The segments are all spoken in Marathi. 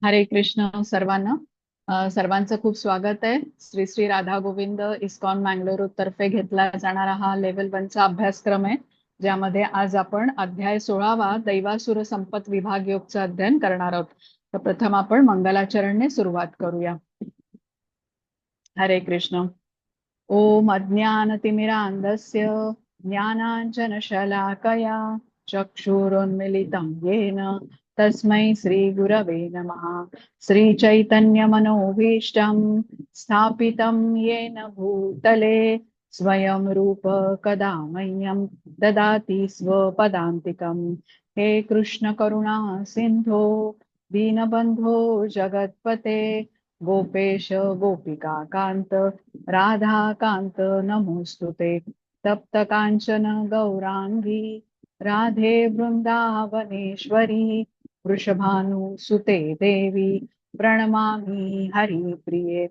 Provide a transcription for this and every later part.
हरे कृष्ण सर्वांना. सर्वांचं खूप स्वागत आहे. श्री श्री राधा गोविंद इस्कॉन मँगलोर तर्फे घेतला जाणारा हा लेव्हल 1 चा अभ्यासक्रम आहे, ज्यामध्ये आज आपण अध्याय 16वा दैवासुर संपत विभाग योगचं अध्ययन करणार आहोत. तर प्रथम आपण मंगलाचरणने सुरुवात करूया. हरे कृष्ण. ओम अज्ञानतिमिरान्धस्य ज्ञानाञ्जनशलाकया चक्षुरुन्मिलितं येन तस्मै श्रीगुरवे नमः। श्रीचैतन्यमनोभीष्टं स्थापितं येन भूतले स्वयं रूप कदा मह्यं ददाति स्वपदान्तिकम्। हे कृष्ण करुणा सिन्धो दीनबन्धो जगत्पते गोपेश गोपिका कांत राधा कांत नमोस्तुते। तप्त कांचन गौरांगी राधे वृंदावनेश्वरी वृषभानुसुते देवी प्रणमामि हरिप्रिये।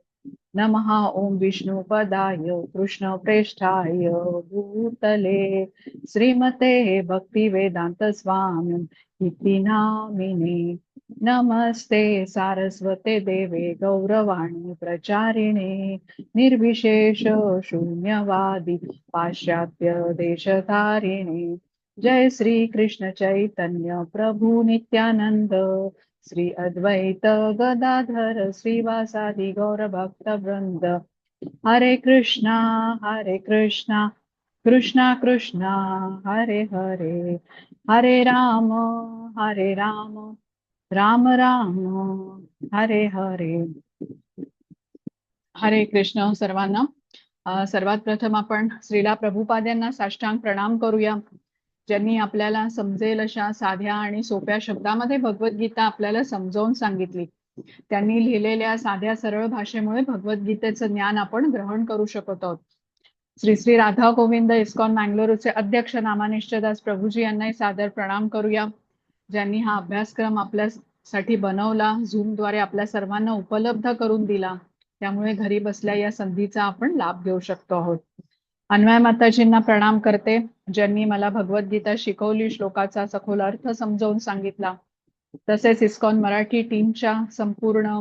नमः ओम विष्णुपदाय कृष्णप्रेष्ठाय भूतले श्रीमते भक्तिवेदांत स्वामी इति नामिने। नमस्ते सारस्वते देवे गौरवाणी प्रचारिणे निर्विशेष शून्यवादी पाश्चात्य देशधारिणे। जय श्री कृष्ण चैतन्य प्रभु नित्यानंद श्री अद्वैत गदाधर श्रीवासादि गौर भक्त वृंद। हरे कृष्णा कृष्णा कृष्णा हरे हरे, हरे राम राम राम हरे हरे। हरे कृष्ण सर्वांना. सर्वात प्रथम आपण श्रीला प्रभुपाद यांना साष्टांग प्रणाम करूया, ज्यांनी आपल्याला समजेल अशा साध्या आणि सोप्या शब्दामध्ये भगवद्गीता आपल्याला समजावून सांगितली. त्यांनी लिहिलेल्या साध्या सरळ भाषेमुळे भगवद्गीतेचं ज्ञान आपण ग्रहण करू शकत आहोत. श्री श्री राधा गोविंद इस्कॉन मँगलोरचे अध्यक्ष नामानिष्ठदास प्रभूजी यांनाही सादर प्रणाम करूया, ज्यांनी हा अभ्यासक्रम आपल्यासाठी बनवला, झूमद्वारे आपल्या सर्वांना उपलब्ध करून दिला. त्यामुळे घरी बसल्या या संधीचा आपण लाभ घेऊ शकतो आहोत. अन्वय माताजींना प्रणाम करते, ज्यांनी मला भगवद्गीता शिकवली, श्लोकाचा सखोल अर्थ समजावून सांगितला. तसेच इस्कॉन मराठी टीमच्या संपूर्ण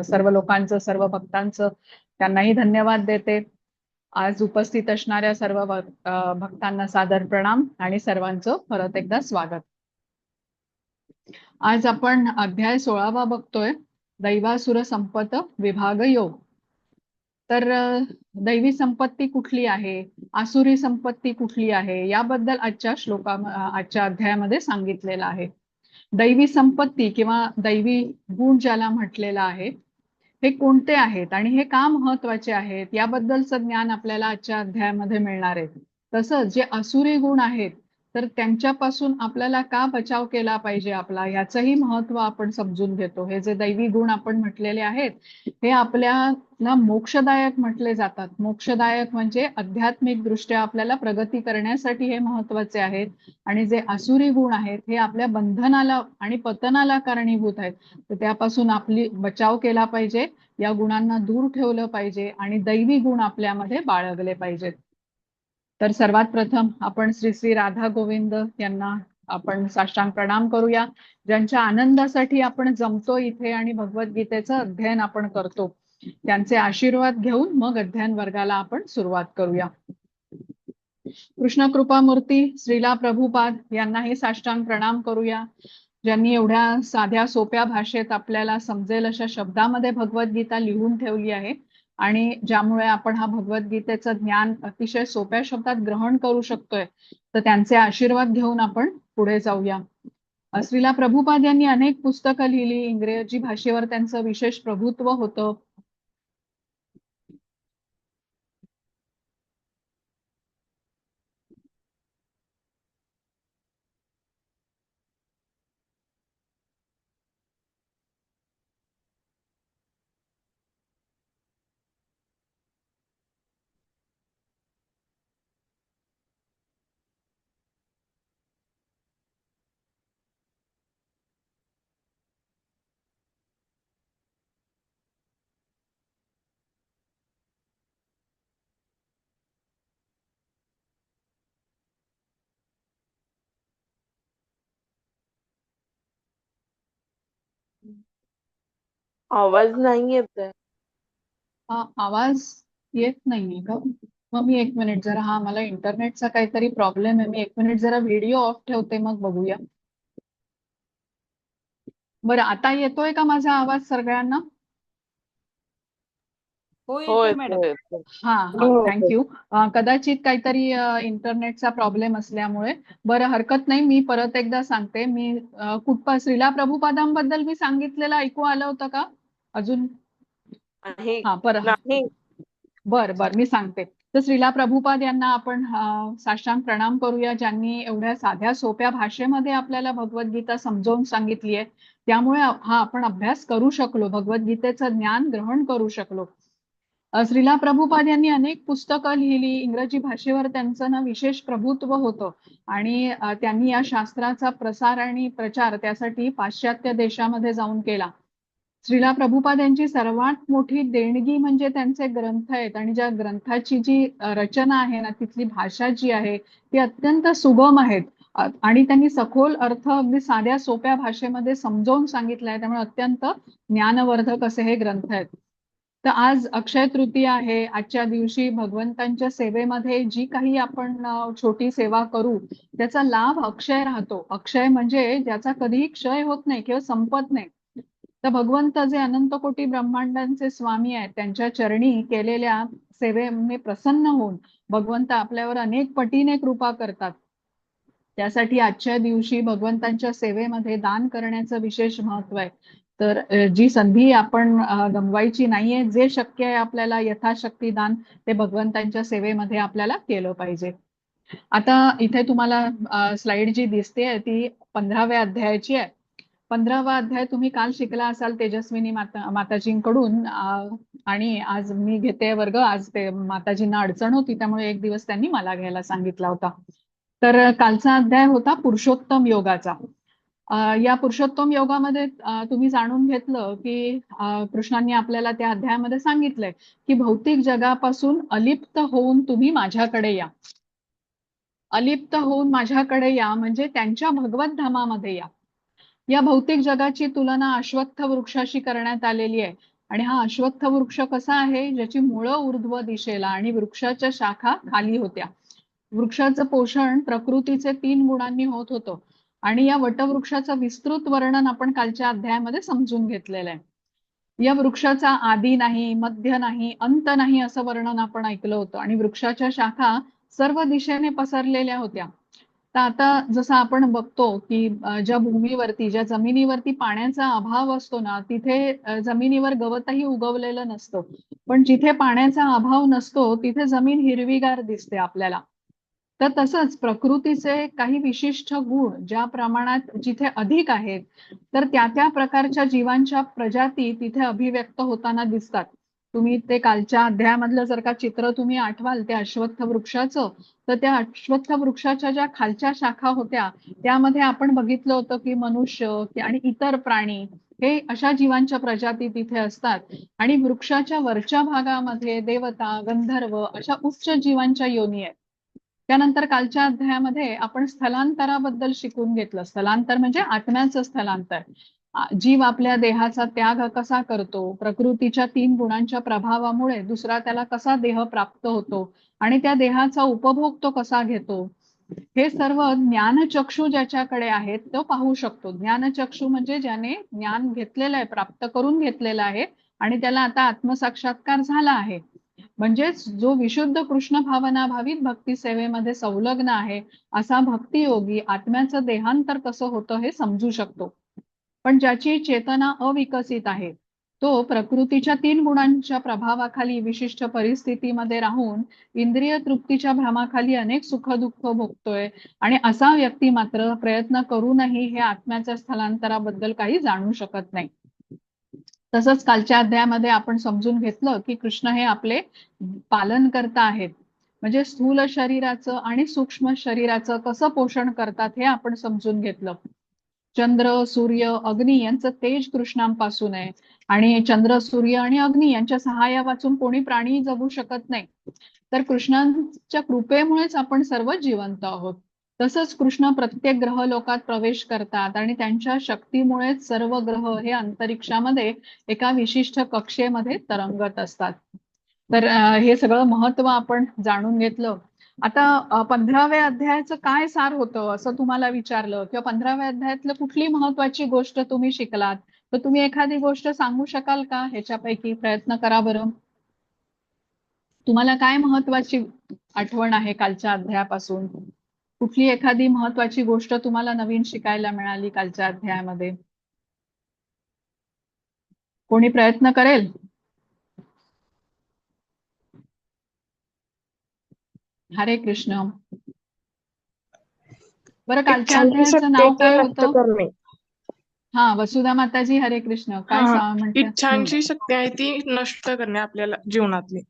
सर्व लोकांचं, सर्व भक्तांचं त्यांनाही धन्यवाद देते. आज उपस्थित असणाऱ्या सर्व भक्तांना सादर प्रणाम आणि सर्वांचं परत एकदा स्वागत. आज आपण अध्याय 16वा बघतोय, दैवासुर संपत विभाग योग. तर दैवी संपत्ती कुठली आहे, आसुरी संपत्ती कुठली आहे, याबद्दल आजच्या अध्यायामध्ये सांगितलेलं आहे. दैवी संपत्ती किंवा दैवी गुण ज्याला म्हटलेलं आहे, हे कोणते आहेत आणि हे का महत्वाचे आहेत, याबद्दलचं ज्ञान आपल्याला आजच्या अध्यायामध्ये मिळणार आहे. तसंच जे असुरी गुण आहेत, तर त्यांच्यापासून आपल्याला का बचाव केला पाहिजे आपला, ह्याचंही महत्व आपण समजून घेतो. हे जे दैवी गुण आपण म्हटलेले आहेत, हे आपल्याला मोक्षदायक म्हटले जातात. मोक्षदायक म्हणजे आध्यात्मिक दृष्ट्या आपल्याला प्रगती करण्यासाठी हे महत्वाचे आहेत. आणि जे आसुरी गुण आहेत, हे आपल्या बंधनाला आणि पतनाला कारणीभूत आहेत. तर त्यापासून आपली बचाव केला पाहिजे, या गुणांना दूर ठेवलं पाहिजे आणि दैवी गुण आपल्यामध्ये बाळगले पाहिजेत. तर सर्वात प्रथम आपण श्री श्री राधा गोविंद यांना आपण साष्टांग प्रणाम करूया, ज्यांच्या आनंदासाठी आपण जमतो इथे आणि भगवद्गीतेचं अध्ययन आपण करतो. त्यांचे आशीर्वाद घेऊन मग अध्ययन वर्गाला आपण सुरुवात करूया. कृष्ण कृपामूर्ती श्रीला प्रभुपाद यांनाही साष्टांग प्रणाम करूया, ज्यांनी एवढ्या साध्या सोप्या भाषेत आपल्याला समजेल अशा शब्दामध्ये भगवद्गीता लिहून ठेवली आहे आणि ज्यामुळे आपण हा भगवद्गीतेचं ज्ञान अतिशय सोप्या शब्दात ग्रहण करू शकतोय. तर त्यांचे आशीर्वाद घेऊन आपण पुढे जाऊया. श्रीला प्रभुपाद यांनी अनेक पुस्तकं लिहिली, इंग्रजी भाषेवर त्यांचं विशेष प्रभुत्व होतं. आवाज नाही येत. आवाज येत नाहीये का? मग मी एक मिनिट जरा, हा मला इंटरनेटचा काहीतरी प्रॉब्लेम आहे. मी एक मिनिट जरा व्हिडिओ ऑफ ठेवते, मग बघूया. बरं, आता येतोय का माझा आवाज सगळ्यांना? हो, हो, येतोय मॅडम. येतोय. हा हा, थँक्यू. कदाचित काहीतरी इंटरनेटचा प्रॉब्लेम असल्यामुळे. बरं, हरकत नाही. मी परत एकदा सांगते. मी कुठं श्रीला प्रभुपादांबद्दल मी सांगितलेलं ऐकू आलं होतं का अजून? नाही. हा, नाही. बर बर, मी सांगते. तर श्रीला प्रभुपाद यांना आपण साष्टांग प्रणाम करूया, ज्यांनी एवढ्या साध्या सोप्या भाषेमध्ये आपल्याला भगवद्गीता समजावून सांगितली आहे. त्यामुळे हा आपण अभ्यास करू शकलो, भगवद्गीतेचं ज्ञान ग्रहण करू शकलो. श्रीला प्रभुपाद यांनी अनेक पुस्तकं लिहिली. इंग्रजी भाषेवर त्यांचं ना विशेष प्रभुत्व होतं आणि त्यांनी या शास्त्राचा प्रसार आणि प्रचार त्यासाठी पाश्चात्य देशामध्ये जाऊन केला. श्रीला प्रभुपाद यांची सर्वात मोठी देणगी म्हणजे त्यांचे ग्रंथ आहेत, आणि ज्या ग्रंथाची जी रचना आहे ना, तिथली भाषा जी आहे ती अत्यंत सुगम आहेत. आणि त्यांनी सखोल अर्थ अगदी साध्या सोप्या भाषेमध्ये समजावून सांगितलाय. त्यामुळे अत्यंत ज्ञानवर्धक असे हे ग्रंथ आहेत. तर आज अक्षय तृतीया आहे. आजच्या दिवशी भगवंतांच्या सेवेमध्ये जी काही आपण छोटी सेवा करू, त्याचा लाभ अक्षय राहतो. अक्षय म्हणजे ज्याचा कधीही क्षय होत नाही किंवा संपत नाही. तर भगवंत जे अनंत कोटी ब्रह्मांडांचे स्वामी आहेत, त्यांच्या चरणी केलेल्या सेवेने प्रसन्न होऊन भगवंत आपल्यावर अनेक पटीने कृपा करतात. त्यासाठी आजच्या दिवशी भगवंतांच्या सेवेमध्ये दान करण्याचं विशेष महत्व आहे. तर जी संधी आपण गमवायची नाहीये. जे शक्य आहे आपल्याला यथाशक्ती दान ते भगवंतांच्या सेवेमध्ये आपल्याला केलं पाहिजे. आता इथे तुम्हाला स्लाइड जी दिसते ती 15व्या अध्यायाची आहे. 15वा अध्याय तुम्ही काल शिकला असाल तेजस्विनी माताजींकडून. आणि आज मी घेते वर्ग. आज ते माताजींना अडचण होती, त्यामुळे एक दिवस त्यांनी मला घ्यायला सांगितला होता. तर कालचा अध्याय होता पुरुषोत्तम योगाचा. या पुरुषोत्तम योगामध्ये तुम्ही जाणून घेतलं की कृष्णांनी आपल्याला त्या अध्यायामध्ये सांगितलंय की भौतिक जगापासून अलिप्त होऊन तुम्ही माझ्याकडे या. अलिप्त होऊन माझ्याकडे या म्हणजे त्यांच्या भगवत धामामध्ये या. या भौतिक जगाची तुलना अश्वत्थ वृक्षाशी करण्यात आलेली आहे. आणि हा अश्वत्थ वृक्ष कसा आहे, ज्याची मुळं ऊर्ध्व दिशेला आणि वृक्षाच्या शाखा खाली होत्या. वृक्षाचं पोषण प्रकृतीचे 3 गुणांनी होत होतं. आणि या वटवृक्षाचं विस्तृत वर्णन आपण कालच्या अध्यायामध्ये समजून घेतलेलं आहे. या वृक्षाचा आदी नाही, मध्य नाही, अंत नाही असं वर्णन आपण ऐकलं होतं. आणि वृक्षाच्या शाखा सर्व दिशेने पसरलेल्या होत्या. तर आता जसं आपण बघतो की ज्या भूमीवरती, ज्या जमिनीवरती पाण्याचा अभाव असतो ना, तिथे जमिनीवर गवतही उगवलेलं नसतं. पण जिथे पाण्याचा अभाव नसतो तिथे जमीन हिरवीगार दिसते आपल्याला. तर तसंच प्रकृतीचे काही विशिष्ट गुण ज्या प्रमाणात जिथे अधिक आहेत, तर त्या त्या प्रकारच्या जीवांच्या प्रजाती तिथे अभिव्यक्त होताना दिसतात. तुम्ही ते कालच्या अध्यायामधलं जर का चित्र तुम्ही आठवाल त्या अश्वत्थ वृक्षाचं, तर त्या अश्वत्थ वृक्षाच्या ज्या खालच्या शाखा होत्या त्यामध्ये आपण बघितलं होतं की मनुष्य आणि इतर प्राणी हे अशा जीवांच्या प्रजाती तिथे असतात. आणि वृक्षाच्या वरच्या भागामध्ये देवता, गंधर्व अशा उच्च जीवांच्या योनी आहेत. त्यानंतर कालच्या अध्यायामध्ये आपण स्थलांतराबद्दल शिकून घेतलं. स्थलांतर म्हणजे आत्म्याचं स्थलांतर. जीव आपल्या देहाचा त्याग कसा करतो, प्रकृतीच्या 3 गुणांच्या प्रभावामुळे दुसरा त्याला कसा देह प्राप्त होतो आणि त्या देहाचा उपभोग तो कसा घेतो, हे सर्व ज्ञानचक्षु ज्याच्याकडे आहेत तो पाहू शकतो. ज्ञानचक्षु म्हणजे ज्याने ज्ञान घेतलेलं आहे, प्राप्त करून घेतलेलं आहे आणि त्याला आता आत्मसाक्षात्कार झाला आहे. म्हणजेच जो विशुद्ध कृष्ण भावना भावित भक्ती सेवेमध्ये संलग्न आहे, असा भक्तियोगी आत्म्याचं देहांतर कसं होतं हे समजू शकतो. पण ज्याची चेतना अविकसित आहे, तो प्रकृतीच्या 3 गुणांच्या प्रभावाखाली विशिष्ट परिस्थितीमध्ये राहून इंद्रिय तृप्तीच्या भ्रमाखाली अनेक सुख दुःख भोगतोय. आणि असा व्यक्ती मात्र प्रयत्न करूनही हे आत्म्याच्या स्थलांतराबद्दल काही जाणू शकत नाही. तसंच कालच्या अध्यायामध्ये आपण समजून घेतलं की कृष्ण हे आपले पालनकर्ता आहेत. म्हणजे स्थूल शरीराचं आणि सूक्ष्म शरीराचं कसं पोषण करतात हे आपण समजून घेतलं. चंद्र, सूर्य, अग्नी यांचं तेज कृष्णांपासून आहे. आणि चंद्र, सूर्य आणि अग्नी यांच्या सहाय्या वाचून कोणी प्राणी जगू शकत नाही. तर कृष्णांच्या कृपेमुळेच आपण सर्व जिवंत आहोत. तसंच कृष्ण प्रत्येक ग्रहलोकात प्रवेश करतात आणि त्यांच्या शक्तीमुळेच सर्व ग्रह हे अंतरिक्षामध्ये एका विशिष्ट कक्षेमध्ये तरंगत असतात. तर हे सगळं महत्व आपण जाणून घेतलं. आता 15व्या अध्यायाचं काय सार होतं असं तुम्हाला विचारलं किंवा 15व्या अध्यायातलं कुठली महत्वाची गोष्ट तुम्ही शिकलात, तर तुम्ही एखादी गोष्ट सांगू शकाल का? ह्याच्यापैकी प्रयत्न करा बरं. तुम्हाला काय महत्वाची आठवण आहे कालच्या अध्यायापासून? कुठली एखादी महत्वाची गोष्ट तुम्हाला नवीन शिकायला मिळाली कालच्या अध्यायामध्ये? कोणी प्रयत्न करेल? हरे कृष्ण. बरं, कालच्या इच्छांची अध्यायाचं शक्ती आहे नाव ती काय नष्ट होतं? करणे. हा, वसुधा माताजी हरे कृष्ण. काय हा, म्हणतात? इच्छांची शक्ती आहे ती नष्ट करणे आपल्याला जीवनातली.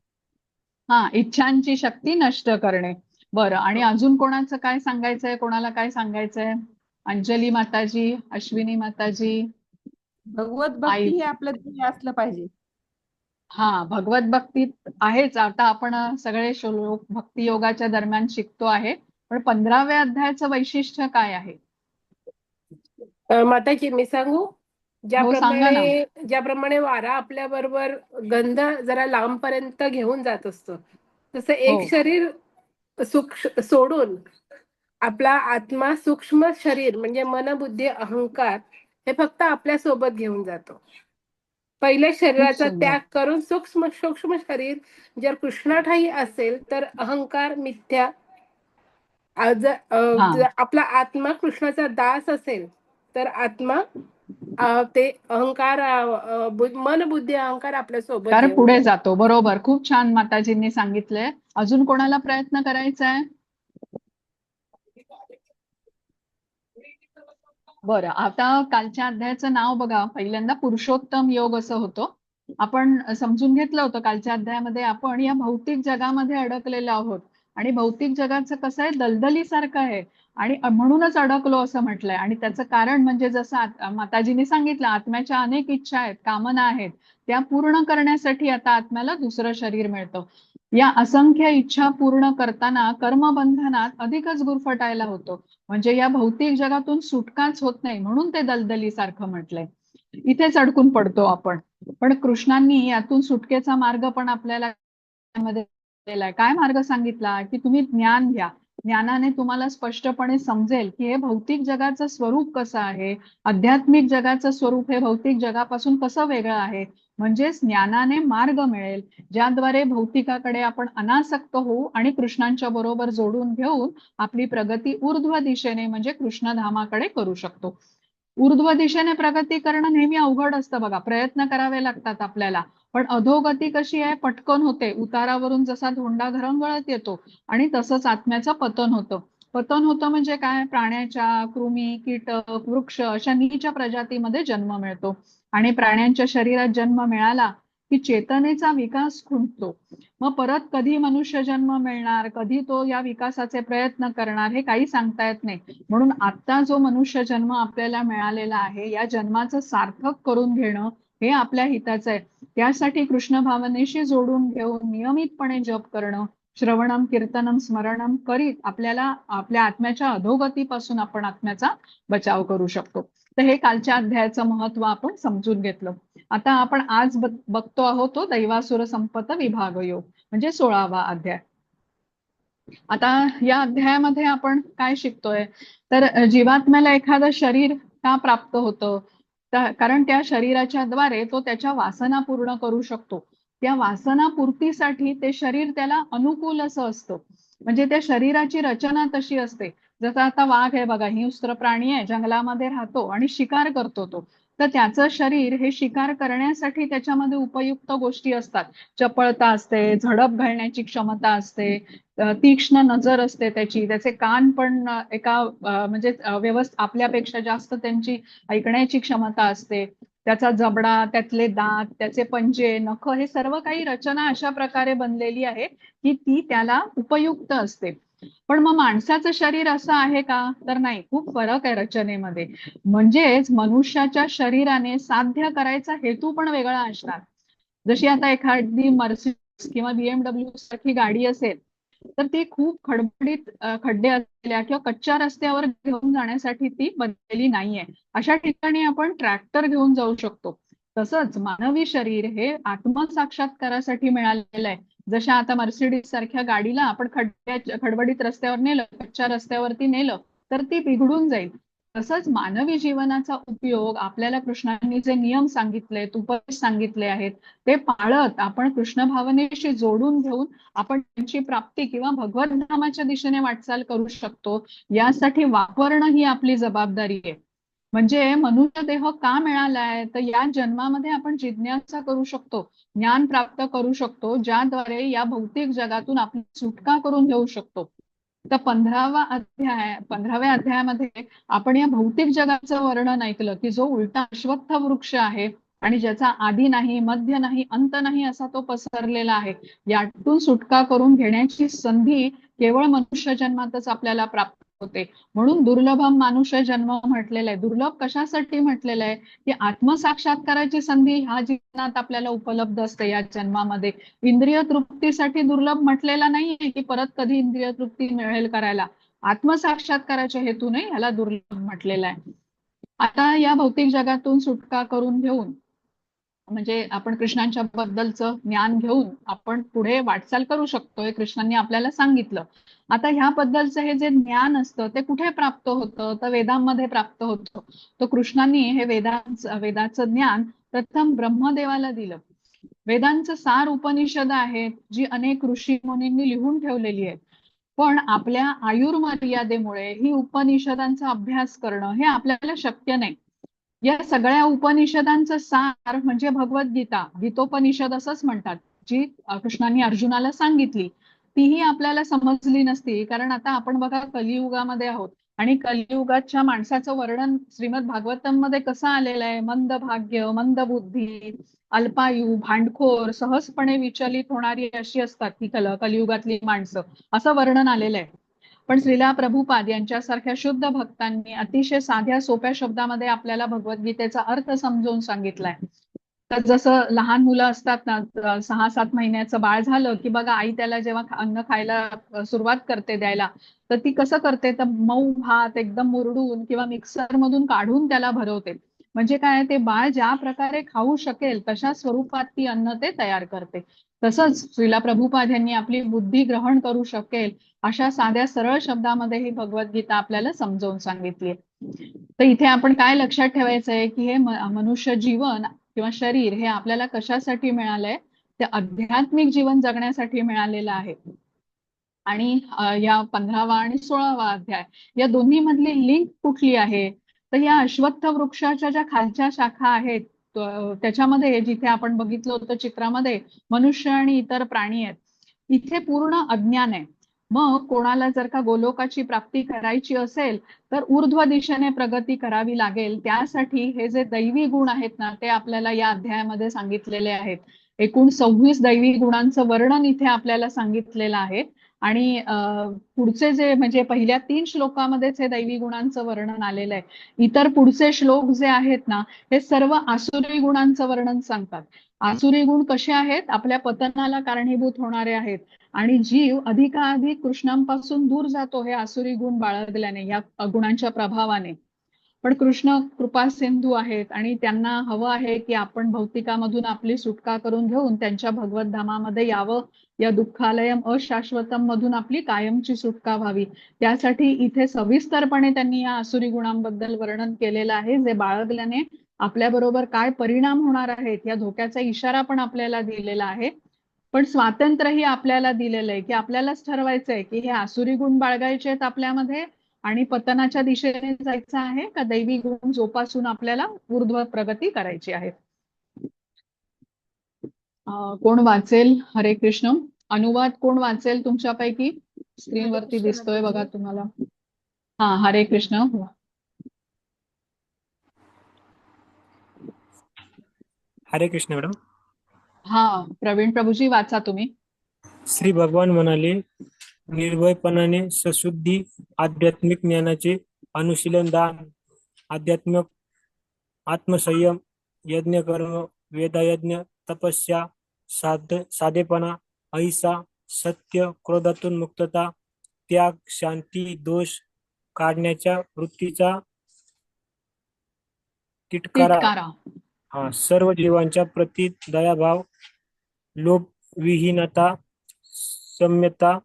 हा, इच्छांची शक्ती नष्ट करणे. बरं, आणि अजून कोणाचं काय सांगायचंय? कोणाला काय सांगायचंय? अंजली माताजी, अश्विनी माताजी, भगवत आई. भक्ती हे आपलं ध्येय असलं पाहिजे. हा, भगवत भक्तीत आहेच. आता आपण सगळे श्लोक भक्ती योगाच्या दरम्यान शिकतो आहे. पण 15व्या अध्यायाचं वैशिष्ट्य काय आहे? माताजी मी सांगू? हो, सांगा ना. ज्याप्रमाणे वारा आपल्या बरोबर गंध जरा लांबपर्यंत घेऊन जात असतो, तसं हो. एक शरीर सोडून आपला आत्मा सूक्ष्म शरीर म्हणजे मन, बुद्धी, अहंकार हे फक्त आपल्या सोबत घेऊन जातो. पहिले खूप शरीराचा सुंदर. त्याग करून सूक्ष्म सूक्ष्म शरीर जर कृष्णाठाई असेल तर अहंकार मिथ्या. हा, जर आपला आत्मा कृष्णाचा दास असेल तर आत्मा ते अहंकार मन, बुद्धी, अहंकार आपल्या सोबत कार घेऊन पुढे जातो. जातो. बरोबर, खूप छान माताजींनी सांगितलंय. अजून कोणाला प्रयत्न करायचा आहे? बरं, आता कालच्या अध्यायाचं नाव बघा. पहिल्यांदा पुरुषोत्तम योग असं होतं. आपण समजून घेतलं होतं कालच्या अध्यायामध्ये आपण या भौतिक जगामध्ये अडकलेलो आहोत आणि भौतिक जगाचं कसं आहे, दलदलीसारखं आहे आणि म्हणूनच अडकलो असं म्हटलंय. आणि त्याचं कारण म्हणजे जसं माताजींनी सांगितलं, आत्म्याच्या अनेक इच्छा आहेत, कामना आहेत, त्या पूर्ण करण्यासाठी आता आत्म्याला दुसरं शरीर मिळतं. या असंख्य इच्छा पूर्ण करताना कर्मबंधनात अधिकच गुरफटायला होतं. म्हणजे या भौतिक जगातून सुटकाच होत नाही, म्हणून ते दलदलीसारखं म्हटलंय. इथेच अडकून पडतो आपण. पण कृष्णांनी यातून सुटकेचा मार्ग पण आपल्याला दिलाय. काय मार्ग सांगितला? की तुम्ही ज्ञान घ्या. ज्ञानाने तुम्हाला स्पष्टपणे समजेल की हे भौतिक जगाचं स्वरूप कसं आहे, आध्यात्मिक जगाचं स्वरूप हे भौतिक जगापासून कसं वेगळं आहे. म्हणजेच ज्ञानाने मार्ग मिळेल, ज्याद्वारे भौतिकाकडे आपण अनासक्त होऊ आणि कृष्णांच्या बरोबर जोडून घेऊन आपली प्रगती ऊर्ध्व दिशेने म्हणजे कृष्णधामाकडे करू शकतो. ऊर्ध्व दिशेने प्रगती करणं नेहमी अवघड असतं बघा. प्रयत्न करावे लागतात आपल्याला. पण अधोगती कशी आहे? पटकन होते. उतारावरून जसा धोंडा घरंगळत येतो आणि तसंच आत्म्याचं पतन होतं. पतन होतं म्हणजे काय? प्राण्याच्या, कृमी, कीटक, वृक्ष अशा नीच प्रजातीमध्ये जन्म मिळतो आणि प्राण्यांच्या शरीरात जन्म मिळाला की चेतनेचा विकास खुंटतो. मग परत कधी मनुष्य जन्म मिळणार, कधी तो या विकासाचे प्रयत्न करणार, हे काही सांगता येत नाही. म्हणून आता जो मनुष्य जन्म आपल्याला मिळालेला आहे, या जन्माचं सार्थक करून घेणं हे आपल्या हिताचं आहे. त्यासाठी कृष्ण भावनेशी जोडून घेऊन नियमितपणे जप करणं, श्रवणम, कीर्तनम, स्मरणम करीत आपल्याला आपल्या आत्म्याच्या अधोगतीपासून आपण आत्म्याचा बचाव करू शकतो. तर हे कालच्या अध्यायाचं महत्व आपण समजून घेतलं. आता आपण आज बघतो आहोत तो दैवासुर संपत विभाग योग म्हणजे 16वा अध्याय. आता या अध्यायामध्ये आपण काय शिकतोय, तर जीवात्म्याला एखादं शरीर का प्राप्त होतं? कारण त्या शरीराच्या द्वारे तो त्याच्या वासना पूर्ण करू शकतो. त्या वासना पूर्तीसाठी ते शरीर त्याला अनुकूल असं असतं. म्हणजे त्या शरीराची रचना तशी असते. जसं आता वाघ आहे बघा, हिंस्त्र प्राणी आहे, जंगलामध्ये राहतो आणि शिकार करतो तो. तर त्याचं शरीर हे शिकार करण्यासाठी त्याच्यामध्ये उपयुक्त गोष्टी असतात. चपळता असते, झडप घालण्याची क्षमता असते, तीक्ष्ण नजर असते त्याचे कान पण म्हणजे व्यवस्थित आपल्यापेक्षा जास्त त्यांची ऐकण्याची क्षमता असते. त्याचा जबडा, त्यातले दात, त्याचे पंजे, नख हे सर्व काही रचना अशा प्रकारे बनलेली आहे की ती त्याला उपयुक्त असते. पण मग माणसाचं शरीर असं आहे का? तर नाही, खूप फरक आहे रचनेमध्ये. म्हणजेच मनुष्याच्या शरीराने साध्य करायचा हेतू पण वेगळा असणार. जशी आता एखादी मर्सिडीज किंवा BMW सारखी गाडी असेल तर ती खूप खडबडीत खड्डे असलेल्या किंवा कच्च्या रस्त्यावर घेऊन जाण्यासाठी ती बनलेली नाहीये. अशा ठिकाणी आपण ट्रॅक्टर घेऊन जाऊ शकतो. तसंच मानवी शरीर हे आत्मसाक्षात्कारासाठी मिळालेलं आहे. जशा आता मर्सिडीज सारख्या गाडीला आपण खडबडीत रस्त्यावर नेलं, कच्च्या रस्त्यावरती नेलं तर ती बिघडून जाईल. तसंच मानवी जीवनाचा उपयोग आपल्याला कृष्णांनी जे नियम सांगितलेत, उपदेश सांगितले आहेत, ते पाळत आपण कृष्ण भावनेशी जोडून घेऊन आपण त्यांची प्राप्ती किंवा भगवत धामाच्या दिशेने वाटचाल करू शकतो. यासाठी वापरणं ही आपली जबाबदारी आहे. म्हणजे मनुष्य देह का मिळालाय, तर या जन्मामध्ये आपण जिज्ञासा करू शकतो, ज्ञान प्राप्त करू शकतो, ज्याद्वारे या भौतिक जगातून आपली सुटका करून घेऊ शकतो. तर 15व्या अध्यायामध्ये आपण या भौतिक जगाचं वर्णन ऐकलं की जो उलटा अश्वत्थ वृक्ष आहे आणि ज्याचा आदी नाही, मध्य नाही, अंत नाही असा तो पसरलेला आहे. यातून सुटका करून घेण्याची संधी केवळ मनुष्य जन्मातच आपल्याला प्राप्त होते. म्हणून दुर्लभम मानुष्य जन्म म्हटलेलं आहे. दुर्लभ कशासाठी म्हटलेलं आहे की आत्मसाक्षात्काराची संधी ह्या जीवनात आपल्याला उपलब्ध असते या जन्मामध्ये. इंद्रिय तृप्तीसाठी दुर्लभ म्हटलेला नाहीये की परत कधी इंद्रिय तृप्ती मिळेल करायला. आत्मसाक्षात्काराच्या हेतूने ह्याला दुर्लभ म्हटलेलं आहे. आता या भौतिक जगातून सुटका करून घेऊन म्हणजे आपण कृष्णांच्या बद्दलचं ज्ञान घेऊन आपण पुढे वाटचाल करू शकतो, हे कृष्णांनी आपल्याला सांगितलं. आता ह्याबद्दलचं हे जे ज्ञान असतं ते कुठे प्राप्त होतं, तर वेदांमध्ये प्राप्त होतं. तर कृष्णांनी हे वेदाचं ज्ञान प्रथम ब्रह्मदेवाला दिलं. वेदांचं सार उपनिषद आहेत जी अनेक ऋषी मुनींनी लिहून ठेवलेली आहेत. पण आपल्या आयुर्मर्यादेमुळे ही उपनिषदांचा अभ्यास करणं हे आपल्याला शक्य नाही. या सगळ्या उपनिषदांचं सार म्हणजे भगवद्गीता, गीतोपनिषद असंच म्हणतात, जी कृष्णांनी अर्जुनाला सांगितली. तीही आपल्याला समजली नसती, कारण आता आपण बघा कलियुगामध्ये आहोत आणि कलियुगाच्या माणसाचं वर्णन श्रीमद भागवतम मध्ये कसं आलेलं आहे. मंद भाग्य, मंद बुद्धी, अल्पायू, भांडखोर, सहजपणे विचलित होणारी अशी असतात ही कलियुगातली माणसं, असं वर्णन आलेलं आहे. पण श्रीला प्रभुपाद यांच्यासारख्या शुद्ध भक्तांनी अतिशय साध्या सोप्या शब्दामध्ये आपल्याला भगवद्गीतेचा अर्थ समजावून सांगितलाय. तर जसं लहान मुलं असतात ना, 6-7 महिन्याचं बाळ झालं की बघा आई त्याला जेव्हा अन्न खायला सुरुवात करते द्यायला, तर ती कसं करते, तर मऊ भात एकदम मुरडून किंवा मिक्सर मधून काढून त्याला भरवते. म्हणजे काय, ते बाळ ज्या प्रकारे खाऊ शकेल तशा स्वरूपात ती अन्न ते तयार करते. तसंच श्रीला प्रभुपाद यांनी आपली बुद्धी ग्रहण करू शकेल अशा साध्या सरळ शब्दामध्ये ही भगवद्गीता आपल्याला समजावून सांगितली. तर इथे आपण काय लक्षात ठेवायचं आहे की हे मनुष्य जीवन किंवा शरीर हे आपल्याला कशासाठी मिळालंय, ते आध्यात्मिक जीवन जगण्यासाठी मिळालेलं आहे. आणि या 15वा आणि 16वा अध्याय या दोन्ही मधली लिंक कुठली आहे, तर या अश्वत्थ वृक्षाच्या ज्या खालच्या शाखा आहेत त्याच्यामध्ये जिथे आपण बघितलं होतं चित्रामध्ये मनुष्य आणि इतर प्राणी आहेत, इथे पूर्ण अज्ञान आहे. मग कोणाला जर का गोलोकाची प्राप्ती करायची असेल तर ऊर्ध्व दिशेने प्रगती करावी लागेल. त्यासाठी हे जे दैवी गुण आहेत ना ते आपल्याला या अध्यायामध्ये सांगितलेले आहेत. एकूण 26 दैवी गुणांचं वर्णन इथे आपल्याला सांगितलेलं आहे. आणि पुढचे जे म्हणजे पहिल्या 3 श्लोकामध्येच हे दैवी गुणांचं वर्णन आलेलं आहे. इतर पुढचे श्लोक जे आहेत ना हे सर्व आसुरी गुणांचं वर्णन सांगतात. आसुरी गुण कसे आहेत, आपल्या पतनाला कारणीभूत होणारे आहेत आणि जीव अधिकाधिक कृष्णांपासून दूर जातो हे आसुरी गुण बाळगल्याने, या गुणांच्या प्रभावाने. पण कृष्ण कृपा सिंधू आहेत आणि त्यांना हवं आहे की आपण भौतिकामधून आपली सुटका करून घेऊन त्यांच्या भगवत धामामध्ये यावं. या दुःखालयम अशाश्वतम मधून आपली कायमची सुटका व्हावी. त्यासाठी इथे सविस्तरपणे त्यांनी या आसुरी गुणांबद्दल वर्णन केलेलं आहे, जे बाळगल्याने आपल्या बरोबर काय परिणाम होणार आहेत या धोक्याचा इशारा पण आपल्याला दिलेला आहे. पण स्वातंत्र्यही आपल्याला दिलेलं आहे की आपल्यालाच ठरवायचंय की हे आसुरी गुण बाळगायचे आहेत आपल्यामध्ये आणि पतनाच्या दिशेने जायचं आहे का दैवी गुण जोपासून आपल्याला ऊर्ध्व प्रगती करायची आहे. कोण वाचेल? हरे कृष्ण. अनुवाद कोण वाचेल तुमच्यापैकी? स्क्रीनवरती दिसतोय बघा तुम्हाला. हा, हरे कृष्ण. हरे कृष्ण मॅडम. हा, प्रवीण प्रभूजी वाचा तुम्ही. श्री भगवान म्हणाले, निर्भयपणाने सशुद्धी, आध्यात्मिक ज्ञानाचे अनुशीलन, दान, आध्यात्मिक आत्मसंयम, यज्ञ कर्म, वेदयज्ञ, तपस्या, साधेपणा, अहिंसा, सत्य, क्रोधातून मुक्तता, त्याग, शांती, दोष काढण्याच्या वृत्तीचा तिटकारा, तिटकारा. सर्व जीवांच्या प्रती दयाभाव, लोभ विहीनता, सम्यता,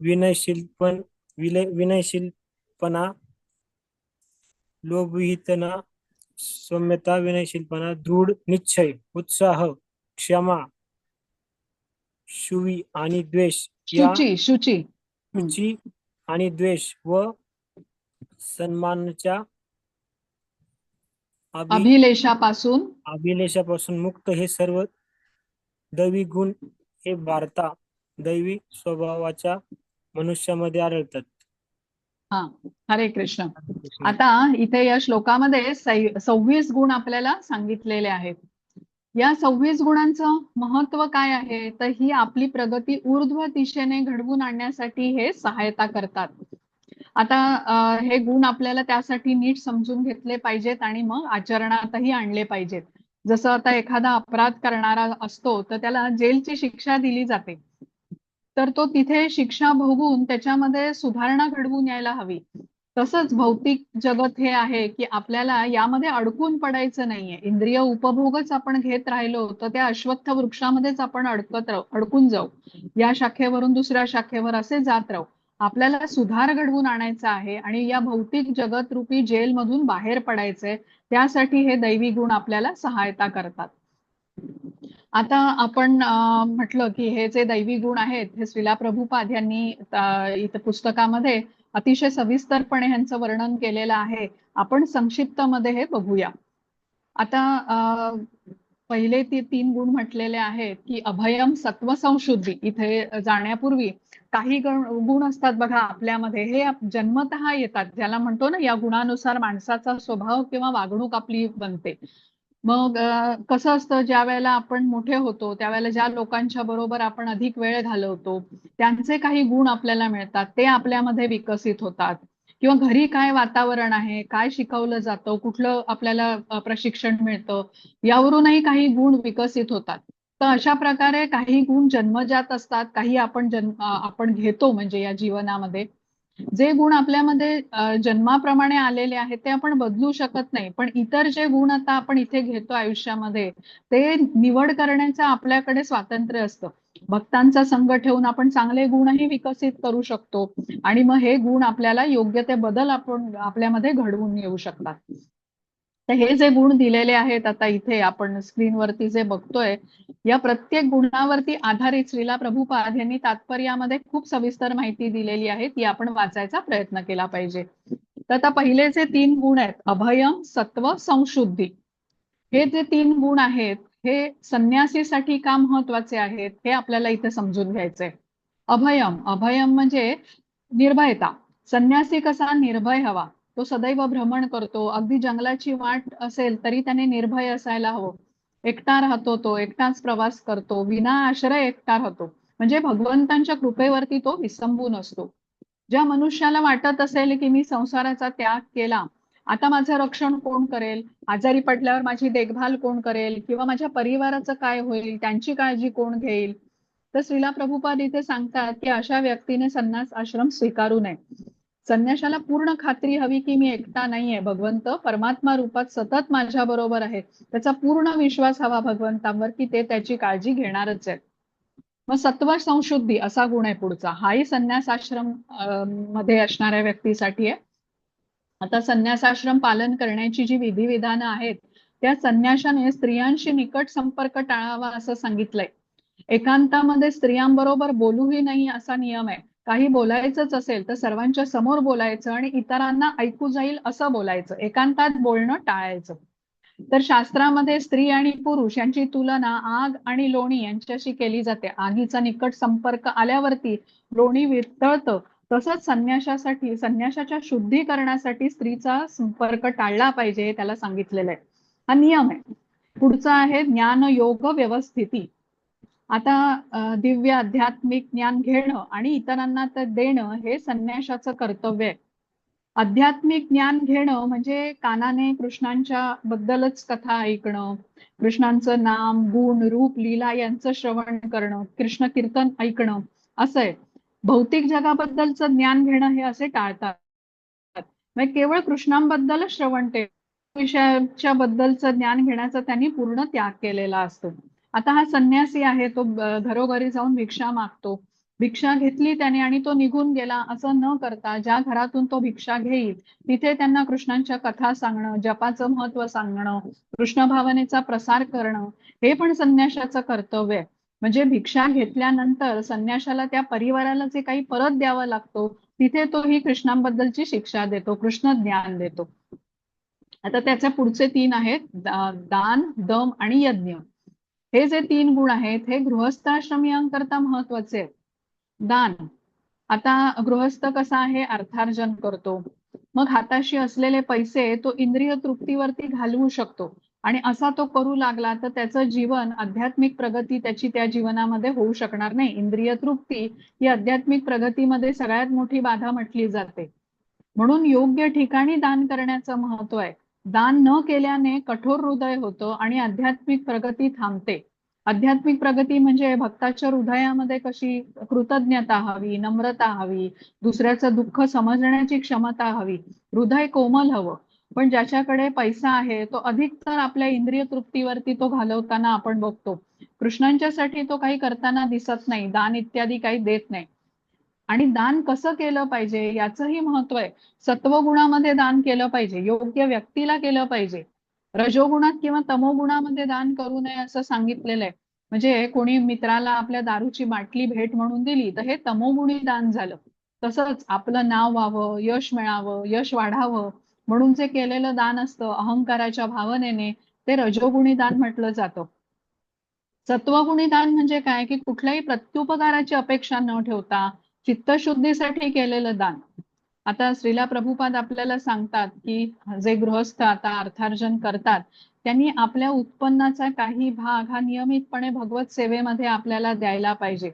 विनयशीलपणा, लोभविहीनता, सौम्यता, विनयशीलपणा, दृढ निश्चय, उत्साह, क्षमा, शुची आणि द्वेष या शुची शुची आणि द्वेष व सन्मानाच्या अभिलेषापासून मुक्त हे सर्व दैवी गुण हे भारता दैवी स्वभावाच्या मनुष्यामध्ये आढळतात. हरे कृष्ण. आता इथे या श्लोकामध्ये 26 गुण आपल्याला सांगितलेले आहेत. या 26 गुणांचं महत्व काय आहे, तर ही आपली प्रगती ऊर्ध्व दिशेने घडवून आणण्यासाठी हे सहायता करतात. आता हे गुण आपल्याला त्यासाठी नीट समजून घेतले पाहिजेत आणि मग आचरणातही आणले पाहिजेत. जसं आता एखादा अपराध करणारा असतो तर त्याला जेलची शिक्षा दिली जाते, तर तो तिथे शिक्षा भोगून त्याच्यामध्ये सुधारणा घडवून यायला हवी. तसंच भौतिक जगत हे आहे की आपल्याला यामध्ये अडकून पडायचं नाहीये. इंद्रिय उपभोगच आपण घेत राहिलो तर त्या अश्वत्थ वृक्षामध्येच आपण अडकून जाऊ, या शाखेवरून दुसऱ्या शाखेवर असे जात राहू. आपल्याला सुधार घडवून आणायचा आहे आणि या भौतिक जगत रूपी जेलमधून बाहेर पडायचंय. त्यासाठी हे दैवी गुण आपल्याला सहायता करतात. आता आपण म्हटलं की हे जे दैवी गुण आहेत हे श्रीला प्रभुपाद यांनी इथं पुस्तकामध्ये अतिशय सविस्तरपणे ह्यांचं वर्णन केलेलं आहे. आपण संक्षिप्त मध्ये हे बघूया. आता पहिले ते 3 गुण म्हटलेले आहेत की अभयम, सत्व, संशुद्धी. इथे जाण्यापूर्वी काही गुण असतात बघा आपल्यामध्ये, हे जन्मतः येतात, ज्याला म्हणतो ना या गुणानुसार माणसाचा स्वभाव किंवा वागणूक आपली बनते. मग कसं असतं, ज्या वेळेला आपण मोठे होतो त्यावेळेला ज्या लोकांच्या बरोबर आपण अधिक वेळ घालवतो त्यांचे काही गुण आपल्याला मिळतात, ते आपल्यामध्ये विकसित होतात. किंवा घरी काय वातावरण आहे, काय शिकवलं जातं, कुठलं आपल्याला प्रशिक्षण मिळतं, यावरूनही काही गुण विकसित होतात. तर अशा प्रकारे काही गुण जन्मजात असतात, काही आपण घेतो म्हणजे या जीवनामध्ये. जे गुण आपल्यामध्ये जन्माप्रमाणे आलेले आहेत ते आपण बदलू शकत नाही, पण इतर जे गुण आता आपण इथे घेतो आयुष्यामध्ये ते निवड करण्याचं आपल्याकडे स्वातंत्र्य असतं. भक्तांचा संग ठेवून आपण चांगले गुणही विकसित करू शकतो आणि मग हे गुण आपल्याला योग्य ते बदल आपण आपल्यामध्ये घडवून येऊ शकतात. तर हे जे गुण दिलेले आहेत आता इथे आपण स्क्रीनवरती जे बघतोय, या प्रत्येक गुणावरती आधारित श्रीला प्रभुपाद यांनी तात्पर्यामध्ये खूप सविस्तर माहिती दिलेली आहे, ती आपण वाचायचा प्रयत्न केला पाहिजे. तर आता पहिले जे 3 गुण आहेत, अभयम, सत्व, संशुद्धी, हे जे 3 गुण आहेत हे संन्यासीसाठी का महत्वाचे आहेत हे आपल्याला इथे समजून घ्यायचंय. अभयम म्हणजे निर्भयता. संन्यासी कसा निर्भय हवा, तो सदैव भ्रमण करतो. अगदी जंगलाची वाट असेल तरी त्याने निर्भय असायला हवं. एकटा राहतो, तो एकटाच प्रवास करतो, विना आश्रय एकटा राहतो, म्हणजे भगवंतांच्या कृपेवरती तो विसंबून असतो. ज्या मनुष्याला वाटत असेल की मी संसाराचा त्याग केला, आता माझं रक्षण कोण करेल, आजारी पडल्यावर माझी देखभाल कोण करेल, किंवा माझ्या परिवाराचं काय होईल, त्यांची काळजी कोण घेईल, तर श्रीला प्रभुपाद इथे सांगतात की अशा व्यक्तीने संन्यास आश्रम स्वीकारू नये. संन्याशाला पूर्ण खात्री हवी की मी एकटा नाहीये, भगवंत परमात्मा रूपात सतत माझ्या बरोबर आहे. त्याचा पूर्ण विश्वास हवा भगवंतांवर की ते त्याची काळजी घेणारच आहे. मग सत्व, संशुद्धी असा गुण आहे पुढचा, हाही संन्यास आश्रम मध्ये असणाऱ्या व्यक्तीसाठी आहे. आता संन्यासाश्रम पालन करण्याची जी विधिविधानं आहेत त्या संन्याशाने स्त्रियांशी निकट संपर्क टाळावा असं सांगितलंय. एकांतामध्ये स्त्रियांबरोबर बोलूही नाही असा नियम आहे. काही बोलायचंच असेल तर सर्वांच्या समोर बोलायचं आणि इतरांना ऐकू जाईल असं बोलायचं, एकांतात बोलणं टाळायचं. तर शास्त्रामध्ये स्त्री आणि पुरुष यांची तुलना आग आणि लोणी यांच्याशी केली जाते. आगीचा निकट संपर्क आल्यावरती लोणी वितळतं, तसंच संन्याशाच्या शुद्धीकरणासाठी स्त्रीचा संपर्क टाळला पाहिजे, त्याला सांगितलेलं आहे. हा नियम आहे. पुढचा आहे ज्ञान योग व्यवस्थिती. आता दिव्य आध्यात्मिक ज्ञान घेणं आणि इतरांना ते देणं हे संन्याशाचं कर्तव्य आहे. आध्यात्मिक ज्ञान घेणं म्हणजे कानाने कृष्णांच्या बद्दलच कथा ऐकणं, कृष्णांचं नाम, गुण, रूप, लीला यांचं श्रवण करणं, कृष्ण कीर्तन ऐकणं असं आहे. भौतिक जगाबद्दलचं ज्ञान घेणं हे असे टाळतात. म्हणजे केवळ कृष्णांबद्दलच श्रवण ते विषयाच्या बद्दलचं ज्ञान घेण्याचा त्यांनी पूर्ण त्याग केलेला असतो. आता हा संन्यासी आहे, तो घरोघरी जाऊन भिक्षा मागतो. भिक्षा घेतली त्याने आणि तो निघून गेला असं न करता ज्या घरातून तो भिक्षा घेईल तिथे त्यांना कृष्णांच्या कथा सांगणं, जपाचं महत्व सांगणं, कृष्ण भावनेचा प्रसार करणं हे पण संन्याशाचं कर्तव्य आहे. म्हणजे भिक्षा घेतल्यानंतर संन्याशाला त्या परिवाराला जे काही परत द्यावं लागतो तिथे तो ही कृष्णांबद्दलची शिक्षा देतो, कृष्ण ज्ञान देतो. आता त्याचे पुढचे 3 आहेत, दान, दम आणि यज्ञ. हे जे 3 गुण आहेत हे गृहस्थाश्रमीयांकरता महत्वाचे आहेत. दान, आता गृहस्थ कसा आहे, अर्थार्जन करतो, मग हाताशी असलेले पैसे तो इंद्रिय तृप्तीवरती घालवू शकतो आणि असा तो करू लागला तर त्याचं जीवन, आध्यात्मिक प्रगती त्याची त्या जीवनामध्ये होऊ शकणार नाही. इंद्रिय तृप्ती ही आध्यात्मिक प्रगतीमध्ये सगळ्यात मोठी बाधा म्हटली जाते. म्हणून योग्य ठिकाणी दान करण्याचं महत्व आहे. दान न केल्याने कठोर हृदय होतं आणि आध्यात्मिक प्रगती थांबते. आध्यात्मिक प्रगती म्हणजे भक्ताच्या हृदयामध्ये कशी कृतज्ञता हवी, नम्रता हवी, दुसऱ्याचं दुःख समजण्याची क्षमता हवी, हृदय कोमल हवं. पण ज्याच्याकडे पैसा आहे तो अधिक तर आपल्या इंद्रिय तृप्तीवरती तो घालवताना आपण बघतो. कृष्णांच्यासाठी तो काही करताना दिसत नाही, दान इत्यादी काही देत नाही. आणि दान कसं केलं पाहिजे याचंही महत्व आहे. सत्वगुणामध्ये दान केलं पाहिजे, योग्य व्यक्तीला केलं पाहिजे. रजोगुणात किंवा तमोगुणामध्ये दान करू नये असं सांगितलेलं आहे. म्हणजे कोणी मित्राला आपल्या दारूची बाटली भेट म्हणून दिली तर हे तमोगुणी दान झालं. तसंच आपलं नाव व्हावं, यश मिळावं, यश वाढावं म्हणून जे केलेलं दान असतं अहंकाराच्या भावनेने ते रजोगुणी दान म्हटलं जातं. सत्वगुणी दान म्हणजे काय, की कुठल्याही प्रत्युपकाराची अपेक्षा न ठेवता चित्तशुद्धीसाठी केलेलं दान. आता श्रीला प्रभुपाद आपल्याला सांगतात की जे गृहस्थ आता अर्थार्जन करतात त्यांनी आपल्या उत्पन्नाचा काही भाग हा नियमितपणे भगवत सेवेमध्ये आपल्याला द्यायला पाहिजे.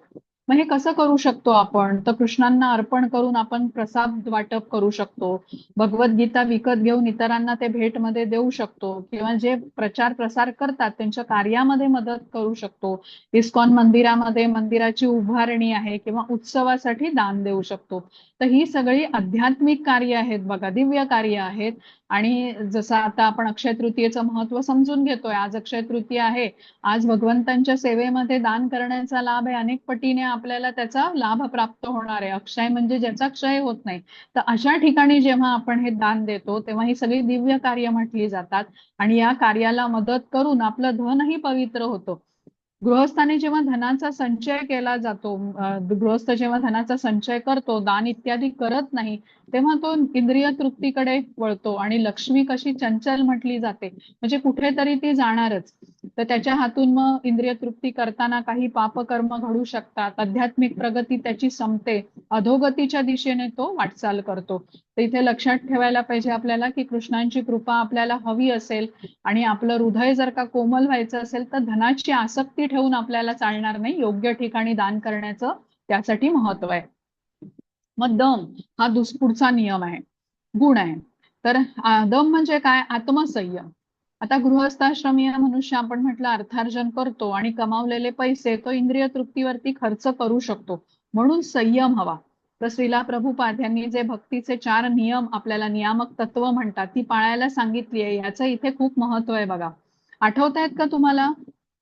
मग हे कसं करू शकतो आपण, तर कृष्णांना अर्पण करून आपण प्रसाद वाटप करू शकतो, भगवद्गीता विकत घेऊन इतरांना ते भेटमध्ये देऊ शकतो, किंवा जे प्रचार प्रसार करतात त्यांच्या कार्यामध्ये मदत करू शकतो. इस्कॉन मंदिरामध्ये मंदिराची उभारणी आहे किंवा उत्सवासाठी दान देऊ शकतो. तर ही सगळी आध्यात्मिक कार्य आहेत बघा, दिव्य कार्य आहेत. आणि जसं आता आपण अक्षय तृतीयेचं महत्व समजून घेतोय, आज अक्षय तृतीय आहे, आज भगवंतांच्या सेवेमध्ये दान करण्याचा लाभ आहे, अनेक पटीने आपल्याला त्याचा लाभ प्राप्त होणार आहे. अक्षय म्हणजे ज्याचा क्षय होत नाही. तर अशा ठिकाणी जेव्हा आपण हे दान देतो तेव्हा ही सगळी दिव्य कार्य म्हटली जातात आणि या कार्याला मदत करून आपलं धनही पवित्र होतं. गृहस्थाने जेव्हा धनाचा संचय केला जातो, गृहस्थ जेव्हा धनाचा संचय करतो, दान इत्यादी करत नाही, तेव्हा तो इंद्रिय तृप्तीकडे वळतो आणि लक्ष्मी कशी चंचल म्हटली जाते म्हणजे कुठेतरी ती जाणारच. तर त्याच्या हातून मग इंद्रिय तृप्ती करताना काही पापकर्म घडू शकतात, आध्यात्मिक प्रगती त्याची संपते, अधोगतीच्या दिशेने तो वाटचाल करतो. तर इथे लक्षात ठेवायला पाहिजे आपल्याला की कृष्णांची कृपा आपल्याला हवी असेल आणि आपलं हृदय जर का कोमल व्हायचं असेल तर धनाची आसक्ती ठेवून आपल्याला चालणार नाही, योग्य ठिकाणी दान करण्याचं त्यासाठी महत्व आहे. मग दम हा पुढचा नियम आहे, गुण आहे. तर दम म्हणजे काय, आत्मसंयम. आता गृहस्थाश्रमीय मनुष्य आपण म्हटलं अर्थार्जन करतो आणि कमावलेले पैसे तो इंद्रिय तृप्तीवरती खर्च करू शकतो, म्हणून संयम हवा. तर श्रीला प्रभुपाद यांनी जे भक्तीचे 4 नियम आपल्याला नियामक तत्व म्हणतात ती पाळायला सांगितली आहे, याचं इथे खूप महत्व आहे बघा. आठवत आहेत का तुम्हाला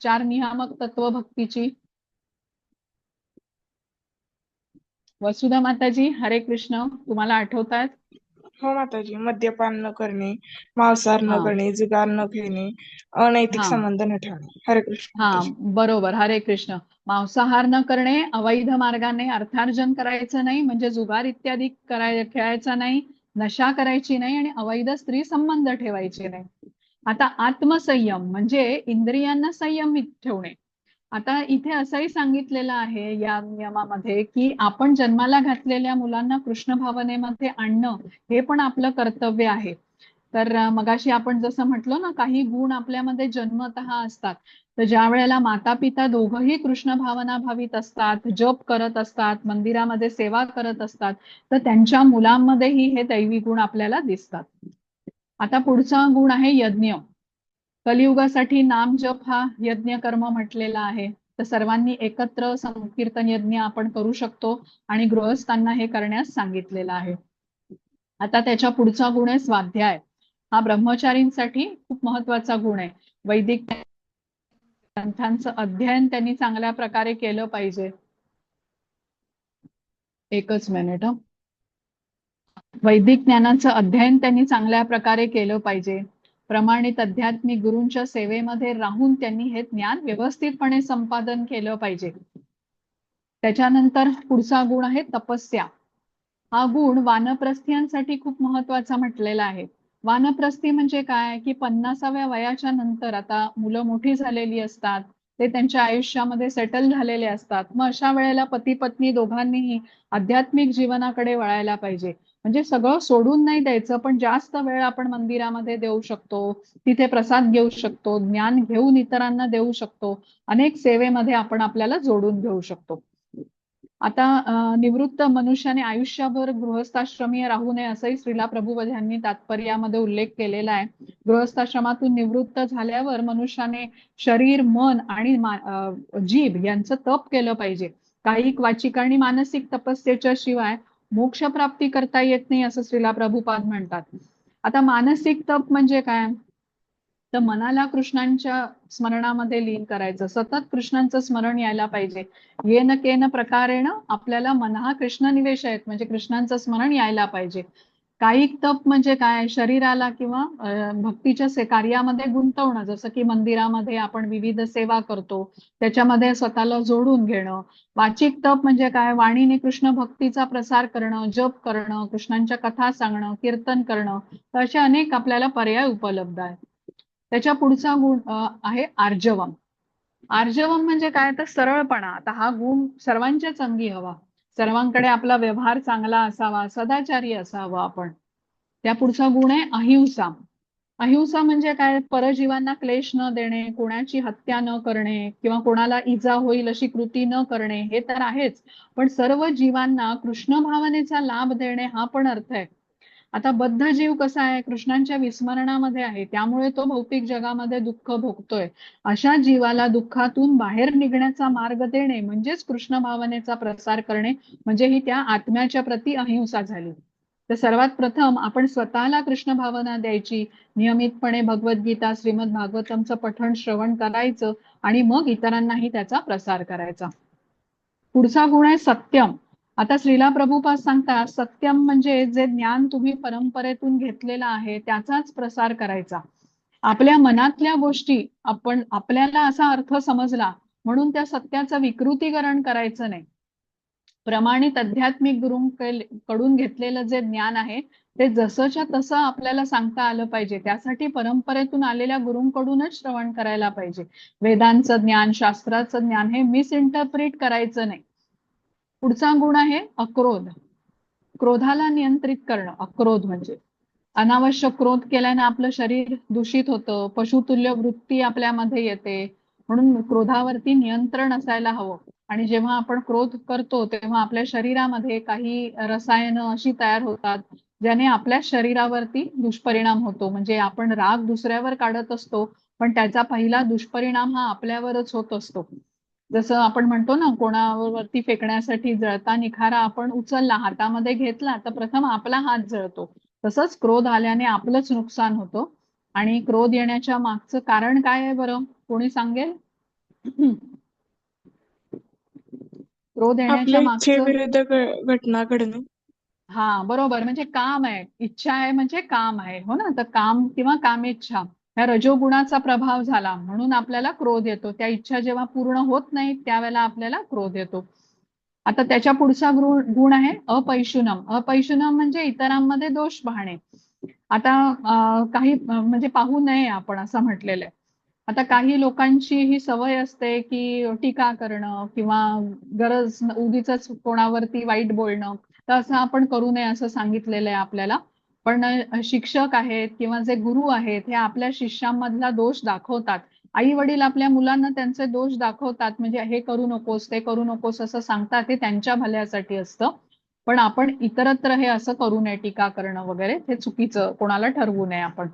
4 नियामक तत्व भक्तीची? वसुधा माताजी, हरे कृष्ण, तुम्हाला आठवतात? हो माताजी, मद्यपान न करणे, मांसाहार न हा करणे, जुगार न खेळणे, अनैतिक हा संबंध न ठेवणे. हरे कृष्ण हा माताजी. बरोबर, हरे कृष्ण. मांसाहार न करणे, अवैध मार्गाने अर्थार्जन करायचं नाही म्हणजे जुगार इत्यादी खेळायचा नाही, नशा करायची नाही आणि अवैध स्त्री संबंध ठेवायचे नाही. आता आत्मसंयम म्हणजे इंद्रियांना संयमित ठेवणे. आता इथे असंही सांगितलेलं आहे या नियमामध्ये की आपण जन्माला घातलेल्या मुलांना कृष्ण भावनेमध्ये आणणं हे पण आपलं कर्तव्य आहे. तर मगाशी आपण जसं म्हटलो ना, काही गुण आपल्यामध्ये जन्मतः असतात. तर ज्या वेळेला माता पिता दोघंही कृष्ण भावना भावित असतात, जप करत असतात, मंदिरामध्ये सेवा करत असतात, तर त्यांच्या मुलांमध्येही हे दैवी गुण आपल्याला दिसतात. आता पुढचा गुण आहे यज्ञ. कलियुगासाठी नाम जप हा यज्ञ कर्म म्हटलेला आहे. तर सर्वांनी एकत्र संकीर्तन यज्ञ आपण करू शकतो आणि गृहस्थांना हे करण्यास सांगितलेलं आहे. आता त्याच्या पुढचा गुण आहे स्वाध्याय. हा ब्रह्मचारींसाठी खूप महत्वाचा गुण आहे. वैदिक ग्रंथांचं अध्ययन त्यांनी चांगल्या प्रकारे केलं पाहिजे. एकच मिनिट. वैदिक ज्ञानाचं अध्ययन त्यांनी चांगल्या प्रकारे केलं पाहिजे. प्रमाणित आध्यात्मिक गुरूंच्या सेवेमध्ये राहून त्यांनी हे ज्ञान व्यवस्थितपणे संपादन केलं पाहिजे. त्याच्यानंतर पुढचा गुण आहे तपस्या. हा गुण वानप्रस्थीयांसाठी खूप महत्वाचा म्हटलेला आहे. वानप्रस्थी म्हणजे काय की 50व्या वयाच्या नंतर आता मुलं मोठी झालेली असतात, ते त्यांच्या आयुष्यामध्ये सेटल झालेले असतात. मग अशा वेळेला पती पत्नी दोघांनीही आध्यात्मिक जीवनाकडे वळायला पाहिजे. म्हणजे सगळं सोडून नाही द्यायचं, पण जास्त वेळ आपण मंदिरामध्ये देऊ शकतो, तिथे प्रसाद घेऊ शकतो, ज्ञान घेऊन इतरांना देऊ शकतो, अनेक सेवेमध्ये आपण आपल्याला जोडून घेऊ शकतो. आता निवृत्त मनुष्याने आयुष्यभर गृहस्थाश्रमी राहू नये असंही श्रीला प्रभुपद यांनी तात्पर्यामध्ये उल्लेख केलेला आहे. गृहस्थाश्रमातून निवृत्त झाल्यावर मनुष्याने शरीर, मन आणि जीभ यांचं तप केलं पाहिजे. कायिक, वाचिक आणि मानसिक तपस्येच्या शिवाय मोक्ष प्राप्ती करता येत नाही असं श्रीला प्रभुपाद म्हणतात. आता मानसिक तप म्हणजे काय? तर मनाला कृष्णांच्या स्मरणामध्ये लीन करायचं, सतत कृष्णांचं स्मरण यायला पाहिजे. येन केन प्रकारेण आपल्याला मनहा कृष्ण निवेश आहेत, म्हणजे कृष्णांचं स्मरण यायला पाहिजे. कायिक तप म्हणजे काय? शरीराला किंवा भक्तीच्या कार्यामध्ये गुंतवणं, जसं की मंदिरामध्ये आपण विविध सेवा करतो त्याच्यामध्ये स्वतःला जोडून घेणं. वाचिक तप म्हणजे काय? वाणीने कृष्ण भक्तीचा प्रसार करणं, जप करणं, कृष्णांच्या कथा सांगणं, कीर्तन करणं. तर असे अनेक आपल्याला पर्याय उपलब्ध आहेत. त्याच्या पुढचा गुण आहे आर्जवम. आर्जवम म्हणजे काय? तर सरळपणा. आता हा गुण सर्वांच्याच अंगी हवा. सर्वांकडे आपला व्यवहार चांगला असावा, सदाचारी असावा आपण. त्या पुढचा गुण आहे अहिंसा. अहिंसा म्हणजे काय? परजीवांना क्लेश न देणे, कोणाची हत्या न करणे किंवा कोणाला इजा होईल अशी कृती न करणे, हे तर आहेच, पण सर्व जीवांना कृष्ण भावनेचा लाभ देणे हा पण अर्थ आहे. आता बद्ध जीव कसा आहे? कृष्णांच्या विस्मरणामध्ये आहे, त्यामुळे तो भौतिक जगामध्ये दुःख भोगतोय. अशा जीवाला दुःखातून बाहेर निघण्याचा मार्ग देणे म्हणजेच कृष्ण भावनेचा प्रसार करणे, म्हणजे ही त्या आत्म्याच्या प्रती अहिंसा झाली. तर सर्वात प्रथम आपण स्वतःला कृष्ण भावना द्यायची, नियमितपणे भगवद्गीता, श्रीमद भागवतमचं पठण श्रवण करायचं आणि मग इतरांनाही त्याचा प्रसार करायचा. पुढचा गुण आहे सत्यम. आता श्रीला प्रभुपाद सांगतात, सत्यम म्हणजे जे ज्ञान तुम्ही परंपरेतून घेतलेलं आहे त्याचाच प्रसार करायचा. आपल्या मनातल्या गोष्टी आपल्याला असा अर्थ समजला म्हणून त्या सत्याचं विकृतीकरण करायचं नाही. प्रमाणित आध्यात्मिक गुरूंकडून घेतलेलं जे ज्ञान आहे ते जसंच्या तसं आपल्याला सांगता आलं पाहिजे. त्यासाठी परंपरेतून आलेल्या गुरूंकडूनच श्रवण करायला पाहिजे. वेदांचं ज्ञान, शास्त्राचं ज्ञान हे मिसइंटरप्रिट करायचं नाही. पुढचा गुण आहे अक्रोध. क्रोधाला नियंत्रित करणं. अक्रोध म्हणजे अनावश्यक क्रोध केल्याने आपलं शरीर दूषित होतं, पशुतुल्य वृत्ती आपल्यामध्ये येते, म्हणून क्रोधावरती नियंत्रण असायला हवं. आणि जेव्हा आपण क्रोध करतो तेव्हा आपल्या शरीरामध्ये काही रसायनं अशी तयार होतात ज्याने आपल्या शरीरावरती दुष्परिणाम होतो. म्हणजे आपण राग दुसऱ्यावर काढत असतो, पण त्याचा पहिला दुष्परिणाम हा आपल्यावरच होत असतो. जसं आपण म्हणतो ना, कोणावरती फेकण्यासाठी जळता निखारा आपण उचलला, हातामध्ये घेतला, तर प्रथम आपला हात जळतो. तसंच क्रोध आल्याने आपलंच नुकसान होतं. आणि क्रोध येण्याच्या मागचं कारण काय आहे बरं? कोणी सांगेल? क्रोध येण्याच्या आपल्या मागचं इच्छेविरुद्ध घटना घडणे. हा, बरोबर. म्हणजे काम आहे, इच्छा आहे म्हणजे काम आहे, हो ना. तर काम किंवा कामेच्छा ह्या रजोगुणाचा प्रभाव झाला म्हणून आपल्याला क्रोध येतो. त्या इच्छा जेव्हा पूर्ण होत नाही त्यावेळेला आपल्याला क्रोध येतो. आता त्याच्या पुढचा गुण आहे अपैशुनम. अपैशुनम म्हणजे इतरांमध्ये दोष पाहणे. आता काही म्हणजे पाहू नये आपण असं म्हटलेलं आहे. आता काही लोकांची ही सवय असते की टीका करणं किंवा गरज उगीच कोणावरती वाईट बोलणं, तर असं आपण करू नये असं सांगितलेलं आहे आपल्याला. पण शिक्षक आहेत किंवा जे गुरु आहेत हे आपल्या शिष्यांमधला दोष दाखवतात. आई वडील आपल्या मुलांना त्यांचे दोष दाखवतात, म्हणजे हे करू नकोस ते करू नकोस असं सांगतात, हे त्यांच्या भल्यासाठी असतं. पण आपण इतरत्र हे असं करू नये, टीका करणं वगैरे हे चुकीचं कोणाला ठरवू नये आपण.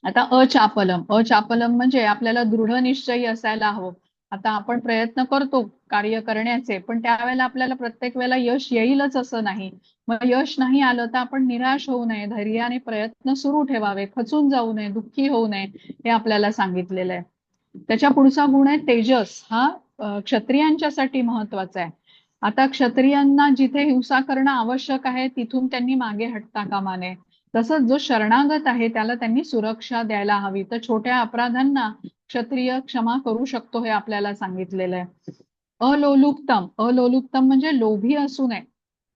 आता अचापलम म्हणजे आपल्याला दृढ निश्चयी असायला हवं. आता आपण प्रयत्न करतो कार्य करण्याचे, पण त्यावेळेला आपल्याला प्रत्येक वेळेला यश येईलच असं नाही. मग यश नाही आलं तर आपण निराश होऊ नये, धैर्याने प्रयत्न सुरू ठेवावे, खचून जाऊ नये, दुःखी होऊ नये, हे आपल्याला सांगितलेलं आहे. त्याच्या पुढचा गुण आहे तेजस. हा क्षत्रियांच्यासाठी महत्वाचा आहे. आता क्षत्रियांना जिथे हिंसा करणं आवश्यक आहे तिथून त्यांनी मागे हटता कामा नये. तसंच जो शरणागत आहे त्याला त्यांनी सुरक्षा द्यायला हवी. तर छोट्या अपराधांना क्षत्रिय क्षमा करू शकतो हे आपल्याला सांगितलेलं आहे. अलोलुप्तम म्हणजे लोभी असू नये.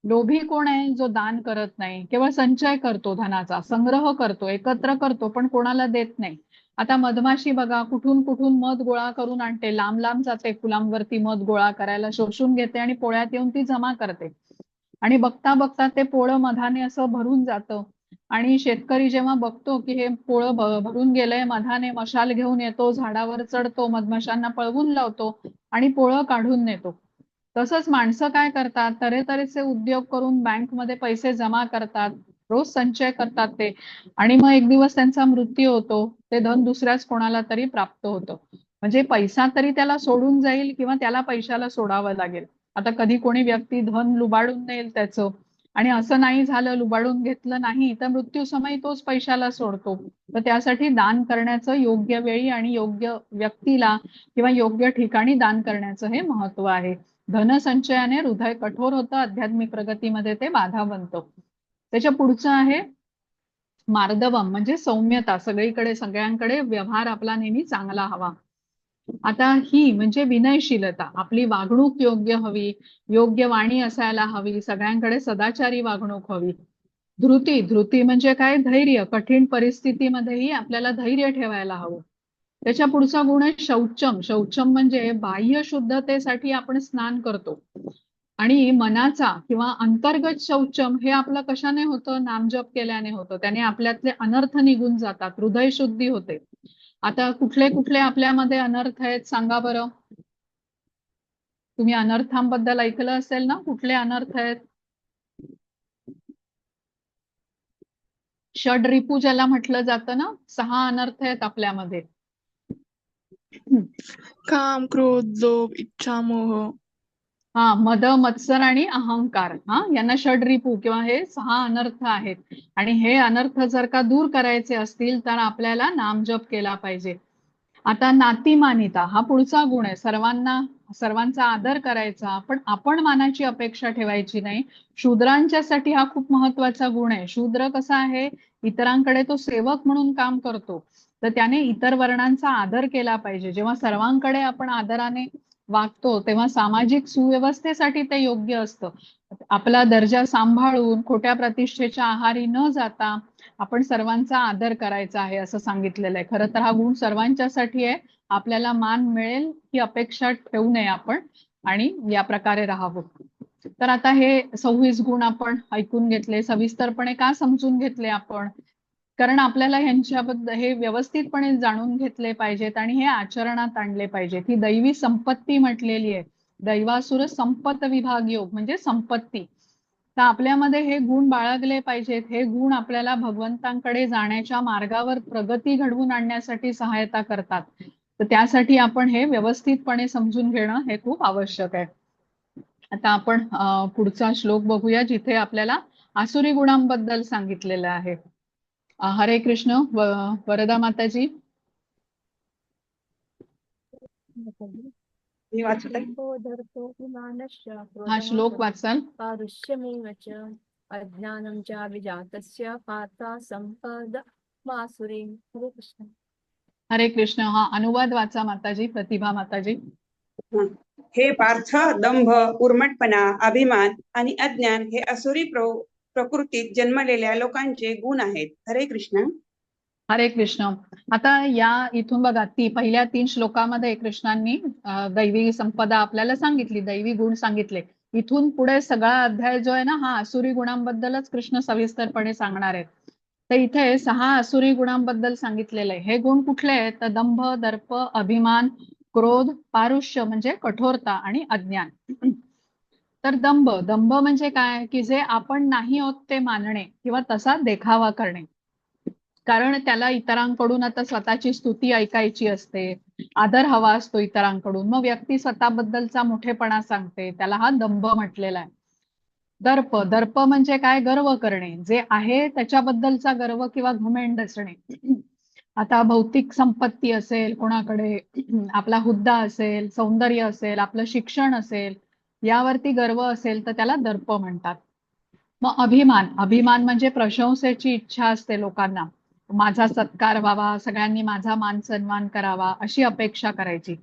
लोभी कोण आहे? जो दान करत नाही, केवळ संचय करतो, धनाचा संग्रह करतो, एकत्र करतो, पण कोणाला देत नाही. आता मधमाशी बघा, कुठून कुठून मध गोळा करून आणते, लांब लांब जाते फुलांवरती मध गोळा करायला, शोषून घेते आणि पोळ्यात येऊन ती जमा करते. आणि बघता बघता ते पोळं मधाने असं भरून जातं. आणि शेतकरी जेव्हा बघतो की हे पोळं भरून गेलंय मधाने, मशाल घेऊन येतो, झाडावर चढतो, मधमाशांना पळवून लावतो आणि पोळं काढून नेतो. तसंच माणसं काय करतात, तऱ्हेतऱ्हेचे उद्योग करून बँकमध्ये पैसे जमा करतात, रोज संचय करतात ते, आणि मग एक दिवस त्यांचा मृत्यू होतो. ते धन दुसऱ्याच कोणाला तरी प्राप्त होतं. म्हणजे पैसा तरी त्याला सोडून जाईल किंवा त्याला पैशाला सोडावं लागेल. आता कधी कोणी व्यक्ती धन लुबाडून नेईल त्याचं, आणि असं नाही झालं, लुबाडून घेतलं नाही, तर मृत्यू समयी तोच पैशाला सोडतो. तर त्यासाठी दान करण्याचं योग्य वेळी आणि योग्य व्यक्तीला किंवा योग्य ठिकाणी दान करण्याचं हे महत्व आहे. धनसंचयाने हृदय कठोर होतं, आध्यात्मिक प्रगतीमध्ये ते बाधा बनतं. त्याच्या पुढचं आहे मार्दवम म्हणजे सौम्यता. सगळीकडे सगळ्यांकडे व्यवहार आपला नेहमी चांगला हवा. आता ही म्हणजे विनयशीलता, आपली वागणूक योग्य हवी, योग्य वाणी असायला हवी, सगळ्यांकडे सदाचारी वागणूक हवी. धृती म्हणजे काय? धैर्य. कठीण परिस्थितीमध्येही आपल्याला धैर्य ठेवायला हवं. त्याच्या पुढचा गुण आहे शौचम म्हणजे बाह्य शुद्धतेसाठी आपण स्नान करतो, आणि मनाचा किंवा अंतर्गत शौचम हे आपलं कशाने होतं? नामजप केल्याने होतं. त्याने आपल्यातले अनर्थ निघून जातात, हृदय शुद्धी होते. आता कुठले कुठले आपल्यामध्ये अनर्थ आहेत सांगा बरं. तुम्ही अनर्थांबद्दल ऐकलं असेल ना, कुठले अनर्थ आहेत? षड्रिपू ज्याला म्हटलं जातं ना, 6 अनर्थ आहेत आपल्यामध्ये. काम, क्रोध, लोभ, इच्छा, मोह. हा, मद, मत्सर आणि अहंकार. यांना षड्रिपू किंवा हे 6 अनर्थ आहेत. आणि हे अनर्थ जर का दूर करायचे असतील तर आपल्याला नामजप केला पाहिजे. आता नातीमानिता हा पुढचा गुण आहे. सर्वांचा आदर करायचा, पण आपण मानाची अपेक्षा ठेवायची नाही. शूद्रांच्यासाठी हा खूप महत्वाचा गुण आहे. शूद्र कसा आहे? इतरांकडे तो सेवक म्हणून काम करतो, तर त्याने इतर वर्णांचा आदर केला पाहिजे. जेव्हा सर्वांकडे आपण आदराने वागतो तेव्हा सामाजिक सुव्यवस्थेसाठी ते योग्य असतं. आपला दर्जा सांभाळून खोट्या प्रतिष्ठेच्या आहारी न जाता आपण सर्वांचा आदर करायचा आहे असं सांगितलेलं आहे. खरं तर हा गुण सर्वांच्यासाठी आहे. आपल्याला मान मिळेल ही अपेक्षा ठेवू नये आपण, आणि या प्रकारे राहावं. तर आता हे 26 गुण आपण ऐकून घेतले. सविस्तरपणे का समजून घेतले आपण? कारण आपल्याला ह्यांच्याबद्दल हे व्यवस्थितपणे जाणून घेतले पाहिजेत आणि हे आचरणात आणले पाहिजेत. ही दैवी संपत्ती म्हटलेली आहे. दैवासुर संपत विभाग योग म्हणजे संपत्ती. तर आपल्यामध्ये हे गुण बाळगले पाहिजेत. हे गुण आपल्याला भगवंतांकडे जाण्याच्या मार्गावर प्रगती घडवून आणण्यासाठी सहायता करतात. तर त्यासाठी आपण हे व्यवस्थितपणे समजून घेणं हे खूप आवश्यक आहे. आता आपण पुढचा श्लोक बघूया, जिथे आपल्याला आसुरी गुणांबद्दल सांगितलेलं आहे. हरे कृष्ण. वरदा माताजी. मी वाचते. हा श्लोक वाचाल. पारुष्यमेव च अज्ञानं च विजातस्य पार्था संपद मासुरे. हरे कृष्ण. हरे कृष्ण. हा अनुवाद वाचा माताजी, प्रतिभा माताजी. हे पार्थ, दंभ, उर्मटपणा, अभिमान आणि अज्ञान हे असुरी प्रकृतीत जन्मलेल्या लोकांचे गुण आहेत. हरे कृष्ण. हरे कृष्ण. आता या इथून बघा, पहिल्या 3 श्लोकामध्ये कृष्णांनी दैवी संपदा आपल्याला सांगितली, दैवी गुण सांगितले. इथून पुढे सगळा अध्याय जो आहे ना हा आसुरी गुणांबद्दलच कृष्ण सविस्तरपणे सांगणार आहेत. तर इथे 6 आसुरी गुणांबद्दल सांगितलेलं आहे. हे गुण कुठले आहेत? तर दंभ, दर्प, अभिमान, क्रोध, पारुष्य म्हणजे कठोरता आणि अज्ञान. तर दंभ दंभ म्हणजे काय? की जे आपण नाही आहोत ते मानणे किंवा तसा देखावा करणे. कारण त्याला इतरांकडून आता स्वतःची स्तुती ऐकायची असते, आदर हवा असतो इतरांकडून, मग व्यक्ती स्वतःबद्दलचा मोठेपणा सांगते, त्याला हा दंभ म्हटलेला आहे. दर्प दर्प म्हणजे काय? गर्व करणे, जे आहे त्याच्याबद्दलचा गर्व किंवा घुमेंड असणे. आता भौतिक संपत्ती असेल कोणाकडे, आपला हुद्दा असेल, सौंदर्य असेल, आपलं शिक्षण असेल, यावरती गर्व असेल तर त्याला दर्प म्हणतात. मग अभिमान अभिमान म्हणजे प्रशंसेची इच्छा असते लोकांना, माझा सत्कार व्हावा, सगळ्यांनी माझा मान सन्मान करावा अशी अपेक्षा करायची.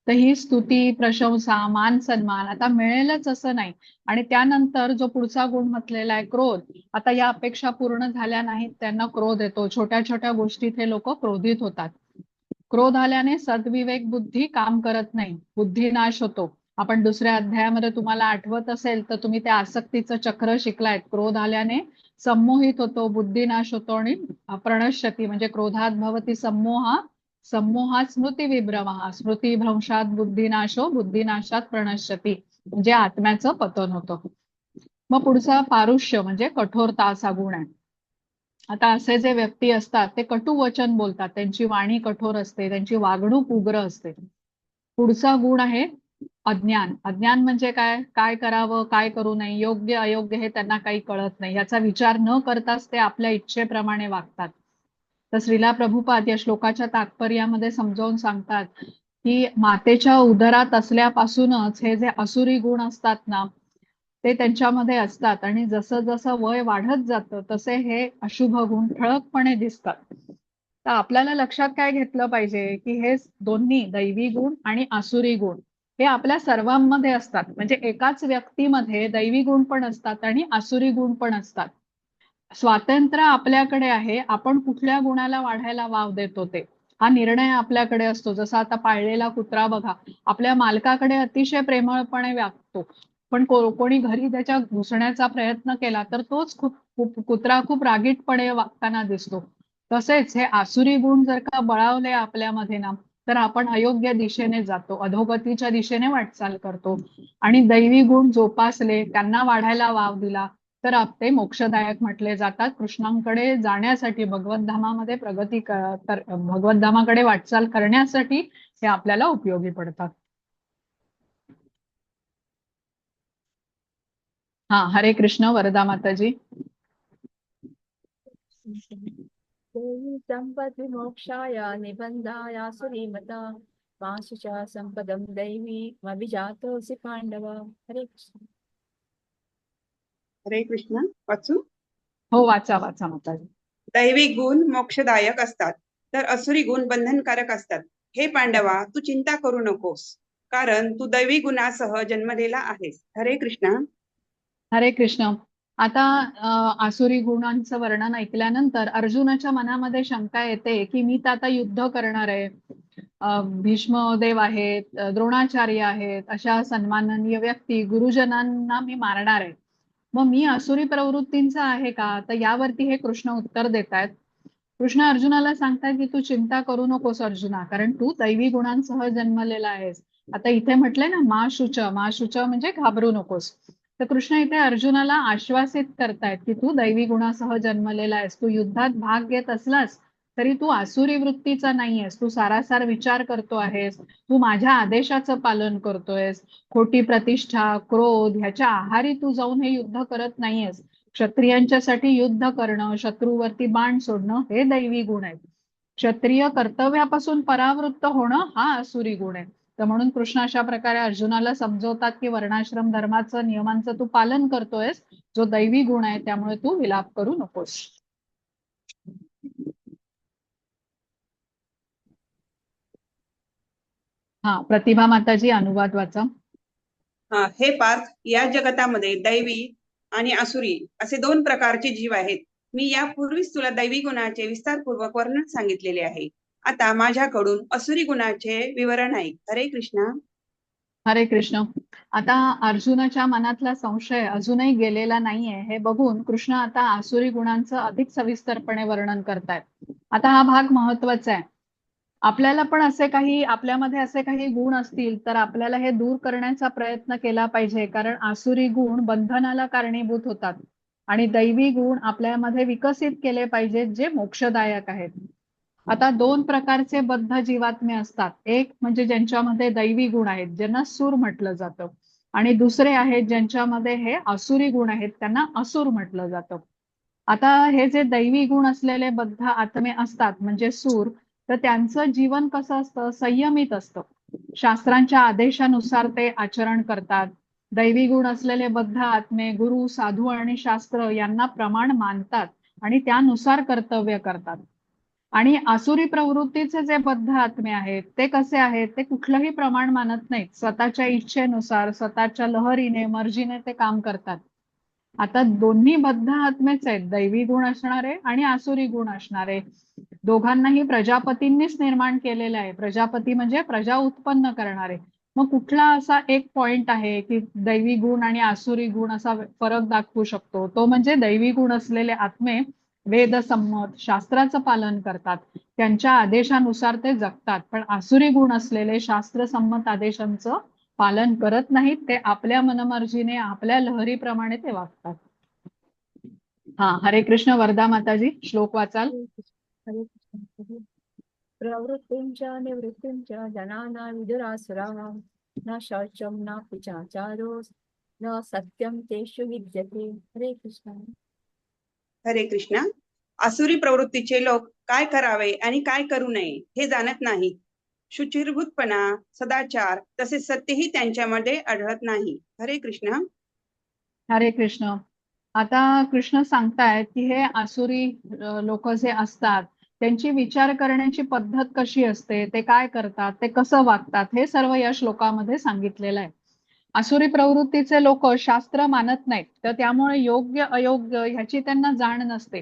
तर ही स्तुती, प्रशंसा, मान सन्मान आता मिळेलच असं नाही. आणि त्यानंतर जो पुढचा गुण म्हटलेला आहे क्रोध, आता या अपेक्षा पूर्ण झाल्या नाहीत त्यांना क्रोध येतो. छोट्या छोट्या गोष्टीत हे लोक क्रोधित होतात. क्रोध आल्याने सद्विवेक बुद्धी काम करत नाही, बुद्धिनाश होतो. आपण दुसऱ्या अध्यायामध्ये तुम्हाला आठवत असेल तर तुम्ही त्या आसक्तीचं चक्र शिकलायत. क्रोध आल्याने संमोहित होतो, बुद्धिनाश होतो आणि प्रणश्यती म्हणजे क्रोधात भवती सम्मोहा, सम्मोहात स्मृती विभ्रमः, स्मृतीभ्रंशात बुद्धिनाशो, बुद्धिनाशात प्रणश्यती म्हणजे आत्म्याचं पतन होतं. मग पुढचा पारुष्य म्हणजे कठोरता असा गुण आहे. आता असे जे व्यक्ती असतात ते कटू वचन बोलतात, त्यांची वाणी कठोर असते, त्यांची वागणूक उग्र असते. पुढचा गुण आहे अज्ञान. अज्ञान म्हणजे काय? काय करावं, काय करू नये, योग्य अयोग्य हे त्यांना काही कळत नाही. याचा विचार न करताच ते आपल्या इच्छेप्रमाणे वागतात. तर श्रीला प्रभुपाद या श्लोकाच्या तात्पर्यामध्ये समजावून सांगतात की मातेच्या उदरात असल्यापासूनच हे जे असुरी गुण असतात ना ते त्यांच्यामध्ये असतात आणि जसं जसं वय वाढत जातं तसे हे अशुभ गुण ठळकपणे दिसतात. तर आपल्याला लक्षात काय घेतलं पाहिजे की हे दोन्ही दैवी गुण आणि आसुरी गुण हे आपल्या सर्वांमध्ये असतात. म्हणजे एकाच व्यक्तीमध्ये दैवी गुण पण असतात आणि आसुरी गुण पण असतात. स्वातंत्र्य आपल्याकडे आहे, आपण कुठल्या गुणाला वाढायला वाव देतो ते हा निर्णय आपल्याकडे असतो. जसा आता पाळलेला कुत्रा बघा, आपल्या मालकाकडे अतिशय प्रेमळपणे वागतो, पण कोणी घरी त्याच्या घुसण्याचा प्रयत्न केला तर तोच कुत्रा खूप रागीटपणे वागताना दिसतो. तसेच हे आसुरी गुण जर का बळावले आपल्यामध्ये ना तर आपण अयोग्य दिशेने जातो, अधोगतीच्या दिशेने वाटचाल करतो. आणि दैवी गुण जोपासले, त्यांना वाढायला वाव दिला तर ते मोक्षदायक म्हटले जातात. कृष्णांकडे जाण्यासाठी, भगवत धामामध्ये भगवत धामाकडे वाटचाल करण्यासाठी हे आपल्याला उपयोगी पडतात. हा, हरे कृष्ण. वरदा माताजी. देवी संपद विमोक्षाय निबंधाय सुरीमता माशुचा संपदम दैवी अभिजातोऽसि पांडव. हरे कृष्ण. हरे कृष्ण. वाचू? हो, वाचा वाचा माताजी. दैवी गुण मोक्षदायक असतात तर असुरी गुण बंधनकारक असतात. हे पांडवा, तू चिंता करू नकोस, कारण तू दैवी गुणासह जन्मलेला आहेस. हरे कृष्ण. हरे कृष्ण. आता आसुरी गुणांचं वर्णन ऐकल्यानंतर अर्जुनाच्या मनामध्ये शंका येते की मी तर आता युद्ध करणार आहे, भीष्मदेव आहेत, द्रोणाचार्य आहेत, अशा सन्माननीय व्यक्ती, गुरुजनांना मी मारणार आहे, मग मी आसुरी प्रवृत्तींचा आहे का? तर यावरती हे कृष्ण उत्तर देत आहेत. कृष्ण अर्जुनाला सांगतात की तू चिंता करू नकोस अर्जुना, कारण तू दैवी गुणांसह जन्मलेला आहेस. आता इथे म्हटलंय ना माशुच, माशुच म्हणजे घाबरू नकोस. तर कृष्ण इथे अर्जुनाला आश्वासित करतायत की तू दैवी गुणासह जन्मलेला आहेस, तू युद्धात भाग घेत असलास तरी तू आसुरी वृत्तीचा नाहीयेस, तू सारासार विचार करतो आहेस, तू माझ्या आदेशाचं पालन करतोयस, खोटी प्रतिष्ठा, क्रोध ह्याच्या आहारी तू जाऊन हे युद्ध करत नाहीयेस. क्षत्रियांच्यासाठी युद्ध करणं, शत्रूवरती बाण सोडणं हे दैवी गुण आहेत. क्षत्रिय कर्तव्यापासून परावृत्त होणं हा आसुरी गुण आहे. तर म्हणून कृष्ण अशा प्रकारे अर्जुनाला समजवतात की वर्णाश्रम धर्माचं नियमांचं तू पालन करतोयस, जो दैवी गुण आहे, त्यामुळे तू विलाप करू नकोस. हा, प्रतिभा माताजी अनुवाद वाचा. हे पार्थ, या जगतामध्ये दैवी आणि आसुरी असे 2 प्रकारचे जीव आहेत. मी यापूर्वीच तुला दैवी गुणाचे विस्तारपूर्वक वर्णन सांगितलेले आहे. आता माझ्याकडून असुरी गुणाचे विवरण आहे. हरे कृष्ण. हरे कृष्ण. आता अर्जुनाच्या मनातला संशय अजूनही गेलेला नाहीये हे बघून कृष्ण आता आसुरी गुणांचं अधिक सविस्तरपणे वर्णन करतायत. आता हा भाग महत्वाचा आहे. आपल्याला पण आपल्यामध्ये असे काही गुण असतील तर आपल्याला हे दूर करण्याचा प्रयत्न केला पाहिजे, कारण आसुरी गुण बंधनाला कारणीभूत होतात आणि दैवी गुण आपल्यामध्ये विकसित केले पाहिजेत जे मोक्षदायक आहेत. आता दोन प्रकारचे बद्ध जीवात्मे असतात. एक म्हणजे ज्यांच्यामध्ये दैवी गुण आहेत, ज्यांना सूर म्हटलं जातं, आणि दुसरे आहेत ज्यांच्यामध्ये हे आसुरी गुण आहेत, त्यांना असुर म्हटलं जातं. आता हे जे दैवी गुण असलेले बद्ध आत्मे असतात म्हणजे सूर, तर त्यांचं जीवन कसं असतं, संयमित असतं. शास्त्रांच्या आदेशानुसार ते आचरण करतात. दैवी गुण असलेले बद्ध आत्मे गुरु, साधू आणि शास्त्र यांना प्रमाण मानतात आणि त्यानुसार कर्तव्य करतात. आणि आसुरी प्रवृत्तीचे जे बद्ध आत्मे आहेत ते कसे आहेत, ते कुठलंही प्रमाण मानत नाहीत. स्वतःच्या इच्छेनुसार, स्वतःच्या लहरीने, मर्जीने ते काम करतात. आता दोन्ही बद्ध आत्मेच आहेत, दैवी गुण असणारे आणि आसुरी गुण असणारे. दोघांनाही प्रजापतींनीच निर्माण केलेलं आहे. प्रजापती म्हणजे प्रजा उत्पन्न करणारे. मग कुठला असा एक पॉइंट आहे की दैवी गुण आणि आसुरी गुण असा फरक दाखवू शकतो, तो म्हणजे दैवी गुण असलेले आत्मे वेदसंमत शास्त्राचं पालन करतात, त्यांच्या आदेशानुसार ते जगतात. पण आसुरी गुण असलेले शास्त्रसंमत आदेशांचं पालन करत नाहीत. ते आपल्या मनमर्जीने, आपल्या लहरीप्रमाणे ते वागतात. हरे कृष्ण. वर्धा माताजी, श्लोक वाचाल. हरे कृष्ण. हरे प्रवृत्तींच्या निवृत्तींच्या जनाना विदुरासुराः न शौचं न पिचाचारो न सत्यं तेषु विद्यते. हरे कृष्ण. हरे कृष्णा. आसुरी प्रवृत्तीचे लोक काय करावे आणि काय करू नये हे जाणत नाहीत. शुचिर्भूतपणा, सदाचार तसेच सत्यही त्यांच्यामध्ये आढळत नाही. हरे कृष्ण. हरे कृष्ण. आता कृष्ण सांगतायत की हे आसुरी लोक जे असतात त्यांची विचार करण्याची पद्धत कशी असते, ते काय करतात, ते कसं वागतात, हे सर्व या श्लोकामध्ये सांगितलेलं आहे. आसुरी प्रवृत्तीचे लोक शास्त्र मानत नाहीत, तर त्यामुळे योग्य अयोग्य ह्याची त्यांना जाण नसते.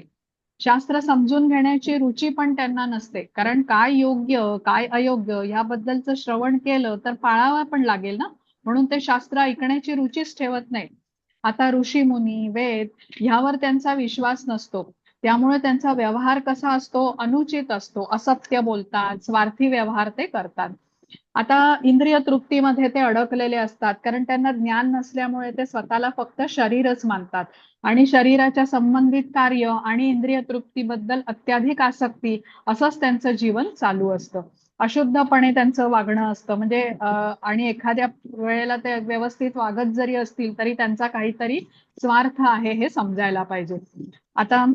शास्त्र समजून घेण्याची रुची पण त्यांना नसते, कारण काय योग्य काय अयोग्य याबद्दलचं श्रवण केलं तर पाळावा पण लागेल ना, म्हणून ते शास्त्र ऐकण्याची रुचीच ठेवत नाही. आता ऋषी मुनी, वेद ह्यावर त्यांचा विश्वास नसतो, त्यामुळे त्यांचा व्यवहार कसा असतो, अनुचित असतो. असत्य बोलतात, स्वार्थी व्यवहार ते करतात. आता इंद्रिय तृप्तीमध्ये ते अडकलेले असतात, कारण त्यांना ज्ञान नसल्यामुळे ते स्वतःला फक्त शरीरच मानतात आणि शरीराच्या संबंधित कार्य आणि इंद्रिय तृप्तीबद्दल अत्याधिक आसक्ती, असंच त्यांचं जीवन चालू असतं. अशुद्धपणे त्यांचं वागणं असतं, म्हणजे आणि एखाद्या वेळेला ते व्यवस्थित वागत जरी असतील तरी त्यांचा काहीतरी स्वार्थ आहे हे समजायला पाहिजे. आता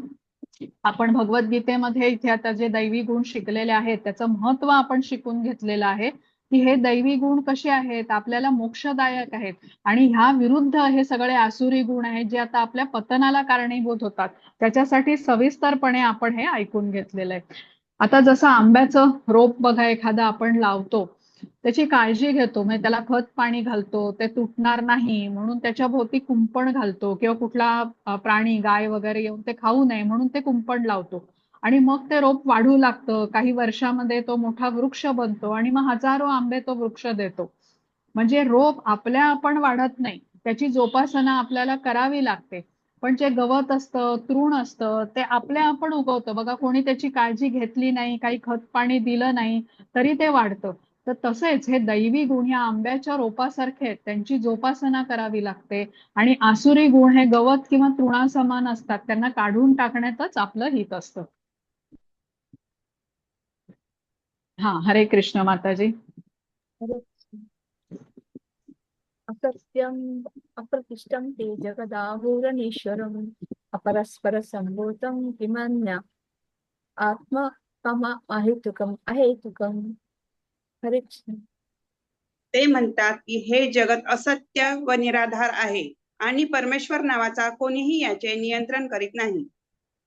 आपण भगवद्गीतेमध्ये इथे आता जे दैवी गुण शिकलेले आहेत त्याचं महत्व आपण शिकून घेतलेलं आहे की हे दैवी गुण कसे आहेत, आपल्याला मोक्षदायक आहेत, आणि ह्या विरुद्ध हे सगळे आसुरी गुण आहेत जे आता आपल्या पतनाला कारणीभूत होतात. त्याच्यासाठी सविस्तरपणे आपण हे ऐकून घेतलेलं आहे. आता जसं आंब्याचं रोप बघा, एखादा आपण लावतो, त्याची काळजी घेतो, म्हणजे त्याला खत पाणी घालतो, ते तुटणार नाही म्हणून त्याच्या भोवती कुंपण घालतो, किंवा कुठला प्राणी गाय वगैरे येऊन ते खाऊ नये म्हणून ते कुंपण लावतो, आणि मग ते रोप वाढू लागतं. काही वर्षामध्ये तो मोठा वृक्ष बनतो आणि मग हजारो आंबे तो वृक्ष देतो. म्हणजे रोप आपल्या आपण वाढत नाही, त्याची जोपासना आपल्याला करावी लागते. पण जे गवत असतं, तृण असतं, ते आपल्या आपण उगवतं बघा. कोणी त्याची काळजी घेतली नाही, काही खत पाणी दिलं नाही तरी ते वाढतं. तर तसेच हे दैवी गुण ह्या आंब्याच्या रोपासारखे आहेत, त्यांची जोपासना करावी लागते. आणि आसुरी गुण हे गवत किंवा तृणासमान असतात, त्यांना काढून टाकण्यातच आपलं हित असतं. हरे कृष्ण माताजी. हरे कृष्ण. असत्यं अप्रतिष्ठं ते जगदाहुरनीश्वरम् अपरस्पर संभूतं किमन्य आत्मकम अहेतुकम् अहेतुकम्. हरे कृष्ण. ते म्हणतात की हे जगत असत्य व निराधार आहे आणि परमेश्वर नावाचा कोणीही याचे नियंत्रण करीत नाही.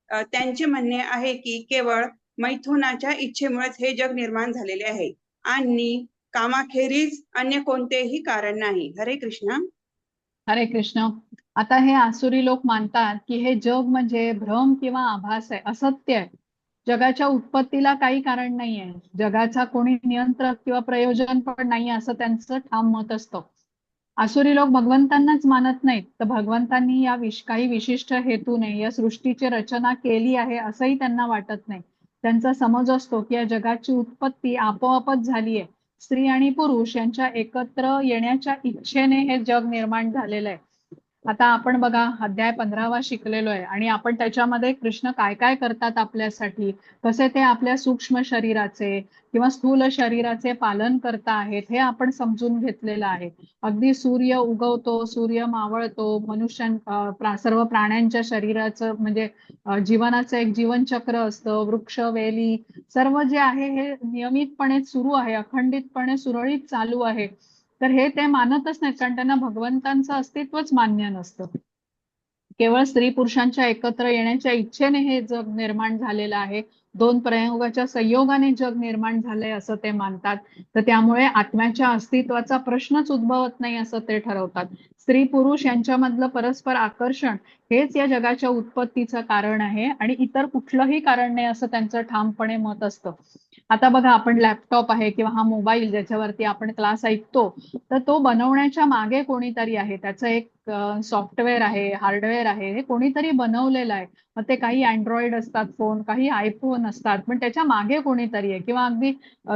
त्यांचे म्हणणे आहे की केवळ मैथुनाच्या इच्छेमुळेच हे जग निर्माण झालेले आहे आणि कामाखेरीज अन्य कोणतेही कारण नाही. हरे कृष्ण. हरे कृष्ण. आता हे आसुरी लोक मानतात की हे जग म्हणजे भ्रम किंवा आभास आहे, असत्य आहे. जगाच्या उत्पत्तीला काही कारण नाहीये, जगाचा कोणी नियंत्रक किंवा प्रयोजन पण नाही असं त्यांचं ठाम मत असतं. आसुरी लोक भगवंतांनाच मानत नाहीत, तर भगवंतांनी या काही विशिष्ट हेतूने या सृष्टीची रचना केली आहे असंही त्यांना वाटत नाही. त्यांचा समज असतो की या जगाची उत्पत्ती आपोआपच झाली आहे. स्त्री आणि पुरुष यांच्या एकत्र येण्याच्या इच्छेने हे जग निर्माण झालेलं आहे. आता आपण बघा अध्याय 15वा शिकलेलो आहे आणि आपण त्याच्यामध्ये कृष्ण काय काय करतात आपल्यासाठी, कसे ते आपल्या सूक्ष्म शरीराचे किंवा स्थूल शरीराचे पालन करता आहेत हे आपण समजून घेतलेलं आहे. अगदी सूर्य उगवतो, सूर्य मावळतो, सर्व प्राण्यांच्या शरीराचं म्हणजे जीवनाचं एक जीवनचक्र असतं, वृक्ष वेली सर्व जे आहे हे नियमितपणे सुरू आहे, अखंडितपणे सुरळीत चालू आहे. तर हे ते मानतच नाहीत, कारण त्यांना भगवंतांचं अस्तित्वच मान्य नसतं. केवळ स्त्री पुरुषांच्या एकत्र येण्याच्या इच्छेने हे जग निर्माण झालेलं आहे. दोन प्रयोगाच्या संयोगाने जग निर्माण झालंय असं ते मानतात. तर त्यामुळे आत्म्याच्या अस्तित्वाचा प्रश्नच उद्भवत नाही असं ते ठरवतात. स्त्री पुरुष यांच्यामधलं परस्पर आकर्षण हेच या जगाच्या उत्पत्तीचं कारण आहे आणि इतर कुठलंही कारण नाही असं त्यांचं ठामपणे मत असतं. आता बघा आपण लॅपटॉप आहे किंवा हा मोबाईल ज्याच्यावरती आपण क्लास ऐकतो, तर तो बनवण्याच्या मागे कोणीतरी आहे, त्याचं एक सॉफ्टवेअर आहे, हार्डवेअर आहे, हे कोणीतरी बनवलेलं आहे. मग ते काही अँड्रॉइड असतात फोन, काही आयफोन असतात, पण त्याच्या मागे कोणीतरी आहे. किंवा अगदी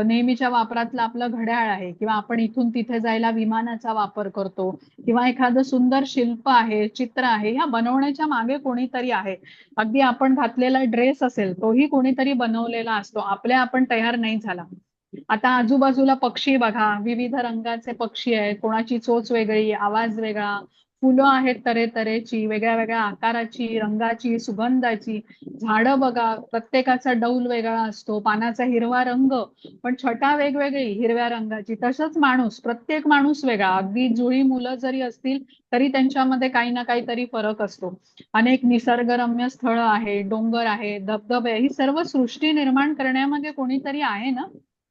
नेहमीच्या वापरातलं आपलं घड्याळ आहे किंवा आपण इथून तिथे जायला विमानाचा वापर करतो किंवा एखादं सुंदर शिल्प आहे, चित्र आहे, ह्या बनवण्याच्या मागे कोणीतरी आहे. अगदी आपण घातलेला ड्रेस असेल तोही कोणीतरी बनवलेला असतो, आपण तयार नाही झाला. आता आजूबाजूला पक्षी बघा, विविध रंगाचे पक्षी आहेत, कोणाची चोच वेगळी, आवाज वेगळा, फुलं आहेत तऱ्हेतऱ्हेची, वेगळ्या वेगळ्या आकाराची, रंगाची, सुगंधाची. झाडं बघा, प्रत्येकाचा डौल वेगळा असतो, पानाचा हिरवा रंग, पण छटा वेगवेगळी हिरव्या रंगाची. तसंच माणूस, प्रत्येक माणूस वेगळा, अगदी जुळी मुलं जरी असतील तरी त्यांच्यामध्ये काही ना काहीतरी फरक असतो. अनेक निसर्गरम्य स्थळं आहे, डोंगर आहे, धबधबे, ही सर्व सृष्टी निर्माण करण्यामध्ये कोणीतरी आहे ना.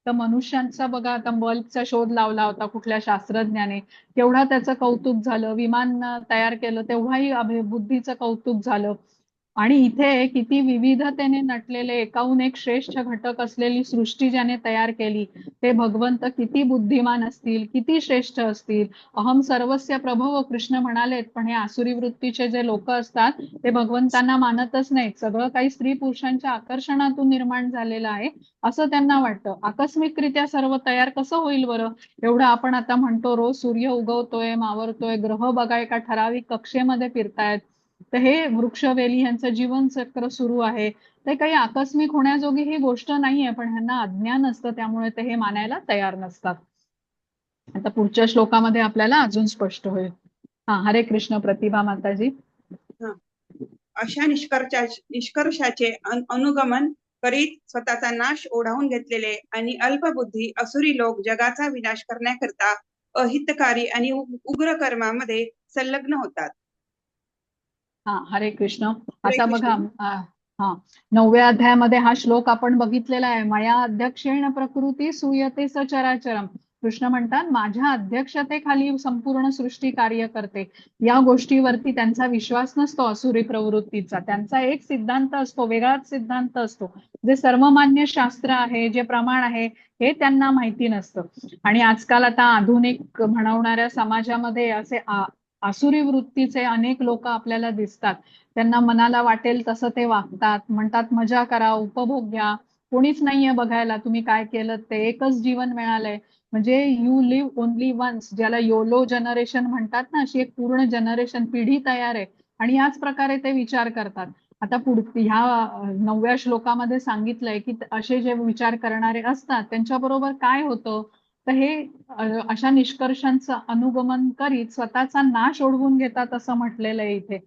तर मनुष्यांचा बघा, आता बल्बचा शोध लावला होता कुठल्या शास्त्रज्ञाने, केवढा त्याचं कौतुक झालं. विमान तयार केलं तेव्हाही बुद्धीचं कौतुक झालं. आणि इथे किती विविधतेने नटलेले एकाहून एक श्रेष्ठ घटक असलेली सृष्टी ज्याने तयार केली, ते भगवंत किती बुद्धिमान असतील, किती श्रेष्ठ असतील. अहम सर्वस्य प्रभव कृष्ण म्हणालेत, पण हे आसुरी वृत्तीचे जे लोक असतात ते भगवंतांना मानतच नाहीत. सगळं काही स्त्री पुरुषांच्या आकर्षणातून निर्माण झालेलं आहे असं त्यांना वाटतं. आकस्मिकरित्या सर्व तयार कसं होईल बरं? एवढं आपण आता म्हणतो रोज सूर्य उगवतोय, मावळतोय, ग्रह बघा एका ठराविक कक्षेमध्ये फिरतायत, तर हे वृक्षवेली यांचं जीवनचक्र सुरू आहे. ते काही आकस्मिक होण्याजोगी ही गोष्ट नाहीये, पण ह्यांना अज्ञान असतं, त्यामुळे ते हे मानायला तयार नसतात. आता पुढच्या श्लोकामध्ये आपल्याला अजून स्पष्ट होईल. हरे कृष्ण प्रतिभा माताजी. अशा निष्कर्षाचे अनुगमन करीत स्वतःचा नाश ओढावून घेतलेले आणि अल्पबुद्धी असुरी लोक जगाचा विनाश करण्याकरता अहितकारी आणि उग्र कर्मामध्ये संलग्न होतात. हरे कृष्ण. आता बघा 9व्या अध्यायामध्ये हा श्लोक आपण बघितलेला आहे. मया अध्यक्षेण प्रकृती सूयते सचराचरम. कृष्ण म्हणतात माझ्या अध्यक्षतेखाली संपूर्ण सृष्टी कार्य करते. या गोष्टीवरती त्यांचा विश्वास नसतो असुरी प्रवृत्तीचा. त्यांचा एक सिद्धांत असतो, वेगळाच सिद्धांत असतो. जे सर्वमान्य शास्त्र आहे, जे प्रमाण आहे, हे त्यांना माहिती नसतं. आणि आजकाल आता आधुनिक म्हणवणाऱ्या समाजामध्ये असे आसुरी वृत्तीचे अनेक लोक आपल्याला दिसतात. त्यांना मनाला वाटेल तसं ते वागतात, म्हणतात मजा करा, उपभोग घ्या, कोणीच नाहीये बघायला तुम्ही काय केलं ते, एकच जीवन मिळालंय, म्हणजे यू लिव्ह ओनली वन्स, ज्याला योलो जनरेशन म्हणतात ना, अशी एक पूर्ण जनरेशन पिढी तयार आहे. आणि याच प्रकारे ते विचार करतात. आता ह्या 9व्या श्लोकामध्ये सांगितलंय की असे जे विचार करणारे असतात त्यांच्याबरोबर काय होतं, तर हे अशा निष्कर्षांचं अनुगमन करीत स्वतःचा नाश ओढवून घेतात असं म्हटलेलं आहे इथे.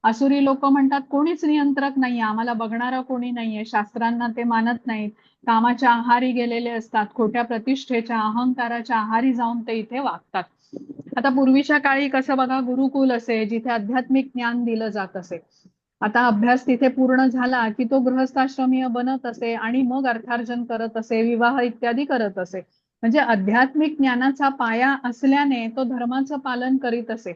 आसुरी लोक म्हणतात कोणीच नियंत्रक नाहीये, आम्हाला बघणारं कोणी नाहीये, शास्त्रांना ते मानत नाहीत, कामाच्या आहारी गेलेले असतात, खोट्या प्रतिष्ठेच्या अहंकाराच्या आहारी जाऊन ते इथे वागतात. आता पूर्वीच्या काळी कसं बघा, गुरुकुल असे जिथे आध्यात्मिक ज्ञान दिलं जात असे. आता अभ्यास तिथे पूर्ण झाला की तो गृहस्थाश्रमीय बनत असे आणि मग अर्थार्जन करत असे, विवाह इत्यादी करत असे. म्हणजे आध्यात्मिक ज्ञानाचा पाया असल्याने तो धर्माचं पालन करीत असे.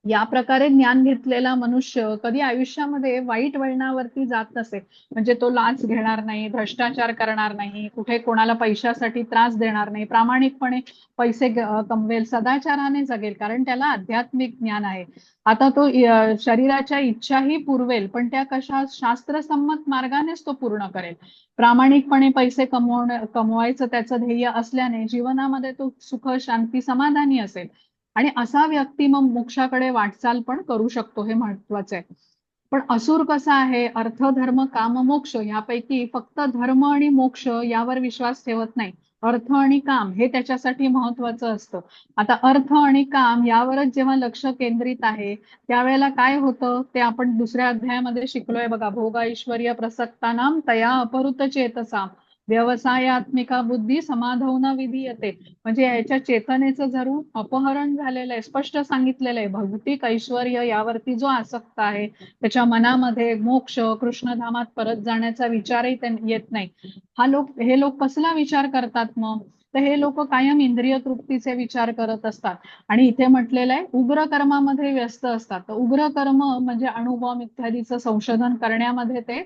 या प्रकारे ज्ञान घेतलेला मनुष्य कधी आयुष्यामध्ये वाईट वळणावरती जात नसे. म्हणजे तो लाच घेणार नाही, भ्रष्टाचार करणार नाही, कुठे कोणाला पैशासाठी त्रास देणार नाही, प्रामाणिकपणे पैसे कमवेल, सदाचाराने जगेल, कारण त्याला आध्यात्मिक ज्ञान आहे. आता तो शरीराच्या इच्छाही पुरवेल, पण त्या कशा शास्त्रसंमत मार्गानेच तो पूर्ण करेल. प्रामाणिकपणे पैसे कमवायचं त्याचं ध्येय असल्याने जीवनामध्ये तो सुख, शांती, समाधानी असेल. आणि असा व्यक्ती मग मोक्षाकडे वाटचाल पण करू शकतो, हे महत्वाचं आहे. पण असुर कसा आहे, अर्थ, धर्म, काम, मोक्ष यापैकी फक्त धर्म आणि मोक्ष यावर विश्वास ठेवत नाही. अर्थ आणि काम हे त्याच्यासाठी महत्वाचं असतं. आता अर्थ आणि काम यावरच जेव्हा लक्ष केंद्रित आहे त्यावेळेला काय होतं ते आपण दुसऱ्या अध्यायामध्ये शिकलोय बघा. भोग ऐश्वर्य प्रसक्तानाम तया अपहृत चेतसा व्यवसायात्मिका बुद्धी समाधवना विधीयते. म्हणजे याच्या चेतनेचं जरूर अपहरण झालेलं आहे. स्पष्ट सांगितलेलं आहे, भौतिक ऐश्वर्य यावरती जो आसक्त आहे त्याच्या मनामध्ये मोक्ष, कृष्णधामात परत जाण्याचा विचारही येत नाही. हे लोक कसला विचार करतात मग? तर हे लोक कायम इंद्रिय तृप्तीचे विचार करत असतात. आणि इथे म्हटलेलं आहे उग्र कर्मामध्ये व्यस्त असतात. तर उग्र कर्म म्हणजे अणुबॉम्ब इत्यादीचं संशोधन करण्यामध्ये ते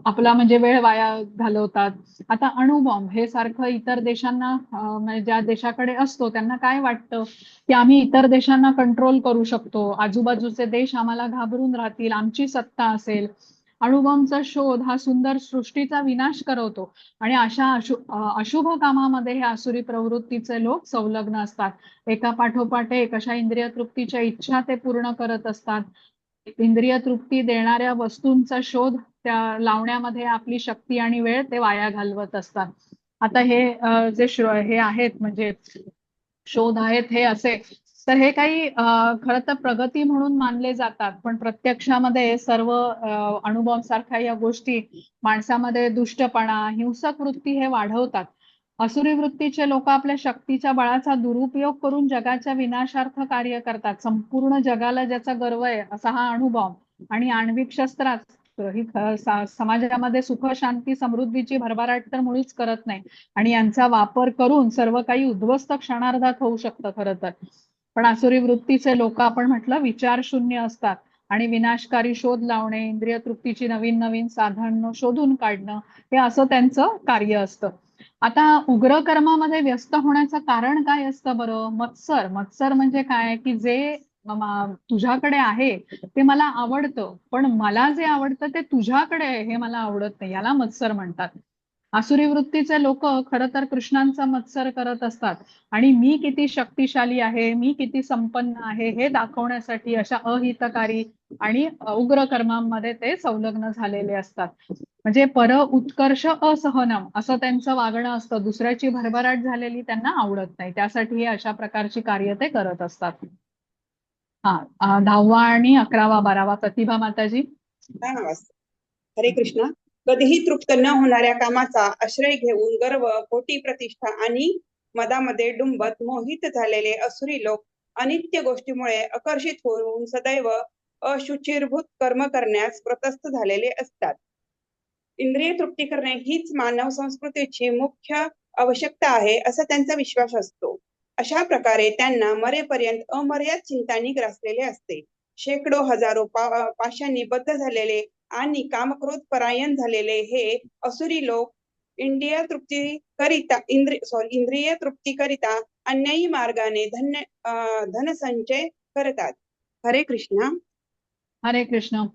आपला म्हणजे वेळ वाया घालवतात. आता अणुबॉम्ब हे सारखं इतर देशांना म्हणजे ज्या देशाकडे असतो त्यांना काय वाटतं की आम्ही इतर देशांना कंट्रोल करू शकतो, आजूबाजूचे देश आम्हाला घाबरून राहतील, आमची सत्ता असेल. अणुबॉम्बचा शोध हा सुंदर सृष्टीचा विनाश करवतो. आणि अशा अशुभ कामामध्ये हे आसुरी प्रवृत्तीचे लोक संलग्न असतात. एका पाठोपाठ एक अशा इंद्रिय तृप्तीच्या इच्छा ते पूर्ण करत असतात. इंद्रिय तृप्ती देणाऱ्या वस्तूंचा शोध त्या लावण्यामध्ये आपली शक्ती आणि वेळ ते वाया घालवत असतात. आता हे जे हे आहेत म्हणजे शोध आहेत हे असे, तर हे काही खरं तर प्रगती म्हणून मानले जातात, पण प्रत्यक्षामध्ये सर्व अणुबॉम्ब सारख्या या गोष्टी माणसामध्ये दुष्टपणा, हिंसक वृत्ती हे वाढवतात. असुरी वृत्तीचे लोक आपल्या शक्तीच्या बळाचा दुरुपयोग करून जगाच्या विनाशार्थ कार्य करतात. संपूर्ण जगाला ज्याचा गर्व आहे असा हा अणुबॉम्ब आणि आण्विक शस्त्रास्त्र ही समाजामध्ये सुख, शांती, समृद्धीची भरभराट तर मुळीच करत नाही. आणि यांचा वापर करून सर्व काही उद्ध्वस्त क्षणार्धात होऊ शकतं खरं तर. पण आसुरी वृत्तीचे लोक आपण म्हटलं विचार शून्य असतात आणि विनाशकारी शोध लावणे, इंद्रिय तृप्तीची नवीन नवीन साधन शोधून काढणं हे असं त्यांचं कार्य असतं. आता उग्र कर्मामध्ये व्यस्त होण्याचं कारण काय असतं बरं? मत्सर. मत्सर म्हणजे काय की जे तुझ्याकडे आहे ते मला आवडतं, पण मला जे आवडतं ते तुझ्याकडे आहे हे मला आवडत नाही, याला मत्सर म्हणतात. आसुरी वृत्तीचे लोक खरं तर कृष्णांचा मत्सर करत असतात आणि मी किती शक्तिशाली आहे, मी किती संपन्न आहे हे दाखवण्यासाठी अशा अहितकारी आणि उग्र कर्मांमध्ये ते संलग्न झालेले असतात. म्हणजे पर उत्कर्ष असहनम असं त्यांचं वागणं असतं. दुसऱ्याची भरभराट झालेली त्यांना आवडत नाही, त्यासाठी हे अशा प्रकारची कार्य ते करत असतात. 10वा आणि 11वा 12वा प्रतिभा माताजी. हरे कृष्ण. कधीही तृप्त न होणाऱ्या कामाचा आश्रय घेऊन गर्व, खोटी प्रतिष्ठा आणि मदामध्ये डुंबत मोहित झालेले असुरी लोक अनित्य गोष्टीमुळे आकर्षित होऊन सदैव अशुचिरभूत कर्म करण्यास प्रतस्थ झालेले असतात. इंद्रिय तृप्ती करणे हीच मानव संस्कृतीची मुख्य आवश्यकता आहे असा त्यांचा विश्वास असतो. अशा प्रकारे त्यांना मरेपर्यंत अमर्याद चिंतानी ग्रासलेले असते. शेकडो हजारो पाशांनी बद्ध झालेले आणि कामक्रोध परायण झालेले हे असुरी लोक इंद्रिय तृप्ती करिता अन्यायी मार्गाने धनसंचय करतात. हरे कृष्ण. हरे कृष्ण.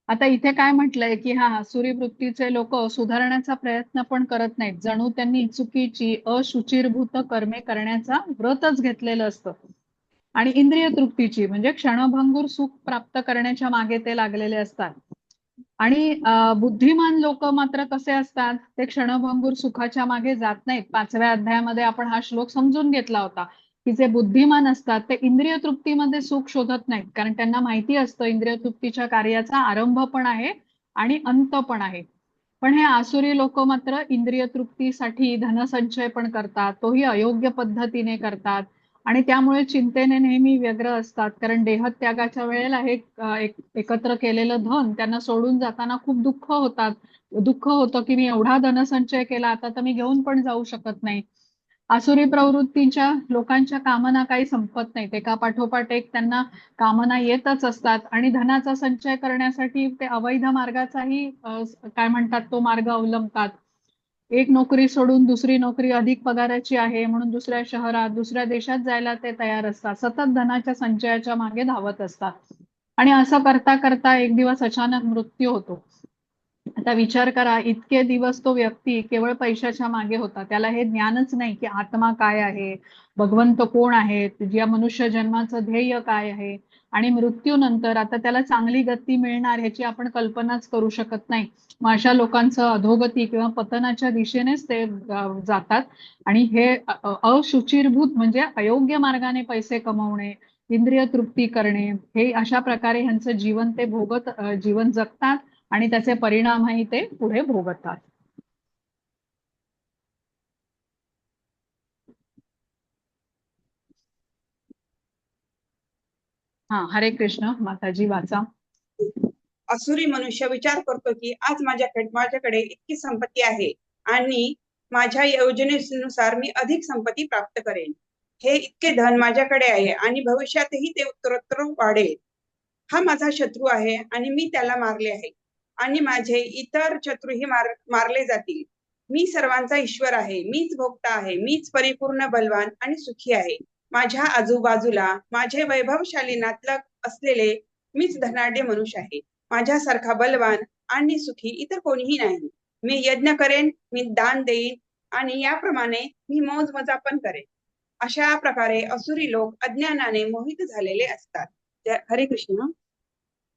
आता इथे काय म्हटलंय की हा आसुरी वृत्तीचे लोक सुधारण्याचा प्रयत्न पण करत नाहीत. जणू त्यांनी चुकीची अशुचिरभूत कर्मे करण्याचा व्रतच घेतलेलं असतं आणि इंद्रिय तृप्तीची म्हणजे क्षणभंगूर सुख प्राप्त करण्याच्या मागे ते लागलेले असतात. आणि बुद्धिमान लोक मात्र कसे असतात, ते क्षणभंगूर सुखाच्या मागे जात नाहीत. 5व्या अध्यायामध्ये आपण हा श्लोक समजून घेतला होता की जे बुद्धिमान असतात ते इंद्रिय तृप्तीमध्ये सुख शोधत नाहीत, कारण त्यांना माहिती असतं इंद्रिय तृप्तीच्या कार्याचा आरंभ पण आहे आणि अंत पण आहे. पण हे आसुरी लोक मात्र इंद्रिय तृप्तीसाठी धनसंचय पण करतात, तोही अयोग्य पद्धतीने करतात आणि त्यामुळे चिंतेने नेहमी व्यग्र असतात. कारण देहत्यागाच्या वेळेला हे एकत्र केलेलं धन त्यांना सोडून जाताना खूप दुःख होतं की मी एवढा धनसंचय केला आता तर मी घेऊन पण जाऊ शकत नाही. आसुरी प्रवृत्तीच्या लोकांच्या कामना काही संपत नाहीत. एका पाठोपाठ एक त्यांना कामना येतच असतात आणि धनाचा संचय करण्यासाठी ते अवैध मार्गाचाही काय म्हणतात तो मार्ग अवलंबतात. एक नोकरी सोडून दुसरी नोकरी अधिक पगाराची आहे म्हणून दुसऱ्या शहरात दुसऱ्या देशात जायला ते तयार असतात. सतत धनाच्या संचयाच्या मागे धावत असतात आणि असं करता करता एक दिवस अचानक मृत्यू होतो. आता विचार करा, इतके दिवस तो व्यक्ती केवळ पैशाच्या मागे होता. त्याला हे ज्ञानच नाही की आत्मा काय आहे, भगवंत कोण आहेत, या मनुष्य जन्माचं ध्येय काय आहे. आणि मृत्यूनंतर आता त्याला चांगली गती मिळणार ह्याची आपण कल्पनाच करू शकत नाही. मग अशा लोकांचं अधोगती किंवा पतनाच्या दिशेनेच ते जातात. आणि हे अशुचिरभूत म्हणजे अयोग्य मार्गाने पैसे कमवणे, इंद्रिय तृप्ती करणे, हे अशा प्रकारे ह्यांचं जीवन ते जीवन जगतात आणि त्याचे परिणामही ते पुढे भोगतात. हरे कृष्ण. माताजी वाचा. असुरी मनुष्य विचार करतो की आज माझ्याकडे इतकी संपत्ती आहे आणि माझ्या योजनेनुसार मी अधिक संपत्ती प्राप्त करेन. हे इतके धन माझ्याकडे आहे आणि भविष्यातही ते उत्तरोत्तर वाढेल. हा माझा शत्रू आहे आणि मी त्याला मारले आहे आणि माझे इतर शत्रूही मारले जातील. मी सर्वांचा ईश्वर आहे, मीच भोक्ता आहे, मीच परिपूर्ण बलवान आणि सुखी आहे. माझ्या आजूबाजूला माझे वैभवशाली नातलग असलेले मीच धनाढ्य मनुष्य आहे. माझ्यासारखा बलवान आणि सुखी इतर कोणीही नाही. मी यज्ञ करेन, मी दान देईन आणि याप्रमाणे मी मौजमजा पण करेन. अशा प्रकारे असुरी लोक अज्ञानाने मोहित झालेले असतात. हरे कृष्ण.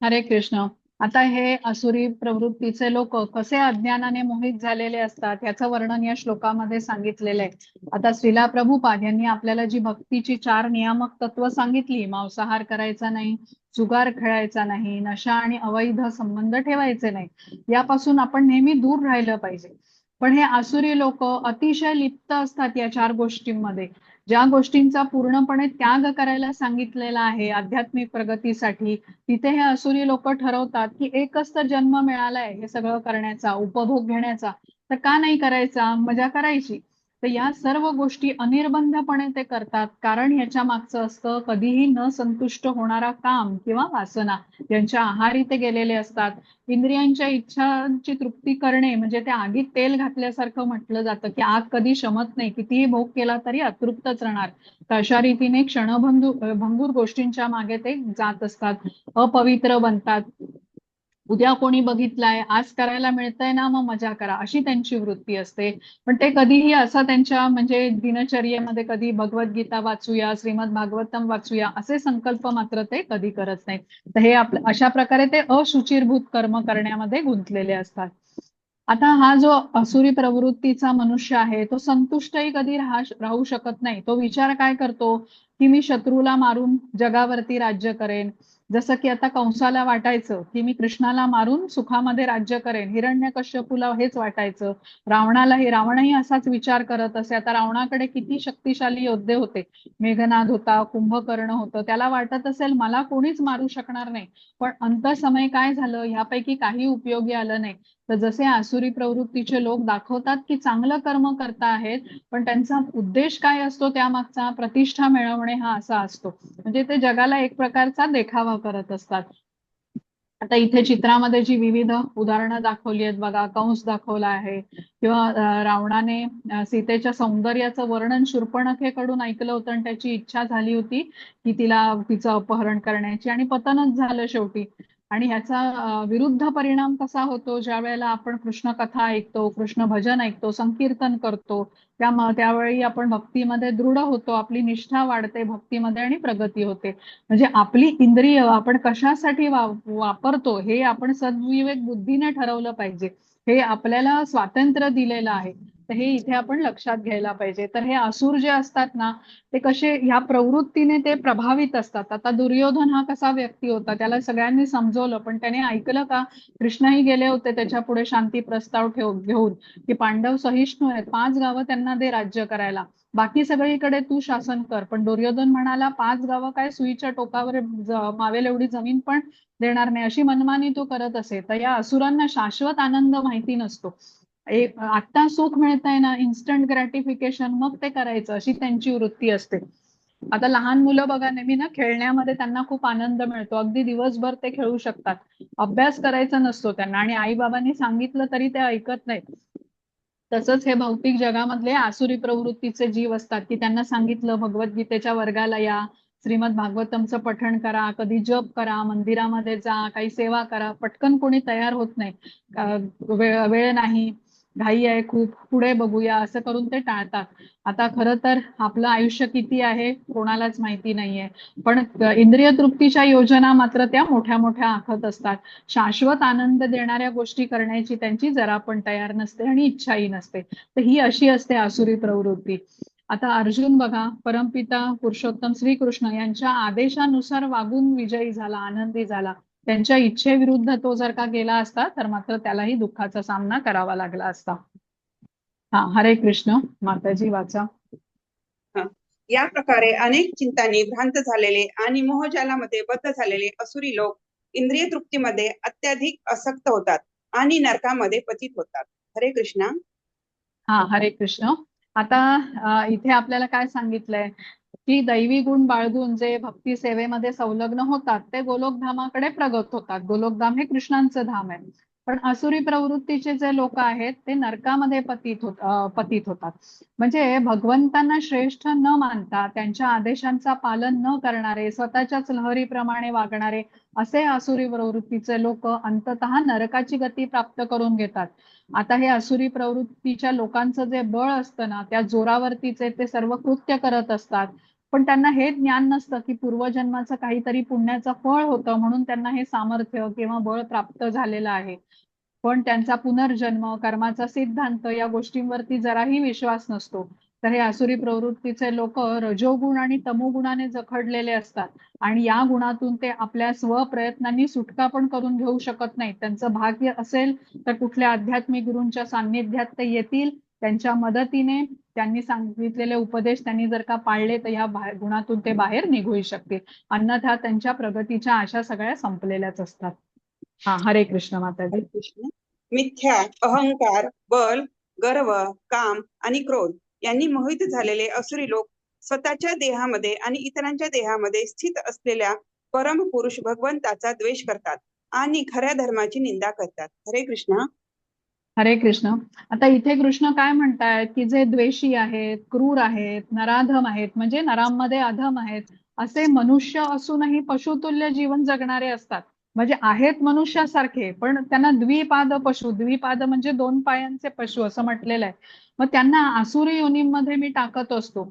हरे कृष्ण. आता हे असुरी प्रवृत्तीचे लोक कसे अज्ञानाने मोहित झालेले असतात याचं वर्णन या श्लोकामध्ये सांगितलेलं आहे. आता श्रीला प्रभुपाद यांनी आपल्याला जी भक्तीची 4 नियामक तत्व सांगितली, मांसाहार करायचा नाही, जुगार खेळायचा नाही, नशा आणि अवैध संबंध ठेवायचे नाही, यापासून आपण नेहमी दूर राहिलं पाहिजे. पण हे आसुरी लोक अतिशय लिप्त असतात या 4 गोष्टींमध्ये. ज्या गोष्टींचा पूर्णपणे त्याग करायला सांगितलेला आहे आध्यात्मिक प्रगतीसाठी, तिथे हे असुरी लोक ठरवतात की एकच तर जन्म मिळालाय हे सगळं करण्याचा, उपभोग घेण्याचा, तर का नाही करायचा, मजा करायची. तर या सर्व गोष्टी अनिर्बंधपणे ते करतात. कारण ह्याच्या मागचं असतं कधीही न संतुष्ट होणारा काम किंवा वासना यांच्या आहारी ते गेलेले असतात. इंद्रियांच्या इच्छांची तृप्ती करणे म्हणजे ते आगीत तेल घातल्यासारखं म्हटलं जातं की आग कधी शमत नाही, कितीही भोग केला तरी अतृप्तच राहणार. तर अशा रीतीने भंगूर गोष्टींच्या मागे ते जात असतात, अपवित्र बनतात. उद्या कोणी बघितलाय, आज करायला मिळतंय ना, मग मजा करा, अशी त्यांची वृत्ती असते. पण ते कधीही असं त्यांच्या म्हणजे दिनचर्येमध्ये कधी भगवद्गीता वाचूया, श्रीमद भागवतम वाचूया असे संकल्प मात्र ते कधी करत नाहीत. तर हे अशा प्रकारे ते अशुचिरभूत कर्म करण्यामध्ये गुंतलेले असतात. आता हा जो असुरी प्रवृत्तीचा मनुष्य आहे तो संतुष्टही कधी राहू शकत नाही. तो विचार काय करतो की मी शत्रूला मारून जगावरती राज्य करेन. जसं की आता कंसाला वाटायचं की मी कृष्णाला मारून सुखामध्ये राज्य करेन, हिरण्यकश्यपूला हेच वाटायचं, रावणही असाच विचार करत असे. आता रावणाकडे किती शक्तिशाली योद्धे होते, मेघनाद होता, कुंभकर्ण होतं, त्याला वाटत असेल मला कोणीच मारू शकणार नाही. पण अंतसमय काय झालं, ह्यापैकी काही उपयोगी आलं नाही. तर जसे आसुरी प्रवृत्तीचे लोक दाखवतात की चांगलं कर्म करता आहेत, पण त्यांचा उद्देश काय असतो, त्यामागचा प्रतिष्ठा मिळवणे हा असा असतो. म्हणजे ते जगाला एक प्रकारचा देखावा करत असतात. आता इथे चित्रामध्ये जी विविध उदाहरणं दाखवली आहेत बघा, कंस दाखवला आहे किंवा रावणाने सीतेच्या सौंदर्याचं वर्णन शूर्पणखेकडून ऐकलं होतं आणि त्याची इच्छा झाली होती की तिचं अपहरण करण्याची आणि पतनच झालं शेवटी. आणि ह्याचा विरुद्ध परिणाम कसा होतो, ज्या वेळेला आपण कृष्ण कथा ऐकतो, कृष्ण भजन ऐकतो, संकीर्तन करतो, त्यावेळी आपण भक्तीमध्ये दृढ होतो, आपली निष्ठा वाढते भक्तीमध्ये आणि प्रगती होते. म्हणजे आपली इंद्रिय आपण कशासाठी वापरतो हे आपण सद्विवेक बुद्धीने ठरवलं पाहिजे. हे आपल्याला स्वातंत्र्य दिलेलं आहे. तर हे इथे आपण लक्षात घ्यायला पाहिजे. तर हे असुर जे असतात ना, ते कसे ह्या प्रवृत्तीने ते प्रभावित असतात. आता दुर्योधन हा कसा व्यक्ती होता, त्याला सगळ्यांनी समजवलं पण त्याने ऐकलं का? कृष्णही गेले होते त्याच्या पुढे शांती प्रस्ताव घेऊन की पांडव सहिष्णू आहेत, 5 गावं त्यांना दे राज्य करायला, बाकी सगळीकडे तू शासन कर. पण दुर्योधन म्हणाला 5 गावं काय सुईच्या टोकावर मावेल एवढी जमीन पण देणार नाही, अशी मनमानी तो करत असे. तर या असुरांना शाश्वत आनंद माहिती नसतो. आता सुख मिळतंय ना, इन्स्टंट ग्रॅटिफिकेशन, मग ते करायचं, अशी त्यांची वृत्ती असते. आता लहान मुलं बघा, नेहमी ना खेळण्यामध्ये त्यांना खूप आनंद मिळतो, अगदी दिवसभर ते खेळू शकतात, अभ्यास करायचा नसतो त्यांना, आणि आई बाबांनी सांगितलं तरी ते ऐकत नाहीत. तसंच हे भौतिक जगामधले आसुरी प्रवृत्तीचे जीव असतात, की त्यांना सांगितलं भगवद्गीतेच्या वर्गाला या, श्रीमद भागवतमचं पठण करा, कधी जप करा, मंदिरामध्ये जा, काही सेवा करा, पटकन कोणी तयार होत नाही. वेळ नाही, घाई आहे खूप, पुढे बघूया, असं करून ते टाळतात. आता खरं तर आपलं आयुष्य किती आहे कोणालाच माहिती नाहीये, पण इंद्रिय तृप्तीच्या योजना मात्र त्या मोठ्या मोठ्या आखत असतात. शाश्वत आनंद देणाऱ्या गोष्टी करण्याची त्यांची जरा पण तयार नसते आणि इच्छाही नसते. तर ही अशी असते आसुरी प्रवृत्ती. आता अर्जुन बघा, परमपिता पुरुषोत्तम श्रीकृष्ण यांच्या आदेशानुसार वागून विजयी झाला, आनंदी झाला. त्यांच्या इच्छेविरुद्ध तो जर का गेला असता तर मात्र त्यालाही दुःखाचा सामना करावा लागला असता. हा, हरे कृष्ण. माताजी वाचा. या प्रकारे अनेक चिंतांनी भ्रांत झालेले आणि मोहजालामध्ये बद्ध झालेले असुरी लोक इंद्रिय तृप्तीमध्ये अत्याधिक आसक्त होतात आणि नरकामध्ये पतित होतात. हरे कृष्ण. हा, हरे कृष्ण. आता इथे आपल्याला काय सांगितलंय की दैवी गुण बाळगून जे भक्ती सेवेमध्ये संलग्न होतात ते गोलोकधामाकडे प्रगत होतात. गोलोकधाम हे कृष्णांचं धाम आहे. पण आसुरी प्रवृत्तीचे जे लोक आहेत ते नरकामध्ये पतित होतात. म्हणजे भगवंतांना श्रेष्ठ न मानता, त्यांच्या आदेशांचा पालन न करणारे, स्वतःच्याच लहरीप्रमाणे वागणारे असे आसुरी प्रवृत्तीचे लोक अंततः नरकाची गती प्राप्त करून घेतात. आता हे आसुरी प्रवृत्तीच्या लोकांचं जे बळ असतं ना, त्या जोरावरतीचे ते सर्व कृत्य करत असतात. पण त्यांना हे ज्ञान नसतं की पूर्वजन्माचं काहीतरी पुण्याचं फळ होतं, म्हणून त्यांना हे सामर्थ्य किंवा बळ प्राप्त झालेलं आहे. पण त्यांचा पुनर्जन्म, कर्माचा सिद्धांत या गोष्टींवरती जराही विश्वास नसतो. तर हे आसुरी प्रवृत्तीचे लोक रजोगुण आणि तमोगुणाने जखडलेले असतात, आणि या गुणातून ते आपल्या स्वप्रयत्नांनी सुटका पण करून घेऊ शकत नाही. त्यांचं भाग्य असेल तर कुठल्या आध्यात्मिक गुरूंच्या सान्निध्यात ते येतील, त्यांच्या मदतीने त्यांनी सांगितलेले उपदेश त्यांनी जर का पाळले तर या गुणातून ते बाहेर निघू शकतील. अन्यथा त्यांच्या प्रगतीच्या आशा सगळ्या संपलेल्याच असतात. हा, हरे कृष्ण माताजी. कृष्ण. मिथ्या, अहंकार, बल, गर्व, काम आणि क्रोध यांनी मोहित झालेले असुरी लोक स्वतःच्या देहामध्ये आणि इतरांच्या देहामध्ये स्थित असलेल्या परम पुरुष भगवंताचा द्वेष करतात आणि खऱ्या धर्माची निंदा करतात. हरे कृष्ण. हरे कृष्ण. आता इथे कृष्ण काय म्हणतायत की जे द्वेषी आहेत, क्रूर आहेत, नराधम आहेत, म्हणजे नरांमध्ये अधम आहेत, असे मनुष्य असूनही पशुतुल्य जीवन जगणारे असतात. म्हणजे आहेत मनुष्यासारखे, पण त्यांना द्विपाद पशु, द्विपाद म्हणजे 2 पायांचे पशु असं म्हटलेलं आहे. मग त्यांना आसुरी योनीमध्ये मी टाकत असतो.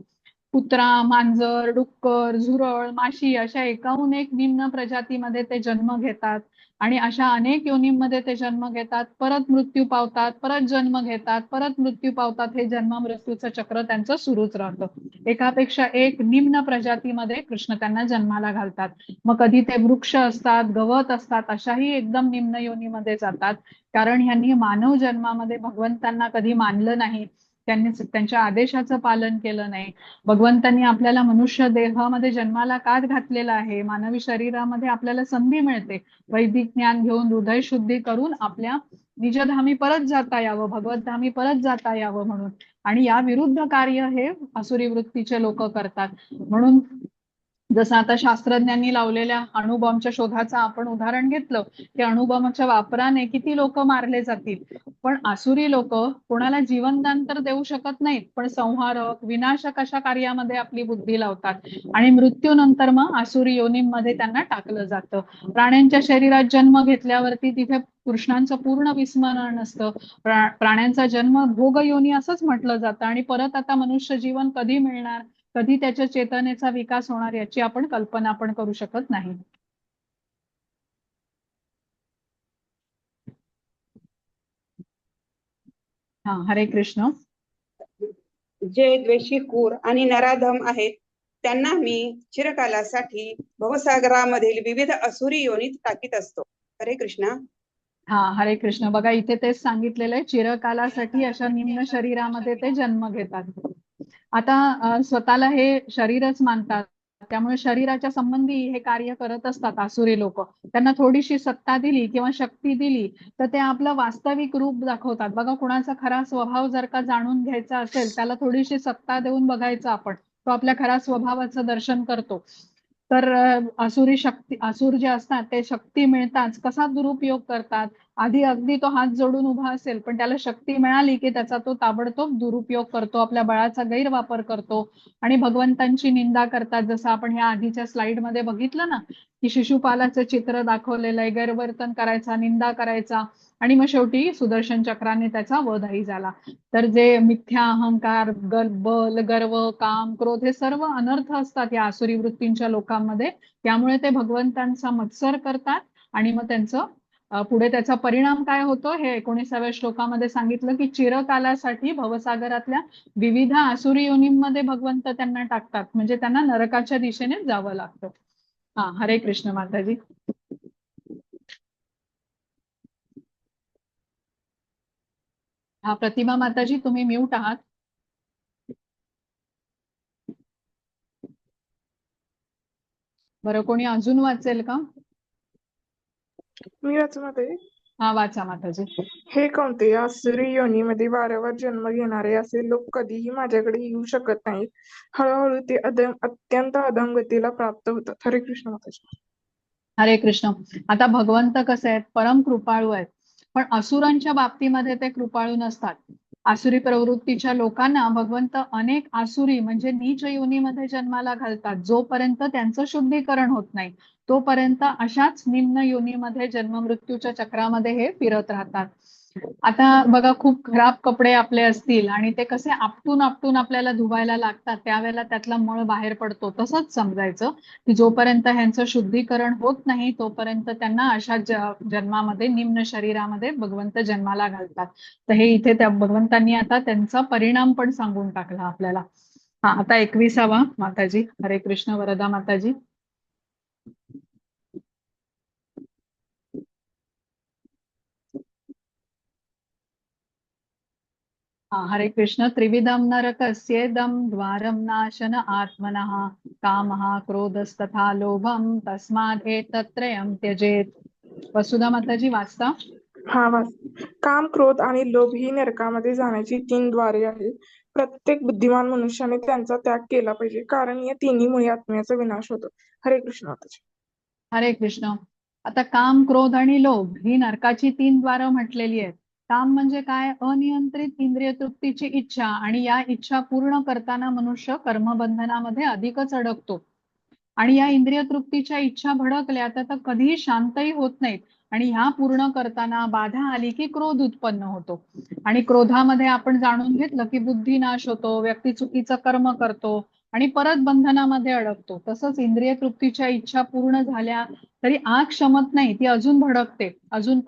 कुत्रा, मांजर, डुक्कर, झुरळ, माशी अशा एकाहून एक निम्न प्रजातीमध्ये ते जन्म घेतात, आणि अशा अनेक योनींमध्ये ते जन्म घेतात, परत मृत्यू पावतात, परत जन्म घेतात, परत मृत्यू पावतात. हे जन्म मृत्यूचं चक्र त्यांचं सुरूच राहतं. एकापेक्षा एक निम्न प्रजातीमध्ये कृष्ण त्यांना जन्माला घालतात. मग कधी ते वृक्ष असतात, गवत असतात, अशाही एकदम निम्न योनीमध्ये जातात, कारण ह्यांनी मानव जन्मामध्ये भगवंतांना कधी मानलं नाही, त्यांनी त्यांच्या आदेशाचं पालन केलं नाही. भगवंतांनी आपल्याला मनुष्य देहामध्ये जन्माला का घातलेला आहे? मानवी शरीरामध्ये आपल्याला संधी मिळते वैदिक ज्ञान घेऊन हृदय शुद्धी करून आपल्या निजधामी परत जाता यावं, भगवतधामी परत जाता यावं म्हणून. आणि या विरुद्ध कार्य हे आसुरी वृत्तीचे लोक करतात. म्हणून जसं आता शास्त्रज्ञांनी लावलेल्या अणुबॉम्बच्या शोधाचं आपण उदाहरण घेतलं की अणुबॉम्बच्या वापराने किती लोक मारले जातील, पण आसुरी लोक कोणाला जीवनदान तर देऊ शकत नाहीत, पण संहारक, विनाशक अशा कार्यामध्ये आपली बुद्धी लावतात, आणि मृत्यूनंतर मग आसुरी योनींमध्ये त्यांना टाकलं जातं. प्राण्यांच्या शरीरात जन्म घेतल्यावरती तिथे कृष्णांचं पूर्ण विस्मरण असतं. प्राण्यांचा जन्म भोग योनी असंच म्हटलं जातं, आणि परत आता मनुष्य जीवन कधी मिळणार, कधी त्याच्या चेतनेचा विकास होणार, याची आपण कल्पना पण करू शकत नाही. हा, हरे कृष्ण. जे द्वेषी, क्रूर आणि नराधम आहेत त्यांना मी चिरकालासाठी भवसागरामधील विविध असुरी योनीत टाकीत असतो. हरे कृष्ण. हा, हरे कृष्ण. बघा इथे तेच सांगितलेलं आहे, चिरकालासाठी अशा निम्न शरीरामध्ये ते जन्म घेतात. आता स्वतःला हे शरीरच मानतात, त्यामुळे शरीराच्या संबंधी हे कार्य करत असतात आसुरी लोक. त्यांना थोडीशी सत्ता दिली किंवा शक्ती दिली तर ते आपलं वास्तविक रूप दाखवतात. बघा, कुणाचा खरा स्वभाव जर का जाणून घ्यायचा असेल त्याला थोडीशी सत्ता देऊन बघायचं आपण, तो आपल्या खऱ्या स्वभावाचं दर्शन करतो. तर असुर जे असतात ते शक्ती मिळताच कसा दुरुपयोग करतात. आधी अगदी तो हात जोडून उभा असेल पण त्याला शक्ती मिळाली की त्याचा तो ताबडतोब दुरुपयोग करतो, आपल्या बळाचा गैरवापर करतो आणि भगवंतांची निंदा करतात. जसं आपण ह्या आधीच्या स्लाइड मध्ये बघितलं ना की शिशुपालाचं चित्र दाखवलेलं आहे, गैरवर्तन करायचा, निंदा करायचा आणि मग शेवटी सुदर्शन चक्राने त्याचा वधही झाला. तर जे मिथ्या अहंकार, बल, गर्व, काम, क्रोध हे सर्व अनर्थ असतात या आसुरी वृत्तींच्या लोकांमध्ये. त्यामुळे ते भगवंतांचा मत्सर करतात आणि मग त्यांचं पुढे त्याचा परिणाम काय होतो हे 19व्या श्लोकामध्ये सांगितलं की चिरकालासाठी भवसागरातल्या विविध आसुरी योनींमध्ये भगवंत त्यांना टाकतात, म्हणजे त्यांना नरकाच्या दिशेने जावं लागतं. हा, हरे कृष्ण माताजी. हा, प्रतिभा माताजी तुम्ही म्यूट आहात. बरं, कोणी अजून वाचेल का? मी वाचू माताजी. हा, वाचा माताजी. हे कोणते आसुरी योनीमध्ये वारंवार जन्म घेणारे असे लोक कधीही माझ्याकडे येऊ शकत नाहीत. हळूहळू ते अत्यंत अधोगतीला प्राप्त होतात. हरे कृष्ण माताजी. हरे कृष्ण. आता भगवंत कसे आहेत? परम कृपाळू आहेत, पण असुरांच्या बाबतीमध्ये ते कृपाळू नसतात. आसुरी प्रवृत्तीच्या लोकांना भगवंत अनेक आसुरी म्हणजे नीच योनीमध्ये जन्माला घालतात. जोपर्यंत त्यांचं शुद्धीकरण होत नाही तोपर्यंत अशाच निम्न योनीमध्ये जन्म मृत्यूच्या चक्रामध्ये हे फिरत राहतात. आता बघा, खूप खराब कपडे आपले असतील आणि ते कसे आपटून आपटून आपल्याला धुवायला लागतात, त्यावेळेला त्यातला मळ बाहेर पडतो. तसंच समजायचं की जोपर्यंत ह्यांचं शुद्धीकरण होत नाही तोपर्यंत त्यांना अशा जन्मामध्ये, निम्न शरीरामध्ये भगवंत जन्माला घालतात. तर हे इथे त्या भगवंतांनी आता त्यांचा परिणाम पण सांगून टाकला आपल्याला. हा, आता 21वा माताजी. हरे कृष्ण वरदा माताजी. हरे कृष्ण. त्रिविधम नरकस्येदं द्वारं नाशन आत्मनः कामः क्रोधस्तथा लोभम तस्माद् एतत्त्रयं त्यजेत. वसुधा माताजी वाचता. हा, वाच. काम, क्रोध आणि लोभ ही नरकामध्ये जाण्याची 3 द्वारे आहेत. प्रत्येक बुद्धिमान मनुष्याने त्यांचा त्याग केला पाहिजे, कारण या तिन्हीमुळे आत्म्याचा विनाश होतो. हरे कृष्ण माताजी. हरे कृष्ण. आता काम, क्रोध आणि लोभ ही नरकाची 3 द्वारं म्हटलेली आहेत. काम म्हणजे काय? अनियंत्रित इंद्रिय तृप्तीची इच्छा, आणि या इच्छा पूर्ण करताना मनुष्य कर्मबंधनामध्ये अधिकच अडकतो. आणि या इंद्रिय तृप्तीच्या इच्छा भडकल्या तर कधीही शांतही होत नाहीत, आणि ह्या पूर्ण करताना बाधा आली की क्रोध उत्पन्न होतो. आणि क्रोधामध्ये आपण जाणून घेतलं की बुद्धी नाश होतो, व्यक्ती चुकीचं कर्म करतो आणि परत बंधनामध्ये अडकतो. तसंच इंद्रिय तृप्तीच्या इच्छा पूर्ण झाल्या तरी आग शमत नाही, ती अजून भडकते, अजून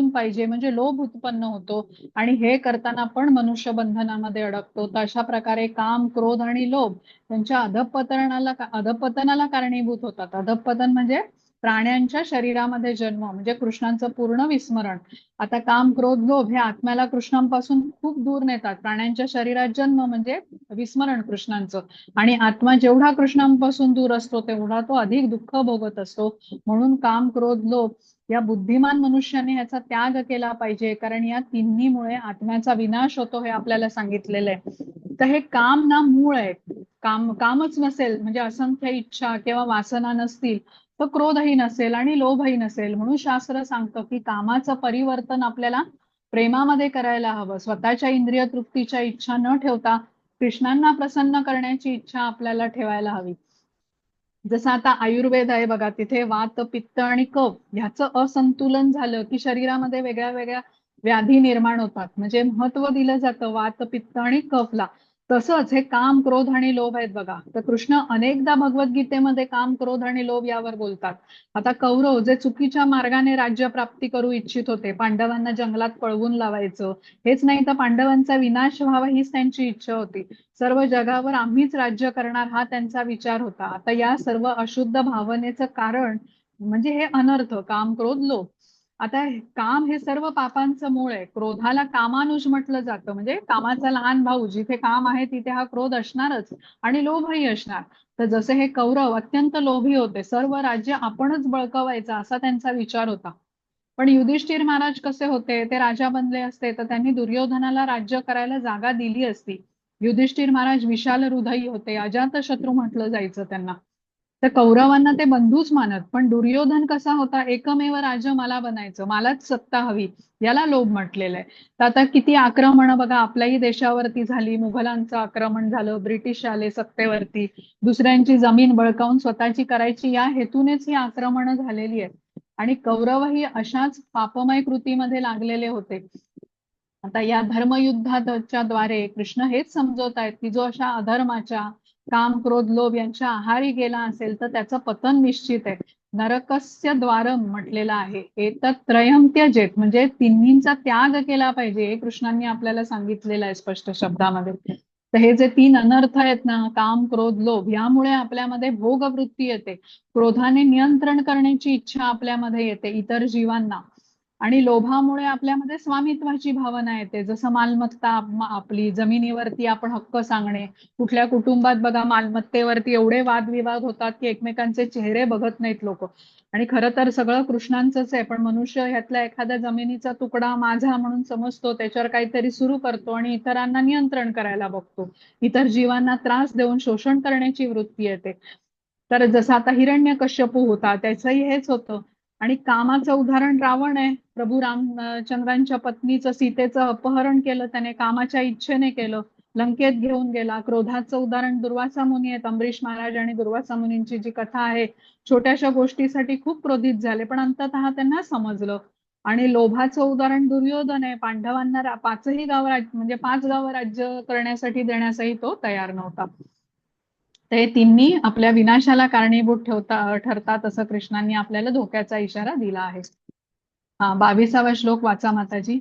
पाहिजे म्हणजे लोभ उत्पन्न होतो आणि हे करताना पण मनुष्य बंधनामध्ये अडकतो. तर अशा प्रकारे काम, क्रोध आणि लोभ त्यांच्या अधपतनाला कारणीभूत होतात. अधपतन म्हणजे प्राण्यांच्या शरीरामध्ये जन्म, म्हणजे कृष्णांचं पूर्ण विस्मरण. आता काम, क्रोध, लोभ हे आत्म्याला कृष्णांपासून खूप दूर नेतात. प्राण्यांच्या शरीरात जन्म म्हणजे विस्मरण कृष्णांचं, आणि आत्मा जेवढा कृष्णांपासून दूर असतो तेवढा तो अधिक दुःख भोगत असतो. म्हणून काम, क्रोध, लोभ या बुद्धिमान मनुष्याने याचा त्याग केला पाहिजे, कारण या तिन्हीमुळे आत्म्याचा विनाश होतो हे आपल्याला सांगितलेलं आहे. तर हे काम ना मूळ आहे. कामच नसेल म्हणजे असंख्य इच्छा किंवा वासना नसतील तर क्रोधही नसेल आणि लोभही नसेल. म्हणून शास्त्र सांगतं की कामाचं परिवर्तन आपल्याला प्रेमामध्ये करायला हवं. स्वतःच्या इंद्रिय तृप्तीच्या इच्छा न ठेवता कृष्णांना प्रसन्न करण्याची इच्छा आपल्याला ठेवायला हवी. जसं आता आयुर्वेद आहे बघा, तिथे वात, पित्त आणि कफ ह्याचं असंतुलन झालं की शरीरामध्ये वेगळ्या वेगळ्या व्याधी निर्माण होतात. म्हणजे महत्व दिलं जातं वात, पित्त आणि कफला. तसंच हे काम, क्रोध आणि लोभ आहेत बघा. तर कृष्ण अनेकदा भगवद्गीतेमध्ये काम, क्रोध आणि लोभ यावर बोलतात. आता कौरव जे चुकीच्या मार्गाने राज्य प्राप्ती करू इच्छित होते, पांडवांना जंगलात पळवून लावायचं, हेच नाही तर पांडवांचा विनाश व्हावा हीच त्यांची इच्छा होती. सर्व जगावर आम्हीच राज्य करणार हा त्यांचा विचार होता. आता या सर्व अशुद्ध भावनेचं कारण म्हणजे हे अनर्थ, काम, क्रोध, लोभ. आता काम हे सर्व पापांचं मूळ आहे. क्रोधाला कामानुज म्हटलं जातं, म्हणजे कामाचा लहान भाऊ. जिथे काम आहे तिथे हा क्रोध असणारच आणि लोभही असणार. तर जसे हे कौरव अत्यंत लोभी होते, सर्व राज्य आपणच बळकावायचं असा त्यांचा विचार होता. पण युधिष्ठिर महाराज कसे होते, ते राजा बनले असते तर त्यांनी दुर्योधनाला राज्य करायला जागा दिली असती. युधिष्ठिर महाराज विशाल हृदयी होते, अजातशत्रू म्हटलं जायचं त्यांना. तर कौरवांना ते बंधूच मानत. पण दुर्योधन कसा होता, एकमेव राजा मला बनायचं, मलाच सत्ता हवी, याला लोभ म्हटलेलं आहे. तर आता किती आक्रमण बघा आपल्याही देशावरती झाली. मुघलांचं आक्रमण झालं, ब्रिटिश आले सत्तेवरती, दुसऱ्यांची जमीन बळकावून स्वतःची करायची या हेतूनेच ही आक्रमणं झालेली आहेत. आणि कौरवही अशाच पापमय कृतीमध्ये लागलेले होते. आता या धर्मयुद्धाच्या द्वारे कृष्ण हेच समजवत आहेत की जो अशा अधर्माच्या काम क्रोध लोभ यांच्या आहारी गेला असेल तर त्याचं पतन निश्चित आहे. नरकस्य द्वारम म्हटलेलं आहे. एतत् त्रयं त्यजेत, म्हणजे तिन्हींचा त्याग केला पाहिजे, हे कृष्णांनी आपल्याला सांगितलेलं आहे स्पष्ट शब्दामध्ये. तर हे जे 3 अनर्थ आहेत ना, काम क्रोध लोभ, यामुळे आपल्यामध्ये भोगवृत्ती येते. क्रोधाने नियंत्रण करण्याची इच्छा आपल्यामध्ये येते इतर जीवांना, आणि लोभामुळे आपल्यामध्ये स्वामित्वाची भावना येते. जसं मालमत्ता आपली, जमिनीवरती आपण हक्क सांगणे. कुठल्या कुटुंबात बघा मालमत्तेवरती एवढे वादविवाद होतात की एकमेकांचे चेहरे बघत नाहीत लोक. आणि खरं तर सगळं कृष्णांचंच आहे, पण मनुष्य ह्यातला एखाद्या जमिनीचा तुकडा माझा म्हणून समजतो, त्याच्यावर काहीतरी सुरू करतो आणि इतरांना नियंत्रण करायला बघतो. इतर जीवांना त्रास देऊन शोषण करण्याची वृत्ती येते. तर जसं आता हिरण्यकश्यपू होता, त्याचंही हेच होतं. आणि कामाचं उदाहरण रावण आहे. प्रभू रामचंद्रांच्या पत्नीचं, सीतेचं अपहरण केलं त्याने, कामाच्या इच्छेने केलं, लंकेत घेऊन गेला. क्रोधाचं उदाहरण दुर्वासा मुनी आहेत. अंबरीश महाराज आणि दुर्वासा मुनींची जी कथा आहे, छोट्याशा गोष्टीसाठी खूप क्रोधित झाले, पण अंततः त्यांना समजलं. आणि लोभाचं उदाहरण दुर्योधन आहे. पांडवांना 5ही गाव म्हणजे 5 गावं राज्य करण्यासाठी देण्यासही तो तयार नव्हता. ते तिन्ही आपल्या विनाशाला कारणीभूत ठरतात असं कृष्णांनी आपल्याला धोक्याचा इशारा दिला आहे. 22वा श्लोक वाचा माताजी,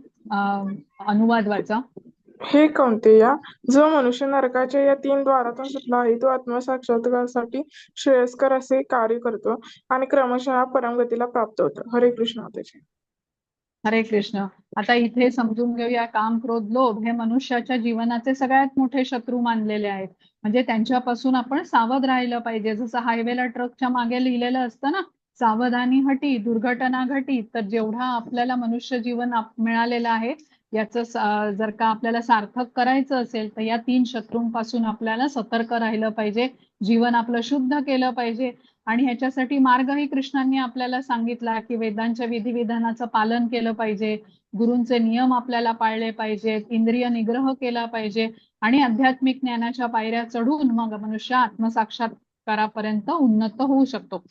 अनुवाद वाचा. हे कौंतेया, जो मनुष्य नरकाच्या या 3 द्वारातून सुटला आहे तो आत्मसाक्षात्कारासाठी श्रेयस्कर असे कार्य करतो आणि क्रमशः परमगतीला प्राप्त होतो. हरे कृष्ण माताजी. हरे कृष्ण. आता इथे समजून घेऊया, काम क्रोध लोभ हे मनुष्याच्या जीवनाचे सगळ्यात मोठे शत्रू मानलेले आहेत. म्हणजे त्यांच्यापासून आपण सावध राहिलं पाहिजे. जसं हायवेला ट्रकच्या मागे लिहिलेलं असतं ना, सावधानी हटी दुर्घटना घटी. तर जेवढा आपल्याला मनुष्य जीवन मिळालेलं आहे याचं जर का आपल्याला सार्थक करायचं असेल तर या 3 शत्रूंपासून आपल्याला सतर्क राहिलं पाहिजे. जीवन आपलं शुद्ध केलं पाहिजे. आणि ह्याच्यासाठी मार्गही कृष्णांनी आपल्याला सांगितला की वेदांच्या विधिविधानाचं पालन केलं पाहिजे, गुरूंचे नियम आपल्याला पाळले पाहिजेत, इंद्रिय निग्रह केला पाहिजे आणि आध्यात्मिक ज्ञानाच्या पायऱ्या चढून मग मनुष्य आत्मसाक्षात्कारापर्यंत उन्नत होऊ शकतो.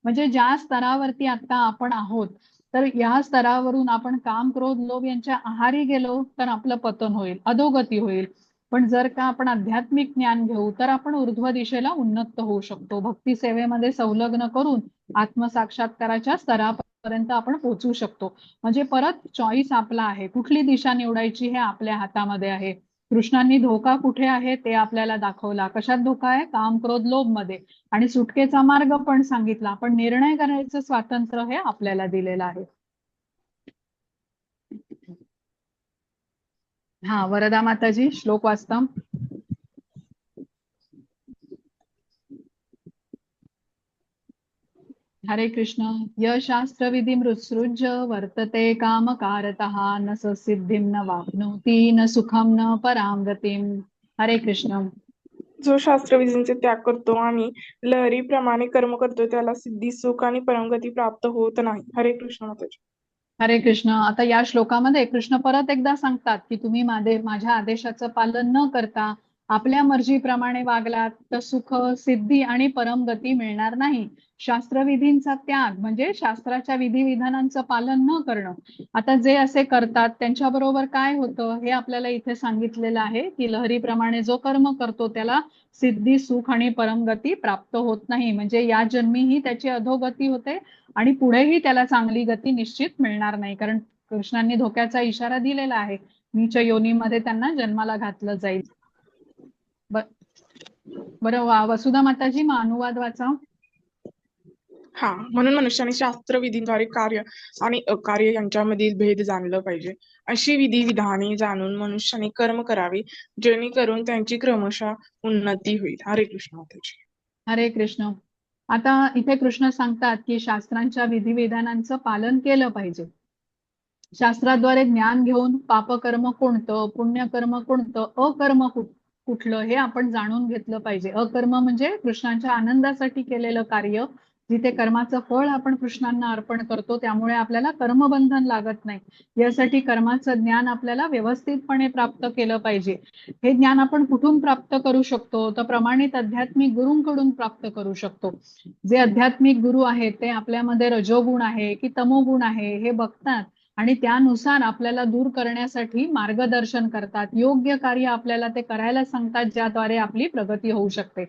म्हणजे ज्या स्तरावरती आता आपण आहोत, तर या स्तरावरून आपण काम क्रोध लोभ यांच्या आहारी गेलो तर आपलं पतन होईल, अधोगती होईल. पण जर का आपण आध्यात्मिक ज्ञान घेऊ तर आपण ऊर्ध्व दिशेला उन्नत होऊ शकतो. भक्ती सेवेमध्ये संलग्न करून आत्मसाक्षात्काराच्या स्तरापर्यंत आपण पोहोचू शकतो. म्हणजे परत चॉईस आपला आहे, कुठली दिशा निवडायची हे आपल्या हातामध्ये आहे. कृष्णांनी धोका कुठे आहे ते आपल्याला दाखवला. कशात धोका आहे? काम क्रोध लोभ मध्ये. आणि सुटकेचा मार्ग पण सांगितला, पण निर्णय करायचं स्वातंत्र्य हे आपल्याला दिलेलं आहे. वरदा माताजी श्लोक वाचता. हरे कृष्ण. य शास्त्र विधी मृत्सृज्य वर्तते कामकारतः न स सिद्धिं न वाप्नोति न सुखं न परां गतिं. हरे कृष्ण. जो शास्त्रविधींचे त्याग करतो आणि लहरीप्रमाणे कर्म करतो त्याला सिद्धी सुख आणि परमगती प्राप्त होत नाही. हरे कृष्ण माताजी. हरे कृष्ण. आता या श्लोकामध्ये कृष्ण परत एकदा सांगतात की तुम्ही माझ्या आदेशाचं पालन न करता आपल्या मर्जीप्रमाणे वागलात तर सुख सिद्धी आणि परमगती मिळणार नाही. शास्त्रविधींचा त्याग म्हणजे शास्त्राच्या विधिविधानांचं पालन न करणं. आता जे असे करतात त्यांच्याबरोबर काय होतं हे आपल्याला इथे सांगितलेलं आहे की लहरीप्रमाणे जो कर्म करतो त्याला सिद्धी सुख आणि परमगती प्राप्त होत नाही. म्हणजे या जन्मीही त्याची अधोगती होते आणि पुढेही त्याला चांगली गती निश्चित मिळणार नाही, कारण कृष्णांनी धोक्याचा इशारा दिलेला आहे. नीच योनीमध्ये त्यांना जन्माला घातलं जाईल. बरं वसुधा माताजी, मग अनुवाद वाचा. हा, म्हणून मनुष्याने शास्त्र विधीद्वारे कार्य आणि अकार्य यांच्यामधील भेद जाणलं पाहिजे. अशी विधी विधाने जाणून मनुष्याने कर्म करावे, जेणेकरून त्यांची क्रमशः उन्नती होईल. हरे कृष्ण माताजी. हरे कृष्ण. आता इथे कृष्ण सांगतात की शास्त्रांच्या विधिविधानांचं पालन केलं पाहिजे. शास्त्राद्वारे ज्ञान घेऊन पापकर्म कोणतं, पुण्यकर्म कोणतं, अकर्म कुठलं हे आपण जाणून घेतलं पाहिजे. अकर्म म्हणजे कृष्णाच्या आनंदासाठी केलेलं कार्य, जिथे कर्माचं फळ आपण कृष्णांना अर्पण करतो, त्यामुळे आपल्याला कर्मबंधन लागत नाही. यासाठी कर्माचं ज्ञान आपल्याला व्यवस्थितपणे प्राप्त केलं पाहिजे. हे ज्ञान आपण कुठून प्राप्त करू शकतो? तर प्रमाणित आध्यात्मिक गुरूंकडून प्राप्त करू शकतो. जे आध्यात्मिक गुरु आहेत ते आपल्यामध्ये रजोगुण आहे की तमोगुण आहे हे बघतात आणि त्यानुसार आपल्याला दूर करण्यासाठी मार्गदर्शन करतात. योग्य कार्य आपल्याला ते करायला सांगतात, ज्याद्वारे आपली प्रगती होऊ शकते.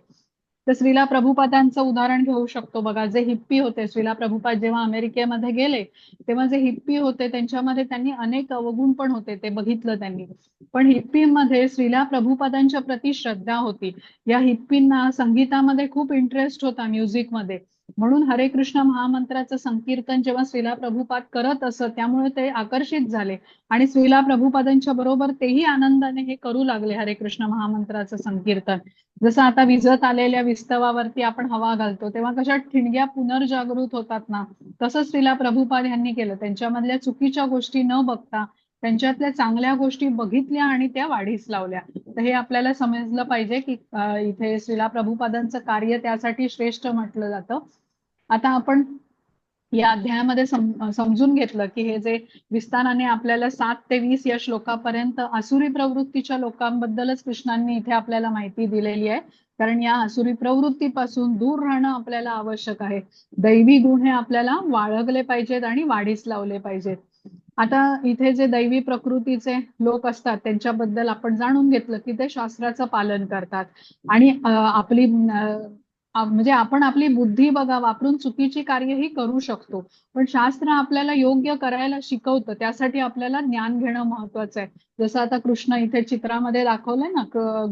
तर श्रीला प्रभुपादांचं उदाहरण घेऊ शकतो बघा. जे हिप्पी होते, श्रीला प्रभुपाद जेव्हा अमेरिकेमध्ये गेले तेव्हा जे हिप्पी होते त्यांच्यामध्ये त्यांनी अनेक अवगुण पण होते, ते बघितलं त्यांनी. पण हिप्पीमध्ये श्रीला प्रभुपादांच्या प्रति श्रद्धा होती. या हिप्पींना संगीतामध्ये खूप इंटरेस्ट होता, म्युझिकमध्ये. म्हणून हरे कृष्ण महामंत्राचं संकीर्तन जेव्हा श्रीला प्रभुपाद करत असत, त्यामुळे ते आकर्षित झाले आणि श्रीला प्रभुपादांच्या बरोबर तेही आनंदाने हे करू लागले हरे कृष्ण महामंत्राचं संकीर्तन. जसं आता विझत आलेल्या विस्तवावरती आपण हवा घालतो तेव्हा कशा ठिणग्या पुनर्जागृत होतात ना, तसं श्रीला प्रभुपाद यांनी केलं. त्यांच्यामधल्या चुकीच्या गोष्टी न बघता त्यांच्यातल्या चांगल्या गोष्टी बघितल्या आणि त्या वाढीस लावल्या. तर हे आपल्याला समजलं पाहिजे की इथे श्रीला प्रभुपादांचं कार्य त्यासाठी श्रेष्ठ म्हटलं जातं. आता आपण या अध्यायामध्ये समजून घेतलं की हे जे विस्ताराने आपल्याला 7 ते 20 या श्लोकापर्यंत आसुरी प्रवृत्तीच्या लोकांबद्दलच कृष्णांनी इथे आपल्याला माहिती दिलेली आहे. कारण या आसुरी प्रवृत्तीपासून दूर राहणं आपल्याला आवश्यक आहे. दैवी गुण हे आपल्याला बाळगले पाहिजेत आणि वाढीस लावले पाहिजेत. आता इथे जे दैवी प्रकृतीचे लोक असतात त्यांच्याबद्दल आपण जाणून घेतलं की ते शास्त्राचं पालन करतात आणि आपली म्हणजे आपण आपली बुद्धी बघा वापरून चुकीची कार्यही करू शकतो. पण शास्त्र आपल्याला योग्य करायला शिकवतं, त्यासाठी आपल्याला ज्ञान घेणं महत्वाचं आहे. जसं आता कृष्ण इथे चित्रामध्ये दाखवलंय ना,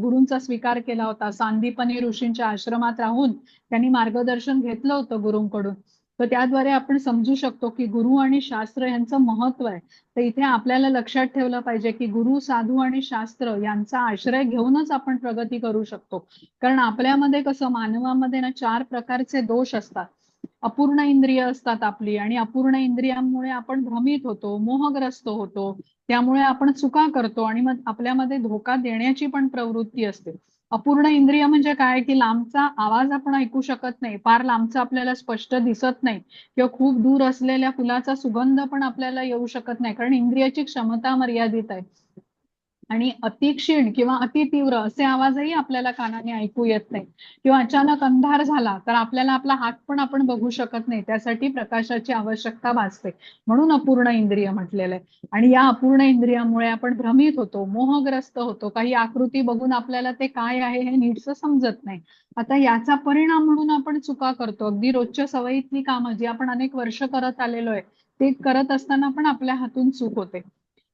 गुरूंचा स्वीकार केला होता. सांदीपनी ऋषींच्या आश्रमात राहून त्यांनी मार्गदर्शन घेतलं होतं गुरूंकडून. तर त्याद्वारे आपण समजू शकतो की गुरु आणि शास्त्र यांचं महत्व आहे. तर इथे आपल्याला लक्षात ठेवलं पाहिजे की गुरु, साधू आणि शास्त्र यांचा आश्रय घेऊनच आपण प्रगती करू शकतो. कारण आपल्यामध्ये कसं मानवामध्ये ना 4 प्रकारचे दोष असतात. अपूर्ण इंद्रिय असतात आपली आणि अपूर्ण इंद्रियांमुळे आपण भ्रमित होतो, मोहग्रस्त होतो. त्यामुळे आपण चुका करतो आणि मग आपल्यामध्ये धोका देण्याची पण प्रवृत्ती असते. अपूर्ण इंद्रिय म्हणजे काय की लांबचा आवाज आपण ऐकू शकत नाही, फार लांबचा आपल्याला स्पष्ट दिसत नाही किंवा खूप दूर असलेल्या फुलाचा सुगंध पण आपल्याला येऊ शकत नाही, कारण इंद्रियाची क्षमता मर्यादित आहे. आणि अतिक्षीण किंवा अतितीव्र असे आवाजही आपल्याला कानाने ऐकू येत नाही. किंवा अचानक अंधार झाला तर आपल्याला आपला हात पण आपण बघू शकत नाही, त्यासाठी प्रकाशाची आवश्यकता भासते. म्हणून अपूर्ण इंद्रिय म्हटलेलं आहे. आणि या अपूर्ण इंद्रियामुळे आपण भ्रमित होतो, मोहग्रस्त होतो. काही आकृती बघून आपल्याला ते काय आहे हे नीटसं समजत नाही. आता याचा परिणाम म्हणून आपण चुका करतो. अगदी रोजच्या सवयीतली कामं जी आपण अनेक वर्ष करत आलेलो आहे ते करत असताना पण आपल्या हातून चूक होते.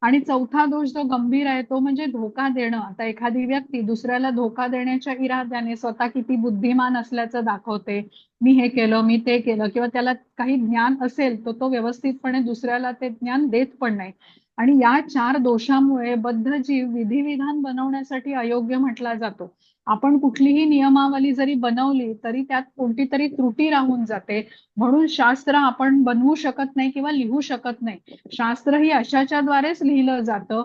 आणि चौथा दोष जो गंभीर आहे तो म्हणजे धोका देणं. आता एखादी व्यक्ती दुसऱ्याला धोका देण्याच्या इराद्याने स्वतः किती बुद्धिमान असल्याचं दाखवते. मी हे केलं, मी ते केलं, किंवा त्याला काही ज्ञान असेल तर तो व्यवस्थितपणे दुसऱ्याला ते ज्ञान देत पण नाही. आणि या 4 दोषांमुळे बद्ध जीव विधिविधान बनवण्यासाठी अयोग्य म्हटला जातो. आपण कुठलीही नियमावली जरी बनवली तरी त्यात कोणती तरी त्रुटी राहून जाते. म्हणून शास्त्र आपण बनवू शकत नाही किंवा लिहू शकत नाही. शास्त्र ही अशाच्या द्वारेच लिहिलं जातं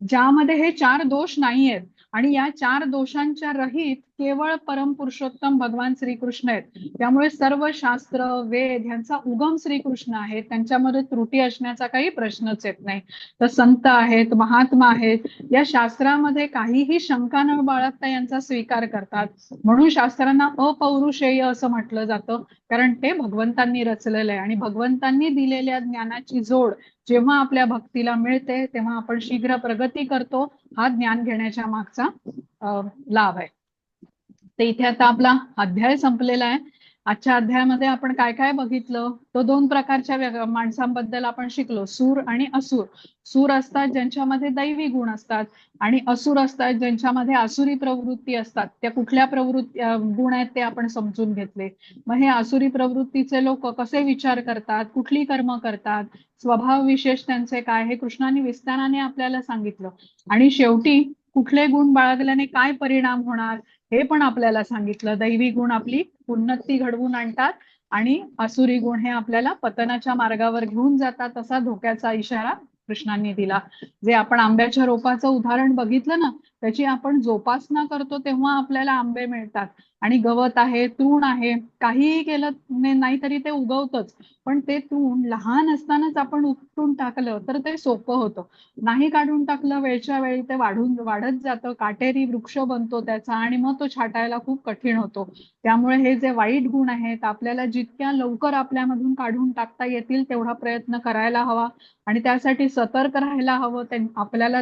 ज्यामध्ये हे 4 दोष नाहीयेत. आणि या 4 दोषांच्या रहित केवळ परमपुरुषोत्तम भगवान श्रीकृष्ण आहेत. त्यामुळे सर्व शास्त्र, वेद यांचा उगम श्रीकृष्ण आहे. त्यांच्यामध्ये त्रुटी असण्याचा काही प्रश्नच येत नाही. तर संत आहेत, महात्मा आहेत, या शास्त्रामध्ये काहीही शंका न बाळगता यांचा स्वीकार करतात. म्हणून शास्त्रांना अपौरुषेय असं म्हटलं जातं, कारण ते भगवंतांनी रचलेलं आहे. आणि भगवंतांनी दिलेल्या ज्ञानाची जोड जेव्हा आपल्या भक्तीला मिळते तेव्हा आपण शीघ्र प्रगती करतो. हा ज्ञान घेण्याच्या मागचा लाभ आहे. तर इथे आता आपला अध्याय संपलेला आहे. आजच्या अध्यायामध्ये आपण काय काय बघितलं, तो 2 प्रकारच्या माणसांबद्दल आपण शिकलो, सूर आणि असुर. सूर असतात ज्यांच्यामध्ये दैवी गुण असतात आणि असुर असतात ज्यांच्यामध्ये आसुरी प्रवृत्ती असतात. त्या कुठल्या गुण आहेत ते आपण समजून घेतले. मग हे आसुरी प्रवृत्तीचे लोक कसे विचार करतात, कुठली कर्म करतात, स्वभाव विशेष त्यांचे काय, हे कृष्णाने विस्ताराने आपल्याला सांगितलं. आणि शेवटी कुठले गुण बाळगल्याने काय परिणाम होणार हे पण आपल्याला सांगितलं. दैवी गुण आपली उन्नती घडवून आणतात आणि आसुरी गुण हे आपल्याला पतनाच्या मार्गावर घेऊन जातात, असा धोक्याचा इशारा कृष्णांनी दिला. जे आपण आंब्याच्या रोपाचं उदाहरण बघितलं ना, त्याची आपण जोपासना करतो तेव्हा आपल्याला आंबे मिळतात. आणि गवत आहे, तृण आहे, काहीही केलं नाही तरी ते उगवतच. पण ते तृण लहान असतानाच आपण उपटून टाकलं तर ते सोपं होतं. नाही काढून टाकलं वेळच्या वेळी ते वाढत जातं, काटेरी वृक्ष बनतो त्याचा आणि मग तो छाटायला खूप कठीण होतो. त्यामुळे हे जे वाईट गुण आहेत आपल्याला जितक्या लवकर आपल्यामधून काढून टाकता येतील तेवढा प्रयत्न करायला हवा आणि त्यासाठी सतर्क राहायला हवं. आपल्याला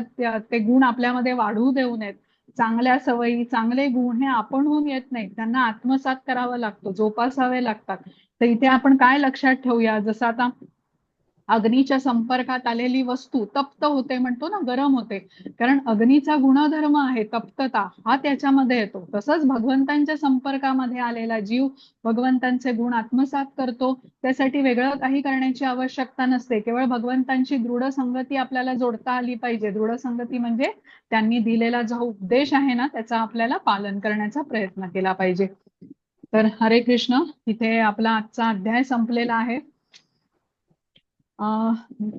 ते गुण आपल्यामध्ये वाढू देऊ नयेत. चांगल्या सवयी, चांगले गुण हे आपणहून येत नाहीत, त्यांना आत्मसात करावं लागतं, जोपासावे लागतात. तर इथे आपण काय लक्षात ठेवूया, जसं आता अग्नीच्या संपर्कात आलेली वस्तू तप्त होते म्हणतो ना, गरम होते, कारण अग्नीचा गुणधर्म आहे तप्तता, हा त्याच्यामध्ये येतो. तसंच भगवंतांच्या संपर्कामध्ये आलेला जीव भगवंतांचे गुण आत्मसात करतो. त्यासाठी वेगळं काही करण्याची आवश्यकता नसते. केवळ भगवंतांची दृढ संगती आपल्याला जोडता आली पाहिजे. दृढ संगती म्हणजे त्यांनी दिलेला जो उपदेश आहे ना, त्याचा आपल्याला पालन करण्याचा प्रयत्न केला पाहिजे. तर हरे कृष्ण. इथे आपला आजचा अध्याय संपलेला आहे.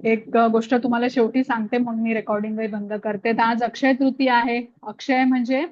एक गोष्ट तुम्हाला शेवटी सांगते, म्हणून मी रेकॉर्डिंग बंद करते. तर आज अक्षय तृतीया आहे. अक्षय म्हणजे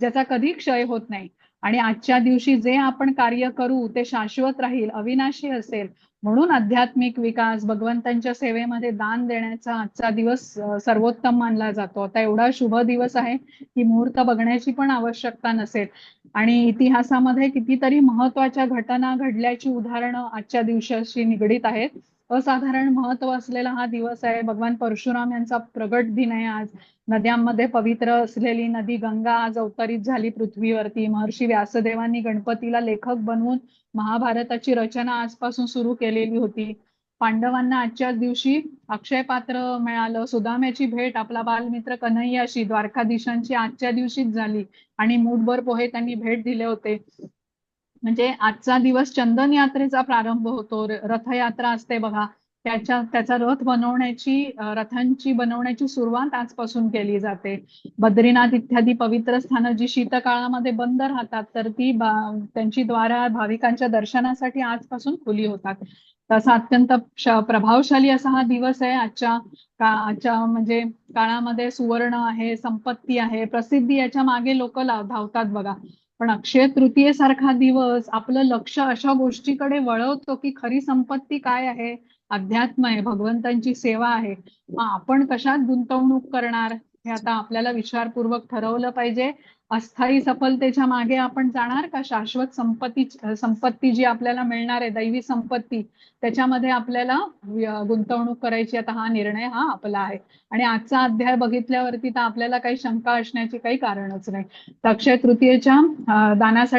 ज्याचा कधी क्षय होत नाही. आणि आजच्या दिवशी जे आपण कार्य करू ते शाश्वत राहील, अविनाशी असेल. म्हणून आध्यात्मिक विकास, भगवंतांच्या सेवेमध्ये दान देण्याचा आजचा दिवस सर्वोत्तम मानला जातो. आता एवढा शुभ दिवस आहे की मुहूर्त बघण्याची पण आवश्यकता नसेल. आणि इतिहासामध्ये कितीतरी महत्वाच्या घटना घडल्याची उदाहरणं आजच्या दिवसाशी निगडीत आहेत. असाधारण महत्व असलेला हा दिवस आहे. भगवान परशुराम यांचा प्रगट दिन आहे आज. नद्यांमध्ये पवित्र असलेली नदी गंगा आज अवतरित झाली पृथ्वीवरती. महर्षी व्यासदेवांनी गणपतीला लेखक बनवून महाभारताची रचना आजपासून सुरू केलेली होती. पांडवांना आजच्याच दिवशी अक्षय पात्र मिळालं. सुदाम्याची भेट आपला बालमित्र कन्हैयाशी द्वारकाधीशांची आजच्या दिवशीच झाली आणि मूठभर पोहे त्यांनी भेट दिले होते. म्हणजे आजचा दिवस चंदन यात्रेचा प्रारंभ होतो. रथयात्रा असते बघा, त्याचा रथ रथांची बनवण्याची सुरुवात आजपासून केली जाते. बद्रीनाथ इत्यादी पवित्र स्थानं जी शीतकाळामध्ये बंद राहतात तर ती त्यांची द्वारा भाविकांच्या दर्शनासाठी आजपासून खुली होतात. तसा अत्यंत प्रभावशाली असा हा दिवस आहे. आजच्या म्हणजे काळामध्ये सुवर्ण आहे, संपत्ती आहे, प्रसिद्धी, याच्या मागे लोक धावतात बघा. पण अक्षय तृतीयेसारखा दिवस आपलं लक्ष अशा गोष्टीकडे वळवतो की खरी संपत्ती काय आहे, अध्यात्म आहे, भगवंतांची सेवा आहे. मग आपण कशात गुंतवणूक करणार हे आता आपल्याला विचारपूर्वक ठरवलं पाहिजे. अस्थायी सफलतेच्या मागे आपण जाणार का शाश्वत संपत्ती जी आपल्याला मिळणार आहे, दैवी संपत्ती, त्याच्यामध्ये आपल्याला गुंतवणूक करायची? आता हा निर्णय हा आपला आहे. आणि आजचा अध्याय बघितल्यावरती तर आपल्याला काही शंका असण्याची काही कारणच नाही. अक्षय तृतीयेच्या दानासाठी